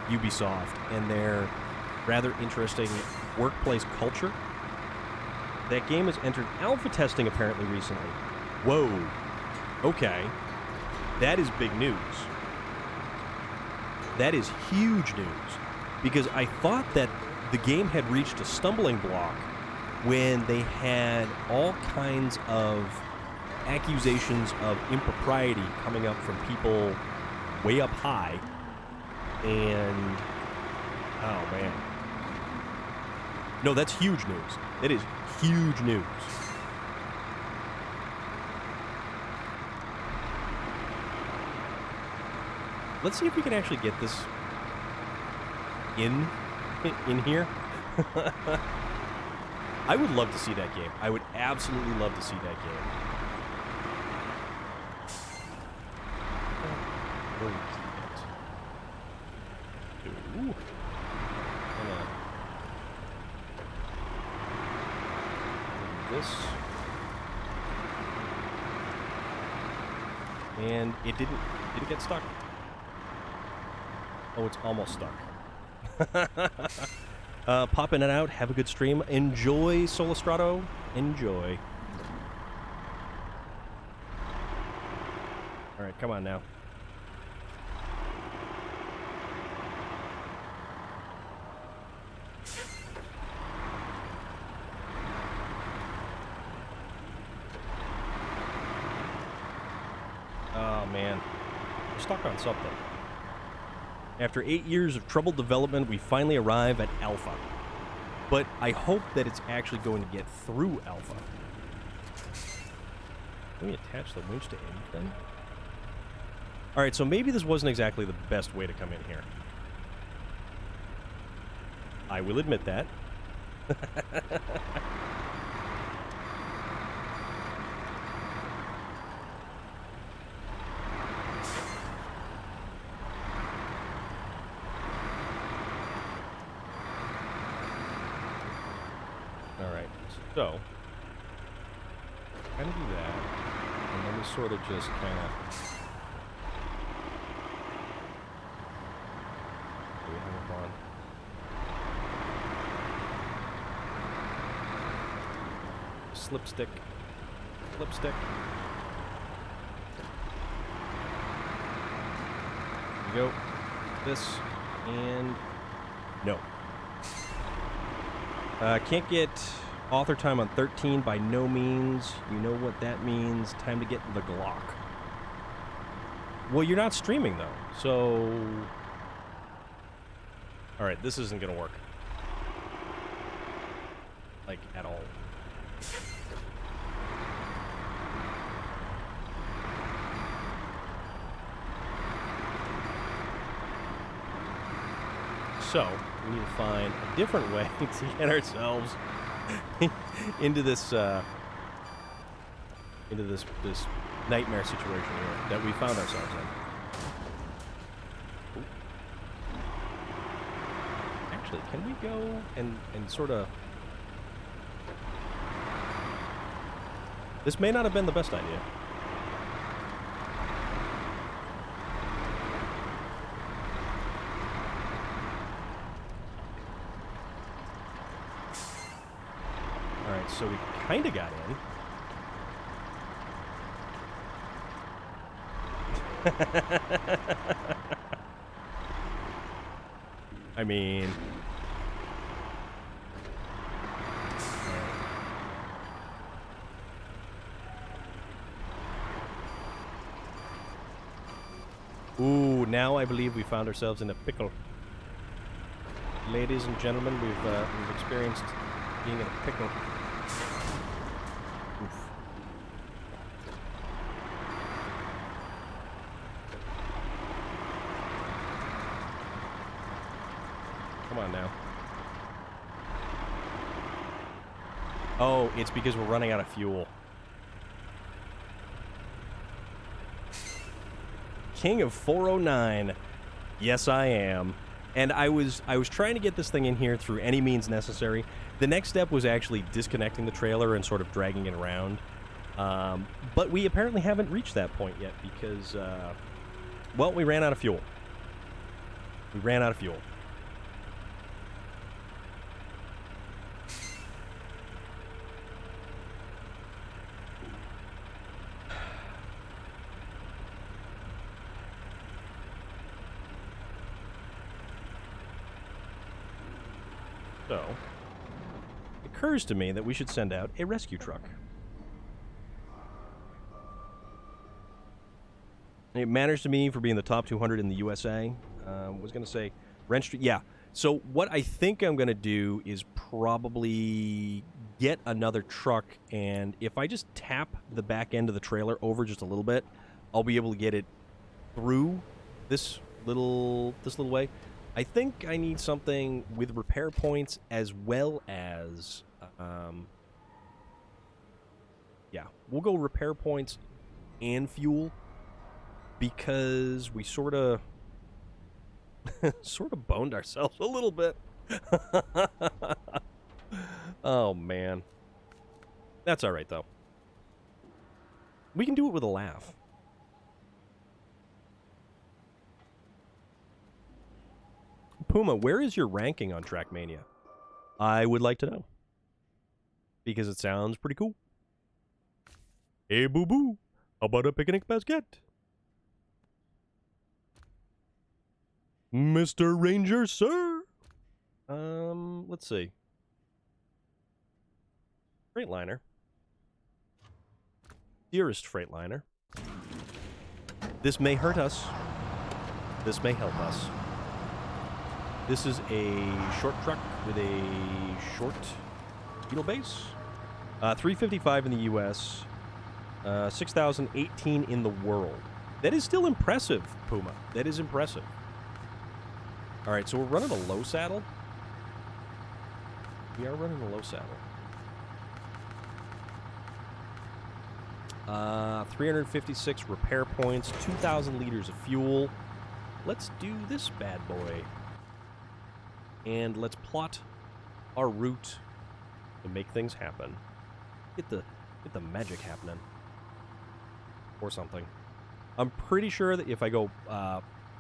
Ubisoft and their rather interesting workplace culture. That game has entered alpha testing apparently recently. Whoa. Okay. That is big news. That is huge news. because I thought that the game had reached a stumbling block when they had all kinds of accusations of impropriety coming up from people way up high, and oh man, no, that's huge news. It is huge news. Let's see if we can actually get this in here. I would love to see that game. I would absolutely love to see that game. Where is it? Ooh. This. And it did it get stuck? Oh, it's almost stuck. Popping it out. Have a good stream. Enjoy, Solastrato. Enjoy. All right, come on now. Oh, man. We're stuck on something. After 8 years of troubled development, we finally arrive at Alpha. But I hope that it's actually going to get through Alpha. Can we attach the winch to anything? Alright, so maybe this wasn't exactly the best way to come in here. I will admit that. So, kind of do that, and then we sort of just kind of... Do we have it on? Slipstick. Flipstick. There we go. This, and... No. Can't get... Author time on 13, by no means. You know what that means. Time to get the Glock. Well, you're not streaming, though, so... Alright, this isn't gonna work. Like, at all. So, we need to find a different way to get ourselves... into this nightmare situation here that we found ourselves in. Ooh. Actually, can we go and sort of... This may not have been the best idea. So we kind of got in. I mean... Ooh, now I believe we found ourselves in a pickle. Ladies and gentlemen, we've experienced being in a pickle. Oof. Come on now. Oh, it's because we're running out of fuel. King of 409. Yes, I am. And I was trying to get this thing in here through any means necessary. The next step was actually disconnecting the trailer and sort of dragging it around. But we apparently haven't reached that point yet because, well, we ran out of fuel. We ran out of fuel. So, it occurs to me that we should send out a rescue truck. It matters to me for being the top 200 in the USA. Was going to say, Wrench Street, yeah. So what I think I'm going to do is probably get another truck, and if I just tap the back end of the trailer over just a little bit, I'll be able to get it through this little way. I think I need something with repair points as well as, yeah, we'll go repair points and fuel, because we sort of boned ourselves a little bit. Oh, man. That's all right, though. We can do it with a laugh. Puma, where is your ranking on Trackmania? I would like to know, because it sounds pretty cool. Hey, boo-boo. How about a picnic basket? Mr. Ranger, sir. Let's see. Freightliner. Dearest Freightliner. This may hurt us. This may help us. This is a short truck with a short wheelbase. 355 in the U.S. 6,018 in the world. That is still impressive, Puma. That is impressive. All right, so we're running a low saddle. We are running a low saddle. 356 repair points, 2,000 liters of fuel. Let's do this bad boy. And let's plot our route to make things happen. Get the magic happening. Or something. I'm pretty sure that if I go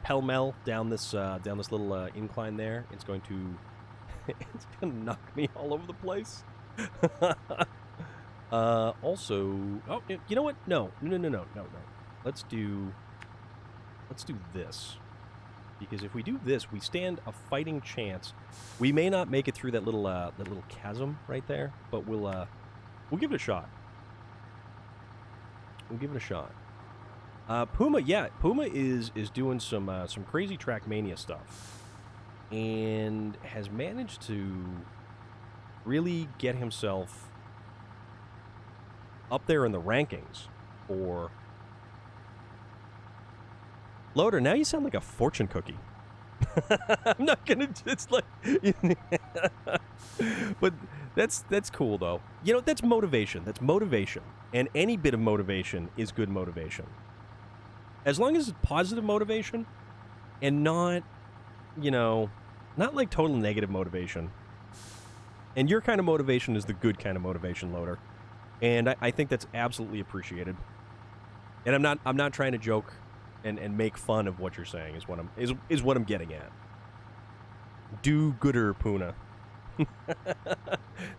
pell-mell down this little incline there, it's going to knock me all over the place. Also, oh, you know what? No. Let's do this, because if we do this, we stand a fighting chance. We may not make it through that little chasm right there, but we'll give it a shot. We'll give it a shot. Puma, yeah, Puma is doing some crazy Trackmania stuff, and has managed to really get himself up there in the rankings for Loader. Now you sound like a fortune cookie. I'm not gonna. It's like, but that's cool though. You know, that's motivation. That's motivation, and any bit of motivation is good motivation. As long as it's positive motivation, and not, you know, not like total negative motivation. And your kind of motivation is the good kind of motivation, Loader. And I think that's absolutely appreciated. And I'm not trying to joke and make fun of what you're saying is what I'm getting at. Do gooder, Puna.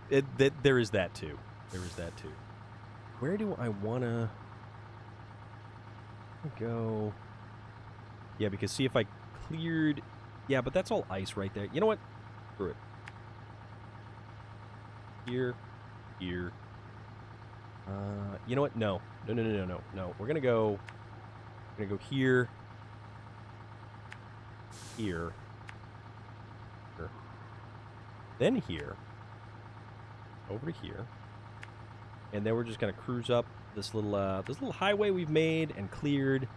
There is that too. There is that too. Where do I wanna go? Yeah, because see if I cleared. Yeah, but that's all ice right there. You know what? Screw it. Here. You know what? No. We're gonna go here, then here, over to here, and then we're just gonna cruise up this little highway we've made and cleared,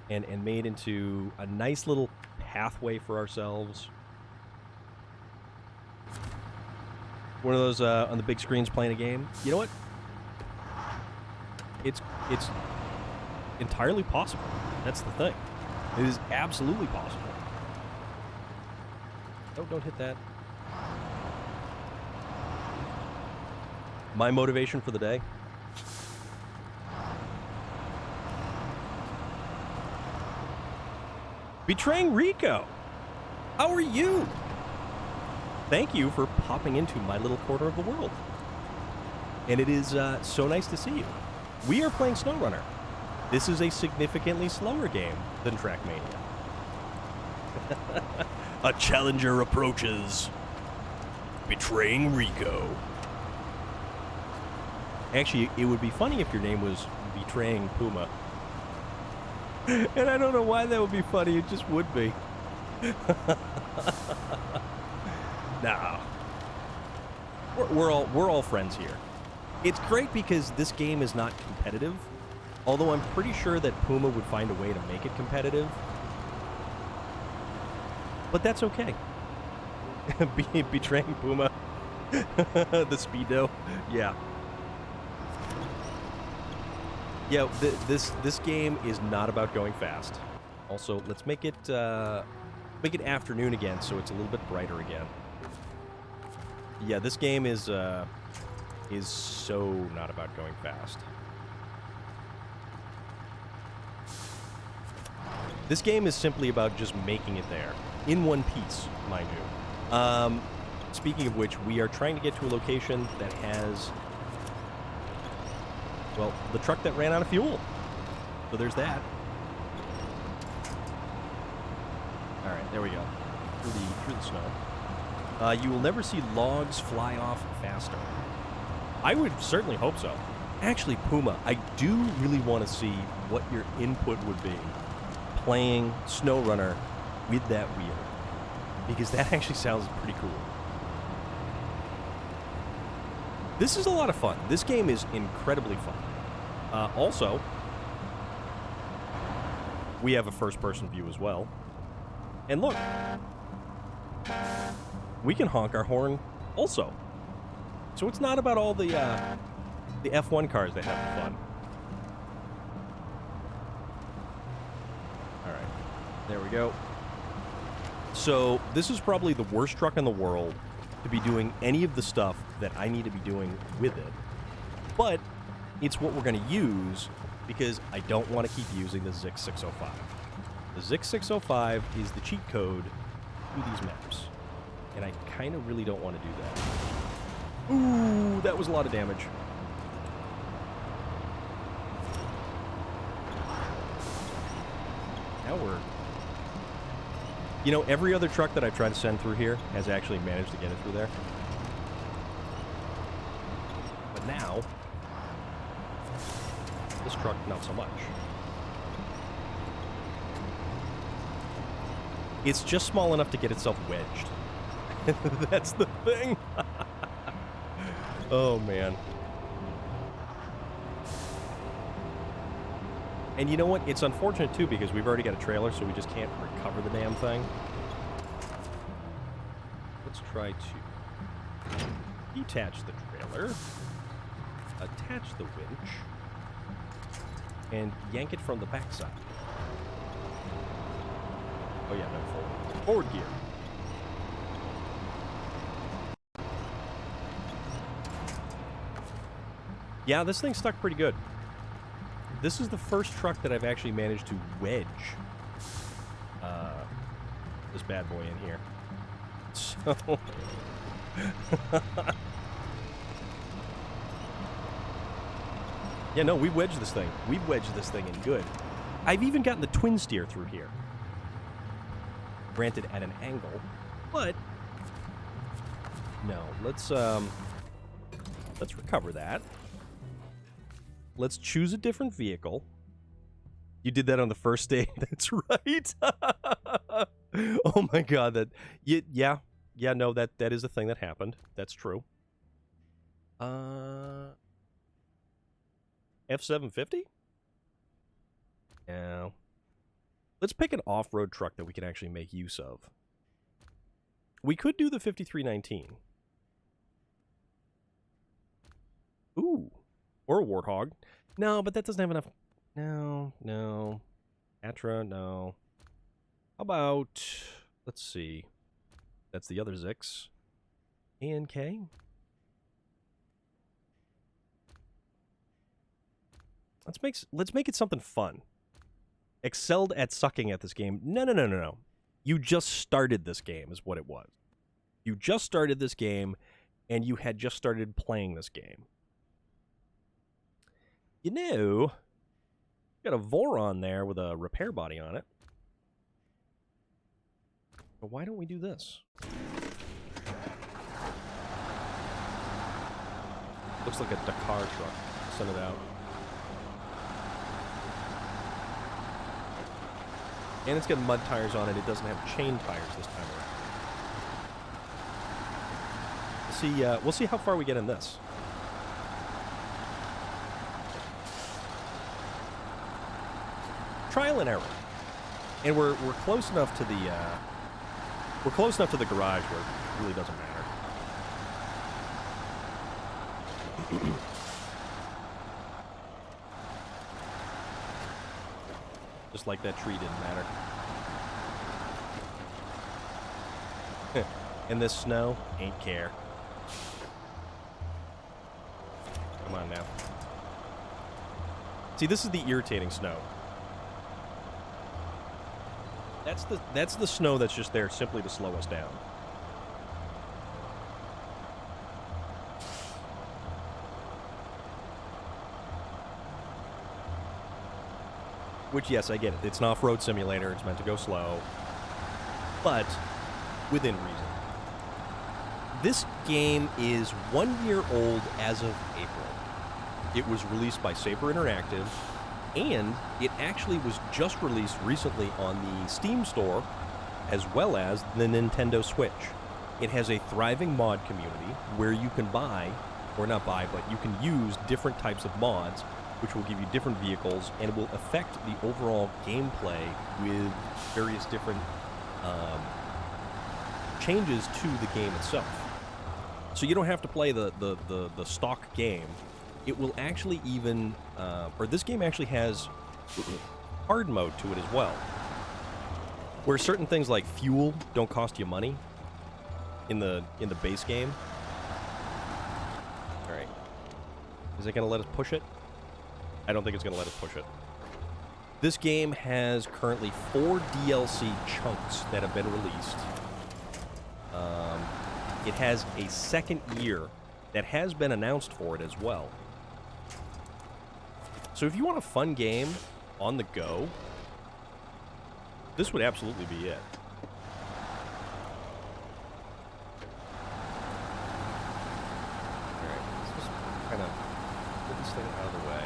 and made into a nice little pathway for ourselves. One of those on the big screens playing a game. You know what? It's entirely possible. That's the thing. It is absolutely possible. Don't hit that. My motivation for the day. Betraying Rico. How are you? Thank you for popping into my little corner of the world. And it is so nice to see you. We are playing SnowRunner. This is a significantly slower game than Trackmania. A challenger approaches. Betraying Rico. Actually, it would be funny if your name was Betraying Puma. And I don't know why that would be funny, it just would be. Nah. We're all friends here. It's great because this game is not competitive, although I'm pretty sure that Puma would find a way to make it competitive. But that's okay. Betraying Puma. The Speedo. Yeah. Yeah, this game is not about going fast. Also, let's make it afternoon again, so it's a little bit brighter again. Yeah, this game is so not about going fast. This game is simply about just making it there, in one piece, mind you. Speaking of which, we are trying to get to a location that has, well, the truck that ran out of fuel. So there's that. All right, there we go. Through the snow. You will never see logs fly off faster. I would certainly hope so. Actually, Puma, I do really want to see what your input would be playing SnowRunner with that wheel, because that actually sounds pretty cool. This is a lot of fun. This game is incredibly fun. Also, we have a first-person view as well. And look, we can honk our horn also. So it's not about all the F1 cars that have fun. All right, there we go. So this is probably the worst truck in the world to be doing any of the stuff that I need to be doing with it. But it's what we're going to use because I don't want to keep using the Zix 605. The Zix 605 is the cheat code to these maps. And I kind of really don't want to do that. Ooh, that was a lot of damage. Now we're... You know, every other truck that I've tried to send through here has actually managed to get it through there. But now, this truck, not so much. It's just small enough to get itself wedged. That's the thing. Oh, man. And you know what? It's unfortunate, too, because we've already got a trailer, so we just can't recover the damn thing. Let's try to detach the trailer, attach the winch, and yank it from the backside. Oh, yeah, no, forward. Forward gear. Yeah, this thing stuck pretty good. This is the first truck that I've actually managed to wedge this bad boy in here. So... yeah, no, we wedged this thing. We wedged this thing in good. I've even gotten the twin steer through here. Granted, at an angle, but... No, let's recover that. Let's choose a different vehicle. You did that on the first day. That's right. Oh my god, that... Yeah, no, that is a thing that happened. That's true. F-750? Yeah. Let's pick an off-road truck that we can actually make use of. We could do the 5319. Ooh. Or a Warthog. No, but that doesn't have enough... No. Atra, no. How about... Let's see. That's the other Zix. A&K? Let's make it something fun. Excelled at sucking at this game. No. You just started this game is what it was. You just started this game, and you had just started playing this game. You know, got a Voron there with a repair body on it. But why don't we do this? Looks like a Dakar truck. Send it out. And it's got mud tires on it. It doesn't have chain tires this time around. We'll see how far we get in this. Trial and error. And we're close enough to the garage where it really doesn't matter. Just like that tree didn't matter. And this snow ain't care. Come on now. See, this is the irritating snow. That's the snow that's just there simply to slow us down. Which, yes, I get it. It's an off-road simulator. It's meant to go slow. But within reason. This game is 1 year old as of April. It was released by Saber Interactive, and it actually was just released recently on the Steam store, as well as the Nintendo Switch. It has a thriving mod community where you can buy, or not buy, but you can use different types of mods, which will give you different vehicles, and it will affect the overall gameplay with various different changes to the game itself. So you don't have to play the stock game. It will actually even, or this game actually has hard mode to it as well, where certain things like fuel don't cost you money in the base game. All right, is it going to let us push it? I don't think it's going to let us push it. This game has currently 4 DLC chunks that have been released. It has a second year that has been announced for it as well. So if you want a fun game on the go, this would absolutely be it. Alright, let's just kind of get this thing out of the way.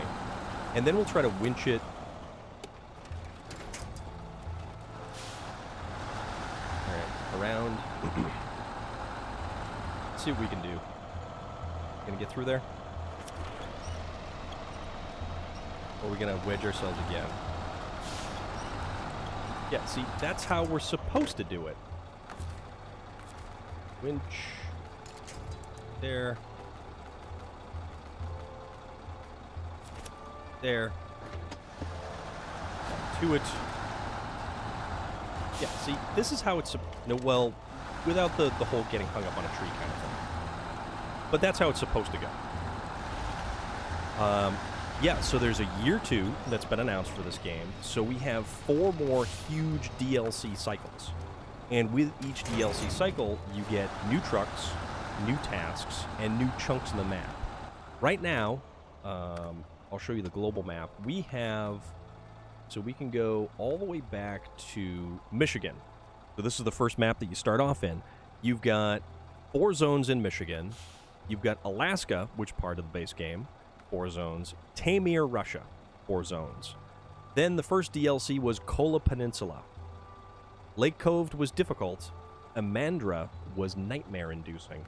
And then we'll try to winch it. Alright, around. Let's see what we can do. Gonna get through there? Or are we gonna wedge ourselves again? Yeah, see, that's how we're supposed to do it. Winch. There. There. To it. Yeah, see, this is how it's... No, well, without the whole getting hung up on a tree kind of thing. But that's how it's supposed to go. Yeah, so there's a year 2 that's been announced for this game. So we have 4 more huge DLC cycles. And with each DLC cycle, you get new trucks, new tasks, and new chunks in the map. Right now, I'll show you the global map. We have... So we can go all the way back to Michigan. So this is the first map that you start off in. You've got 4 zones in Michigan. You've got Alaska, which part of the base game, 4 zones. Taimyr, Russia, 4 zones. Then the first DLC was Kola Peninsula. Lake Cove was difficult. Amandra was nightmare-inducing.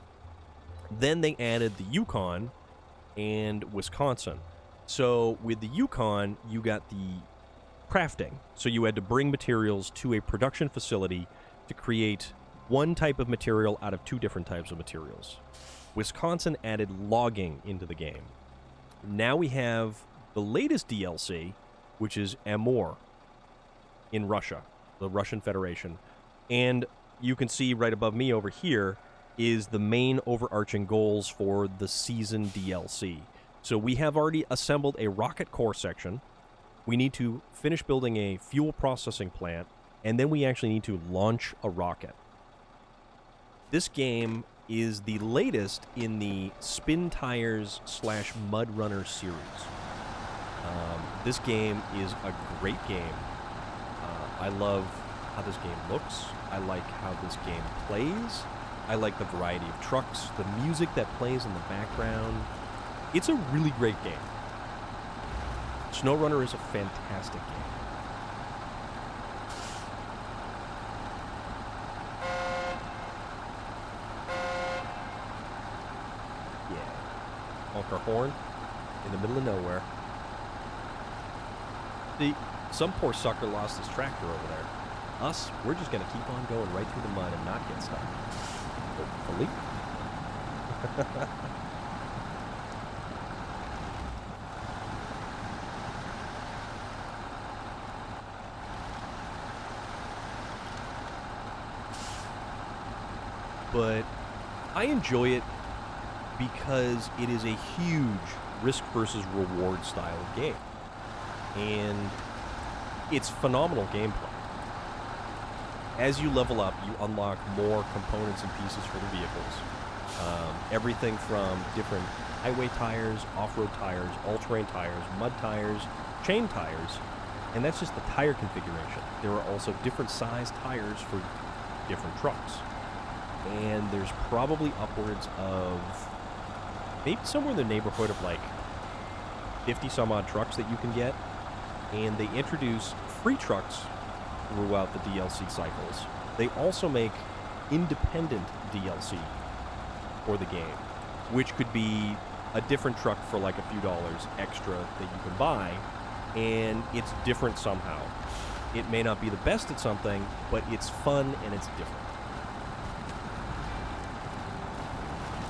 Then they added the Yukon and Wisconsin. So with the Yukon, you got the crafting. So you had to bring materials to a production facility to create one type of material out of 2 different types of materials. Wisconsin added logging into the game. Now we have the latest DLC, which is Amur in Russia, the Russian Federation. And you can see right above me over here is the main overarching goals for the season DLC. So we have already assembled a rocket core section. We need to finish building a fuel processing plant, and then we actually need to launch a rocket. This game is the latest in the Spin Tires / Mud Runner series. This game is a great game. I love how this game looks. I like how this game plays. I like the variety of trucks, the music that plays in the background. It's a really great game. SnowRunner is a fantastic game. Yeah. Honk our horn in the middle of nowhere. See, some poor sucker lost his tractor over there. Us, we're just going to keep on going right through the mud and not get stuck. Hopefully. But I enjoy it because it is a huge risk versus reward style of game. And it's phenomenal gameplay. As you level up, you unlock more components and pieces for the vehicles. Everything from different highway tires, off-road tires, all-terrain tires, mud tires, chain tires, and that's just the tire configuration. There are also different size tires for different trucks. And there's probably upwards of maybe somewhere in the neighborhood of like 50 some odd trucks that you can get. And they introduce free trucks throughout the DLC cycles. They also make independent DLC for the game, which could be a different truck for like a few dollars extra that you can buy, and it's different somehow. It may not be the best at something, but it's fun and it's different.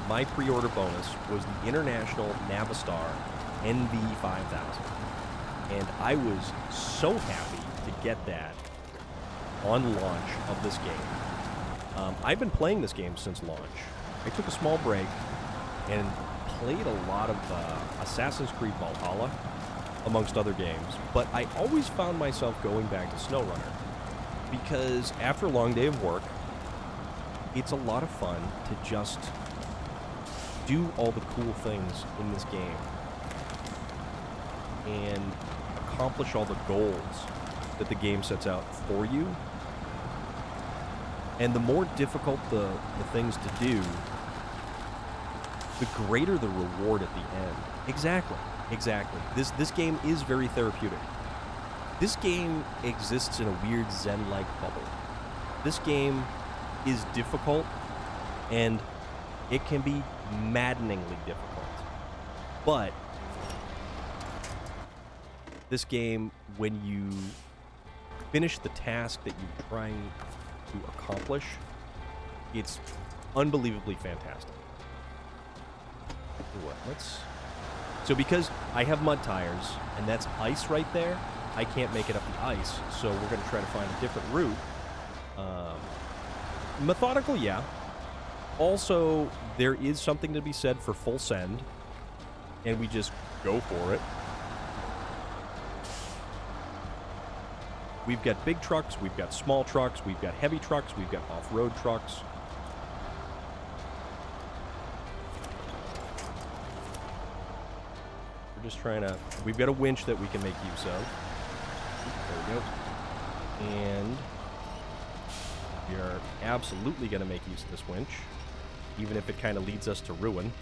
My pre-order bonus was the International Navistar NV5000. And I was so happy to get that on launch of this game. I've been playing this game since launch. I took a small break and played a lot of Assassin's Creed Valhalla, amongst other games. But I always found myself going back to SnowRunner because after a long day of work, it's a lot of fun to just do all the cool things in this game and accomplish all the goals that the game sets out for you. And the more difficult the things to do, the greater the reward at the end. Exactly. This game is very therapeutic. This game exists in a weird Zen-like bubble. This game is difficult, and it can be maddeningly difficult. But this game, when you finish the task that you're trying to accomplish, it's unbelievably fantastic. So because I have mud tires, and that's ice right there, I can't make it up the ice, so we're going to try to find a different route. Methodical, yeah. Also, there is something to be said for full send, and we just go for it. We've got big trucks, we've got small trucks, we've got heavy trucks, we've got off-road trucks. We're just trying to... We've got a winch that we can make use of. There we go. And we are absolutely going to make use of this winch, even if it kind of leads us to ruin.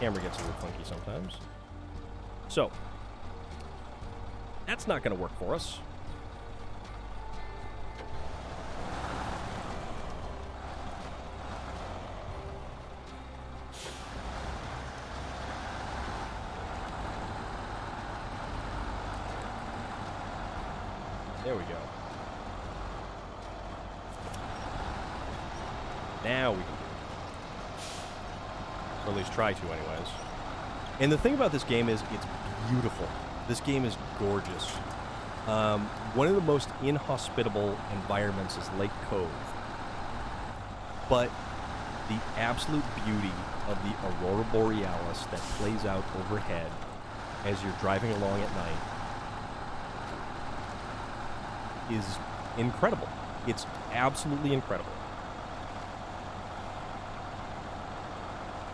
Camera gets a little funky sometimes. So, that's not going to work for us. There we go. Now we can do it. Or at least try to, anyways. And the thing about this game is it's beautiful. This game is gorgeous. One of the most inhospitable environments is Lake Cove. But the absolute beauty of the Aurora Borealis that plays out overhead as you're driving along at night is incredible. It's absolutely incredible.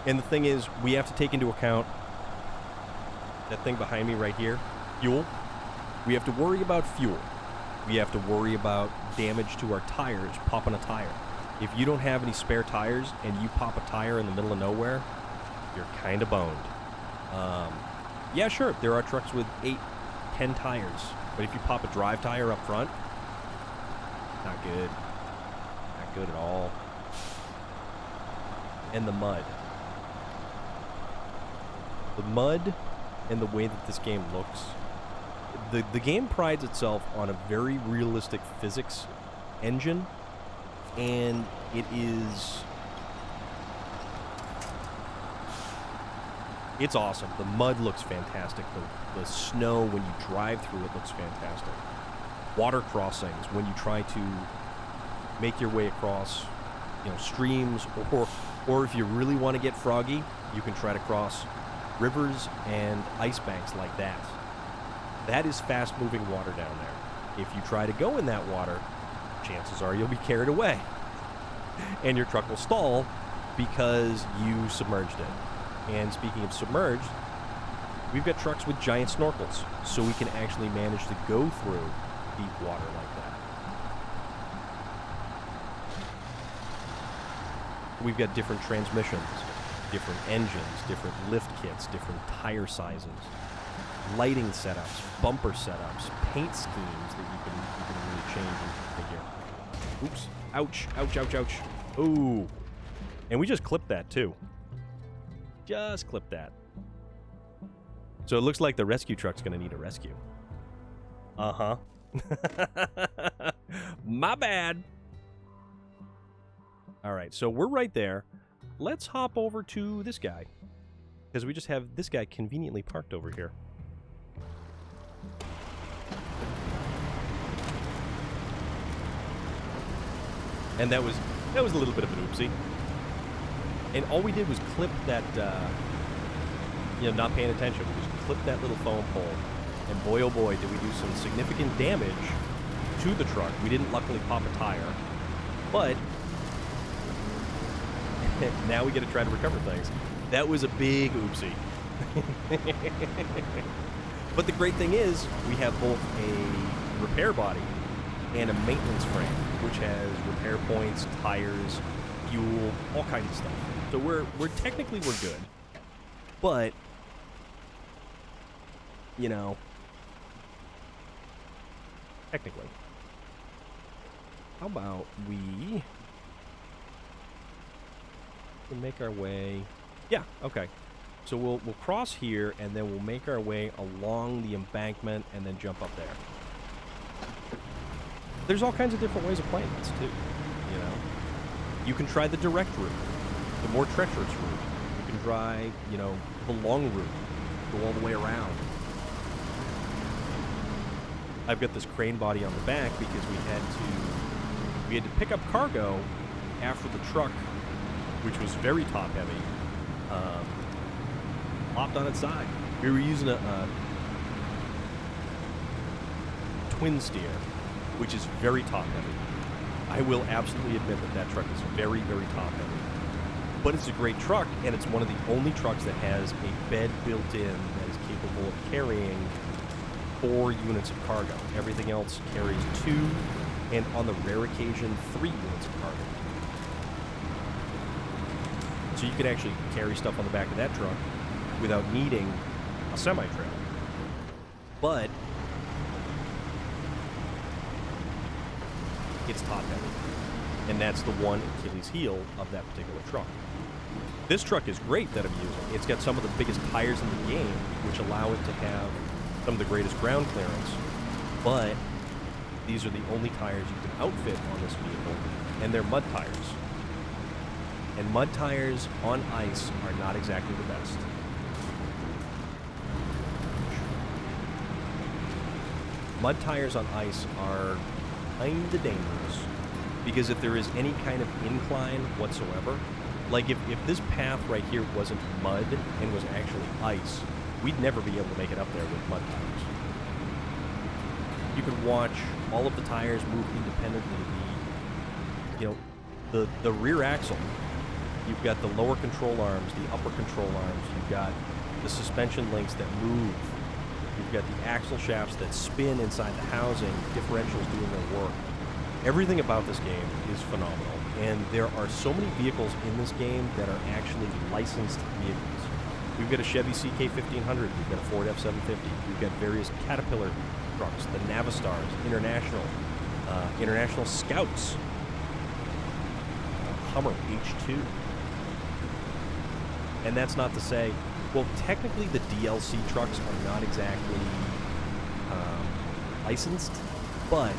And the thing is, we have to take into account that thing behind me right here, fuel. We have to worry about fuel. We have to worry about damage to our tires, popping a tire. If you don't have any spare tires and you pop a tire in the middle of nowhere, you're kind of boned. Yeah, sure, there are trucks with 8, 10 tires, but if you pop a drive tire up front, not good. Not good at all. And the mud. The mud and the way that this game looks. The game prides itself on a very realistic physics engine, and it is... It's awesome. The mud looks fantastic. The snow, when you drive through it, looks fantastic. Water crossings, when you try to make your way across, streams, or if you really want to get froggy, you can try to cross rivers and ice banks like that. That is fast-moving water down there. If you try to go in that water, chances are you'll be carried away. And your truck will stall because you submerged it. And speaking of submerged, we've got trucks with giant snorkels, so we can actually manage to go through deep water like that. We've got different transmissions, different engines, different lift kits, different tire sizes, lighting setups, bumper setups, paint schemes that you can really change and configure. Oops. Ouch. Ouch, ouch, ouch. Ooh. And we just clipped that, too. Just clipped that. So it looks like the rescue truck's going to need a rescue. Uh-huh. My bad. All right, so we're right there. Let's hop over to this guy, because we just have this guy conveniently parked over here. And that was a little bit of an oopsie. And all we did was clip that, not paying attention. We just clipped that little foam pole. And boy, oh boy, did we do some significant damage to the truck. We didn't luckily pop a tire, but now we get to try to recover things. That was a big oopsie. But the great thing is, we have both a repair body and a maintenance frame, which has repair points, tires, fuel, all kinds of stuff. So we're technically good. But, technically. How about we make our way... Yeah, okay. So we'll cross here, and then we'll make our way along the embankment, and then jump up there. There's all kinds of different ways of playing this, too, You can try the direct route, the more treacherous route. You can try, the long route, go all the way around. I've got this crane body on the back because we had to pick up cargo after the truck, which was very top-heavy, hopped on its side. We were using a twin steer, which is very top-heavy. I will absolutely admit that truck is very, very top-heavy. But it's a great truck, and it's one of the only trucks that has a bed built in that is capable of carrying 4 units of cargo. Everything else carries 2, and on the rare occasion, 3 units of cargo. So you could actually carry stuff on the back of that truck without needing a semi-trailer. But it's top-heavy, and that's the one Achilles heel of that particular truck. This truck is great that I'm using. It's got some of the biggest tires in the game, which allow it to have some of the greatest ground clearance, but these are the only tires you can outfit on this vehicle, and they're mud tires. And mud tires on ice are not exactly the best. Mud tires on ice are kinda dangerous, because if there is any kind of incline whatsoever, like if this path right here wasn't mud and was actually ice, we'd never be able to make it up there with mud tires. You can watch all of the tires move independently. The rear axle, you've got the lower control arms, the upper control arms, you've got the suspension links that move, you've got the axle shafts that spin inside the housing, differentials doing their work. Everything about this game is phenomenal, and there are so many vehicles in this game that are actually licensed vehicles. We've got a Chevy CK1500, we've got a Ford F750, we've got various Caterpillar trucks, the Navistars, International Scouts, Hummer H2. And that's not to say, well, technically the DLC trucks are not exactly licensed, but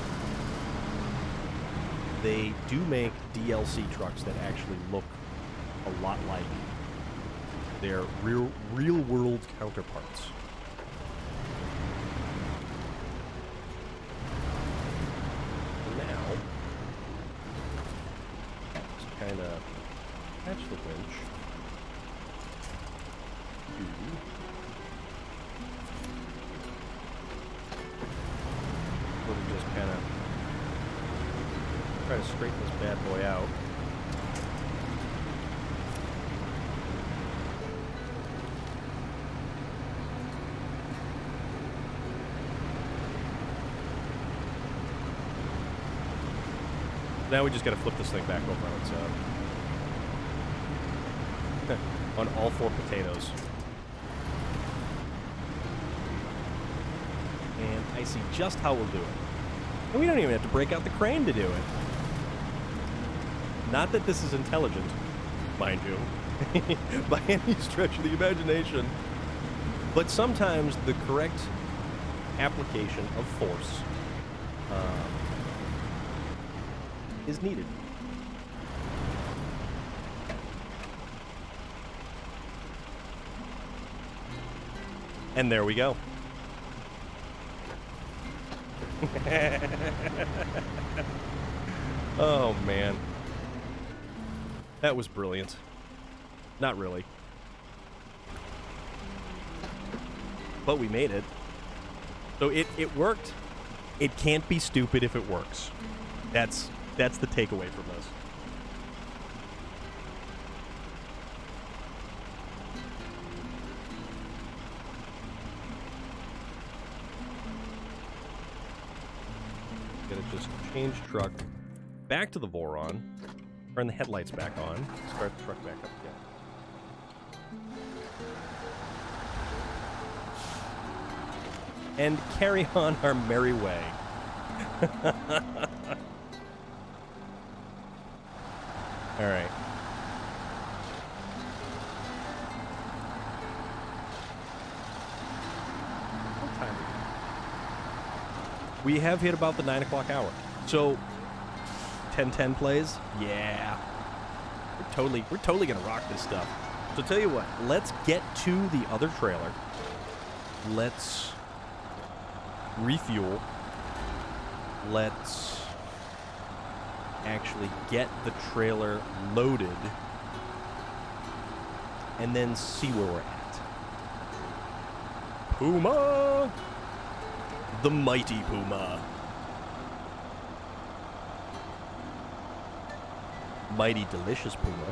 they do make DLC trucks that actually look a lot like their real-world counterparts. Now, just kind of catch the winch. We'll just kind of try to straighten this bad boy out. Now we just got to flip this thing back over on its on all four potatoes. And I see just how we'll do it. And we don't even have to break out the crane to do it. Not that this is intelligent, mind you, by any stretch of the imagination. But sometimes the correct application of force is needed. And there we go. Oh, man. That was brilliant. Not really. But we made it. So it worked. It can't be stupid if it works. That's the takeaway from this. Gonna just change truck back to the Voron, turn the headlights back on, start the truck back up again. And carry on our merry way. All right. What time is it? We have hit about the 9 o'clock hour. So 10:10 plays. Yeah. We're totally gonna rock this stuff. So tell you what, let's get to the other trailer. Let's refuel. Let's actually get the trailer loaded and then see where we're at. Puma! The mighty Puma. Mighty delicious Puma.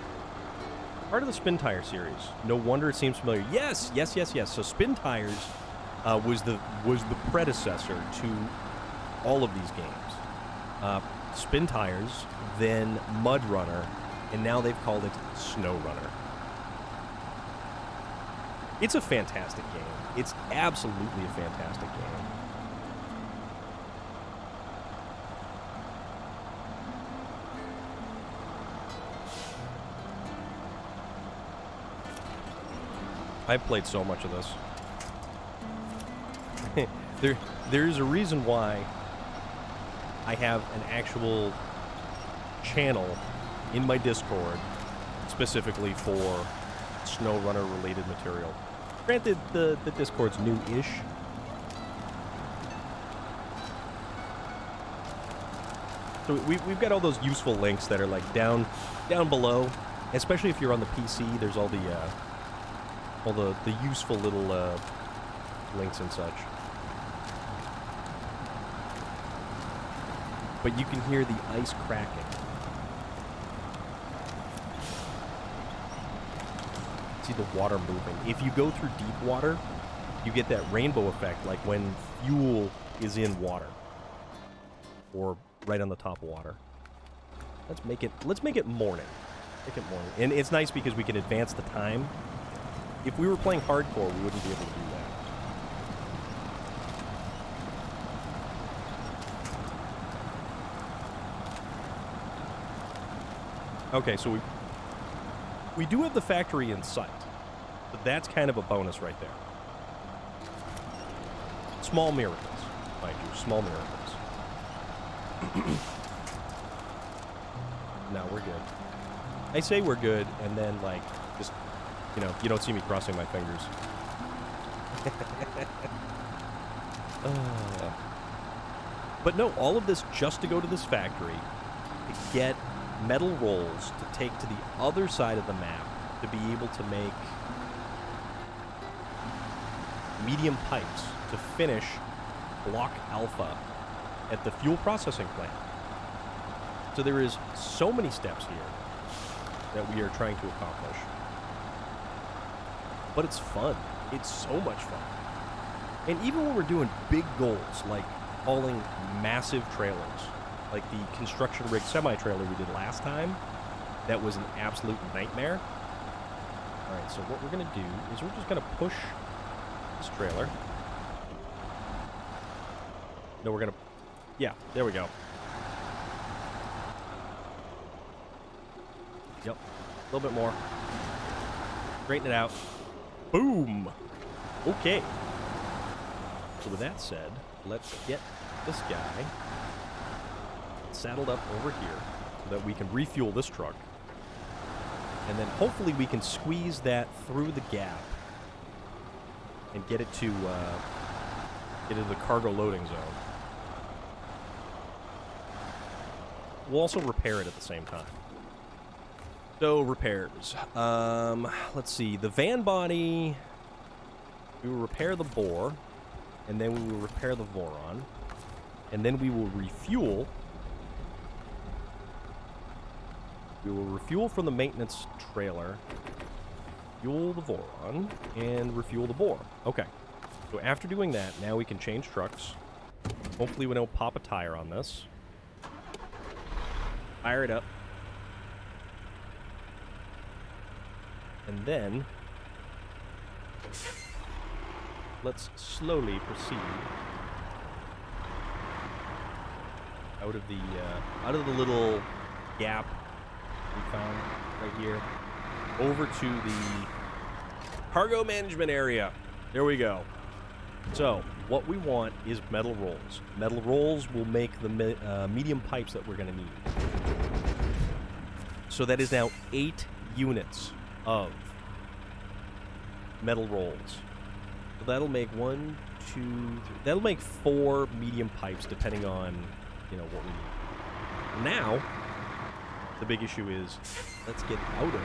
Part of the Spin Tire series. No wonder it seems familiar. Yes. So Spin Tires was the predecessor to all of these games. Spin Tires, then Mud Runner, and now they've called it SnowRunner. It's a fantastic game. It's absolutely a fantastic game. I've played so much of this. There's a reason why I have an actual channel in my Discord specifically for SnowRunner related material. Granted, the Discord's new-ish. So we've got all those useful links that are like down below, especially if you're on the PC. There's all the useful little links and such. But you can hear the ice cracking. See the water moving. If you go through deep water, you get that rainbow effect, like when fuel is in water. Or right on the top of water. Let's make it morning. Make it morning. And it's nice because we can advance the time. If we were playing hardcore, we wouldn't be able to do that. Okay, so we do have the factory in sight. But that's kind of a bonus right there. Small miracles, mind you. Small miracles. No, we're good. I say we're good, and then, like, just, you know, you don't see me crossing my fingers. But no, all of this just to go to this factory, to get metal rolls to take to the other side of the map, to be able to make medium pipes to finish Block Alpha at the fuel processing plant. So there is so many steps here that we are trying to accomplish. But it's fun. It's so much fun. And even when we're doing big goals, like hauling massive trailers, like the construction rig semi-trailer we did last time, that was an absolute nightmare. All right, so what we're going to do is we're just going to push this trailer. No, we're going to... Yeah, there we go. Yep, a little bit more. Straighten it out. Boom! Okay. So with that said, let's get this guy saddled up over here so that we can refuel this truck. And then hopefully we can squeeze that through the gap and get it to the cargo loading zone. We'll also repair it at the same time. So, repairs. Let's see. The van body, we will repair the bore, and then we will repair the Voron, and then we will refuel. We will refuel from the maintenance trailer, fuel the Voron, and refuel the bore. Okay. So after doing that, now we can change trucks. Hopefully we don't pop a tire on this. Fire it up. And then let's slowly proceed out of the little gap we found right here over to the cargo management area. There we go. So what we want is metal rolls. Metal rolls will make the medium pipes that we're going to need. So that is now 8 units of metal rolls. So that'll make 1, 2, 3. That'll make 4 medium pipes, depending on, you know, what we need. Now, the big issue is, let's get out of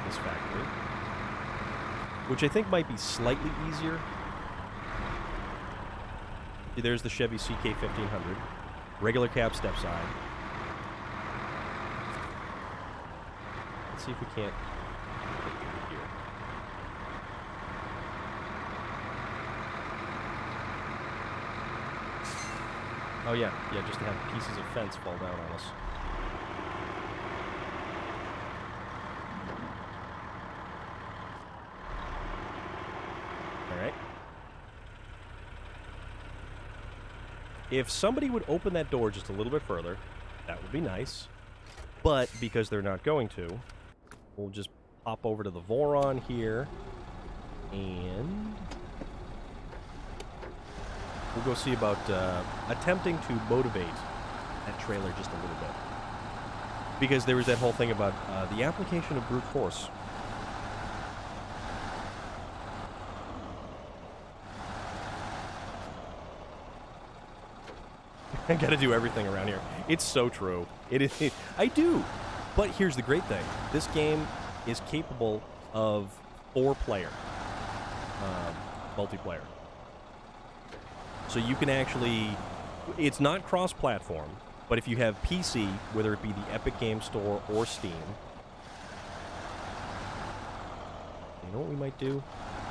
this factory, which I think might be slightly easier. There's the Chevy CK1500, regular cab step side. Let's see if we can't get through here. Oh yeah, just to have pieces of fence fall down on us. Alright. If somebody would open that door just a little bit further, that would be nice. But because they're not going to, we'll just pop over to the Voron here, and we'll go see about attempting to motivate that trailer just a little bit. Because there was that whole thing about the application of brute force. I gotta do everything around here. It's so true. It is. I do. But here's the great thing. This game is capable of 4-player multiplayer. So you can actually... It's not cross-platform, but if you have PC, whether it be the Epic Game Store or Steam... You know what we might do?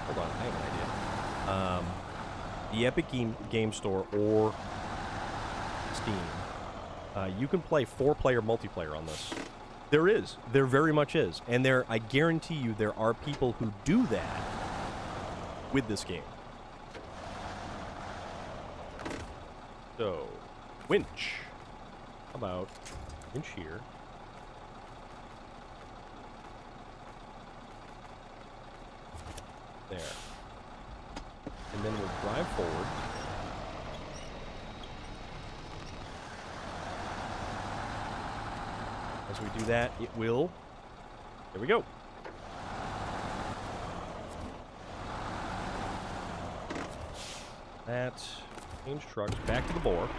Hold on, I have an idea. The Epic Game Store or Steam, You can play 4-player multiplayer on this. There is. There very much is. And I guarantee you there are people who do that with this game. So, winch. How about winch here? There. And then we'll drive forward. As we do that, it will... There we go. That... Change trucks back to the bore.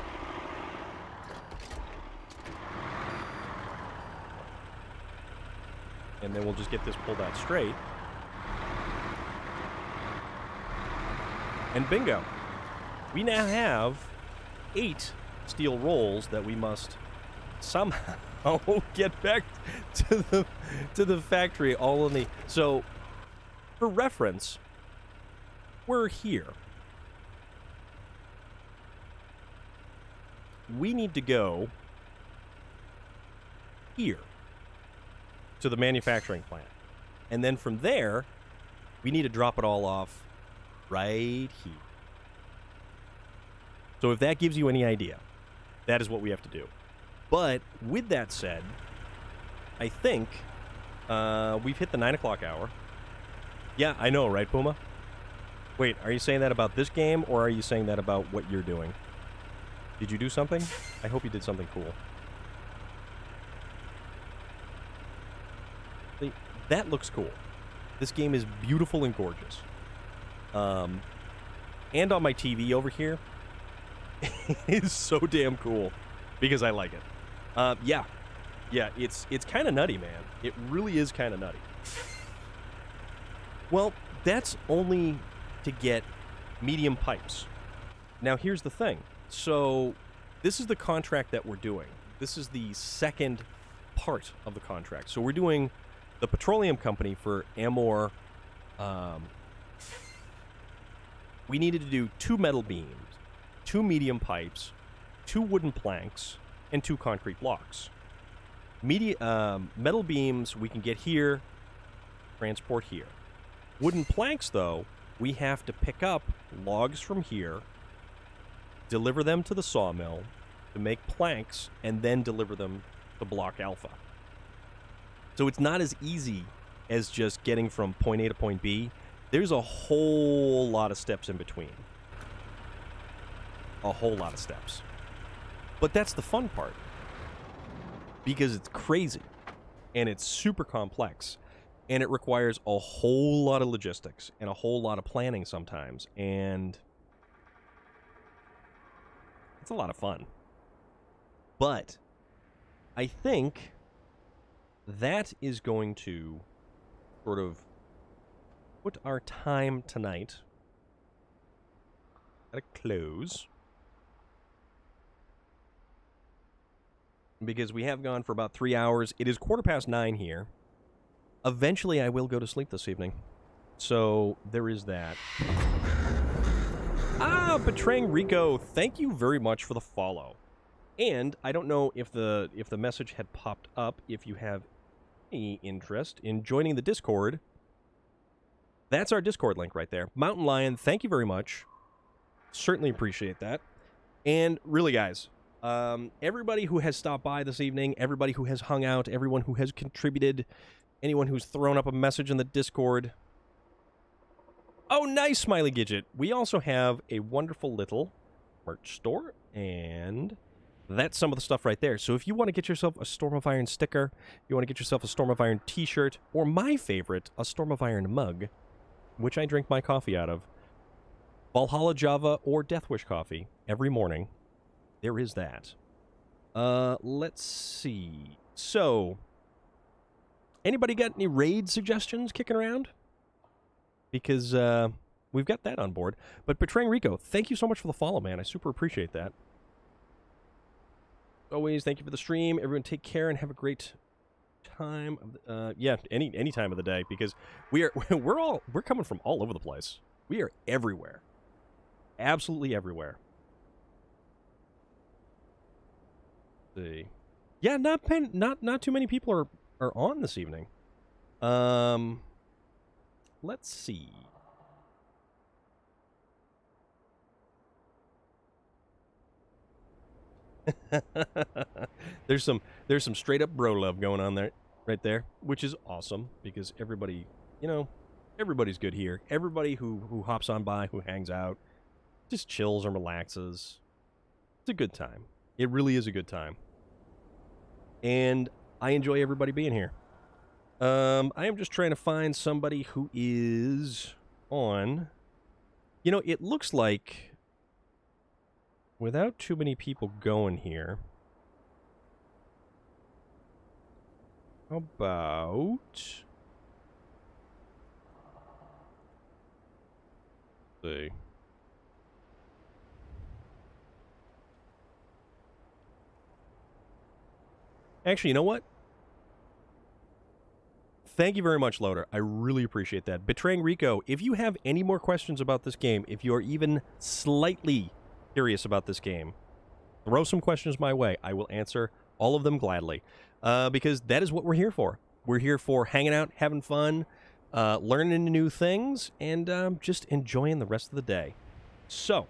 And then we'll just get this pulled out straight. And bingo. We now have 8 steel rolls that we must somehow get back to the factory all in the... So, for reference, we're here. We need to go here to the manufacturing plant. And then from there, we need to drop it all off right here. So if that gives you any idea, that is what we have to do. But with that said, I think we've hit the 9 o'clock hour. Yeah, I know, right, Puma? Wait, are you saying that about this game, or are you saying that about what you're doing? Did you do something? I hope you did something cool. That looks cool. This game is beautiful and gorgeous. And on my TV over here, it is so damn cool because I like it. Yeah, it's kind of nutty, man. It really is kind of nutty. Well, that's only to get medium pipes. Now, here's the thing. So, this is the contract that we're doing. This is the second part of the contract. So, we're doing the petroleum company for Amor. We needed to do 2 metal beams, 2 medium pipes, 2 wooden planks, and 2 concrete blocks. Metal beams we can get here, transport here. Wooden planks, though, we have to pick up logs from here, deliver them to the sawmill to make planks, and then deliver them to Block Alpha. So it's not as easy as just getting from point A to point B. There's a whole lot of steps in between. A whole lot of steps. But that's the fun part. Because it's crazy. And it's super complex. And it requires a whole lot of logistics and a whole lot of planning sometimes. And it's a lot of fun. But I think that is going to sort of put our time tonight at a close. Because we have gone for about 3 hours. It is 9:15 here. Eventually, I will go to sleep this evening. So, there is that. Betraying Rico, thank you very much for the follow. And I don't know if the message had popped up. If you have any interest in joining the Discord, that's our Discord link right there. Mountain Lion, thank you very much. Certainly appreciate that. And really, guys, everybody who has stopped by this evening, everybody who has hung out, everyone who has contributed, anyone who's thrown up a message in the Discord. Oh, nice, Smiley Gidget. We also have a wonderful little merch store, and that's some of the stuff right there. So if you want to get yourself a Storm of Iron sticker, you want to get yourself a Storm of Iron t-shirt, or my favorite, a Storm of Iron mug, which I drink my coffee out of, Valhalla Java or Deathwish coffee every morning, there is that. Let's see. So, anybody got any raid suggestions kicking around? Because we've got that on board. But Betraying Rico, thank you so much for the follow, man. I super appreciate that. Always, thank you for the stream. Everyone take care and have a great time. Yeah, any time of the day, because we're coming from all over the place. We are everywhere. Absolutely everywhere. See. Yeah, not too many people are on this evening. Let's see. there's some straight up bro love going on there right there, which is awesome because everybody, everybody's good here. Everybody who hops on by, who hangs out, just chills and relaxes. It's a good time. It really is a good time. And I enjoy everybody being here. I am just trying to find somebody who is on. It looks like without too many people going here. How about... Let's see. Actually, you know what? Thank you very much, Loader. I really appreciate that. Betraying Rico, if you have any more questions about this game, if you are even slightly curious about this game, throw some questions my way. I will answer all of them gladly, because that is what we're here for. We're here for hanging out, having fun, learning new things, and just enjoying the rest of the day. So,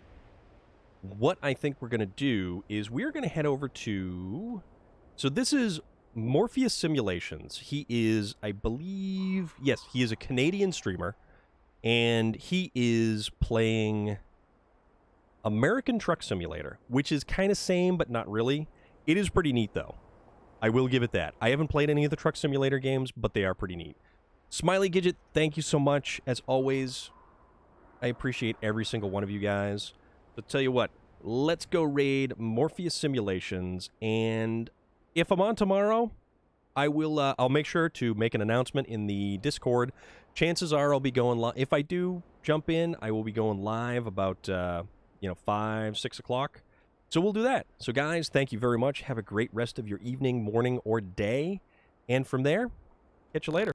what I think we're going to do is we're going to head over to... So this is Morpheus Simulations. He is, I believe... Yes, he is a Canadian streamer, and he is playing American Truck Simulator, which is kind of same, but not really. It is pretty neat, though. I will give it that. I haven't played any of the Truck Simulator games, but they are pretty neat. Smiley Gidget, thank you so much. As always, I appreciate every single one of you guys. So tell you what, let's go raid Morpheus Simulations, and if I'm on tomorrow, I will. I'll make sure to make an announcement in the Discord. Chances are I'll be going live. If I do jump in, I will be going live about 5, 6 o'clock. So we'll do that. So guys, thank you very much. Have a great rest of your evening, morning, or day. And from there, catch you later.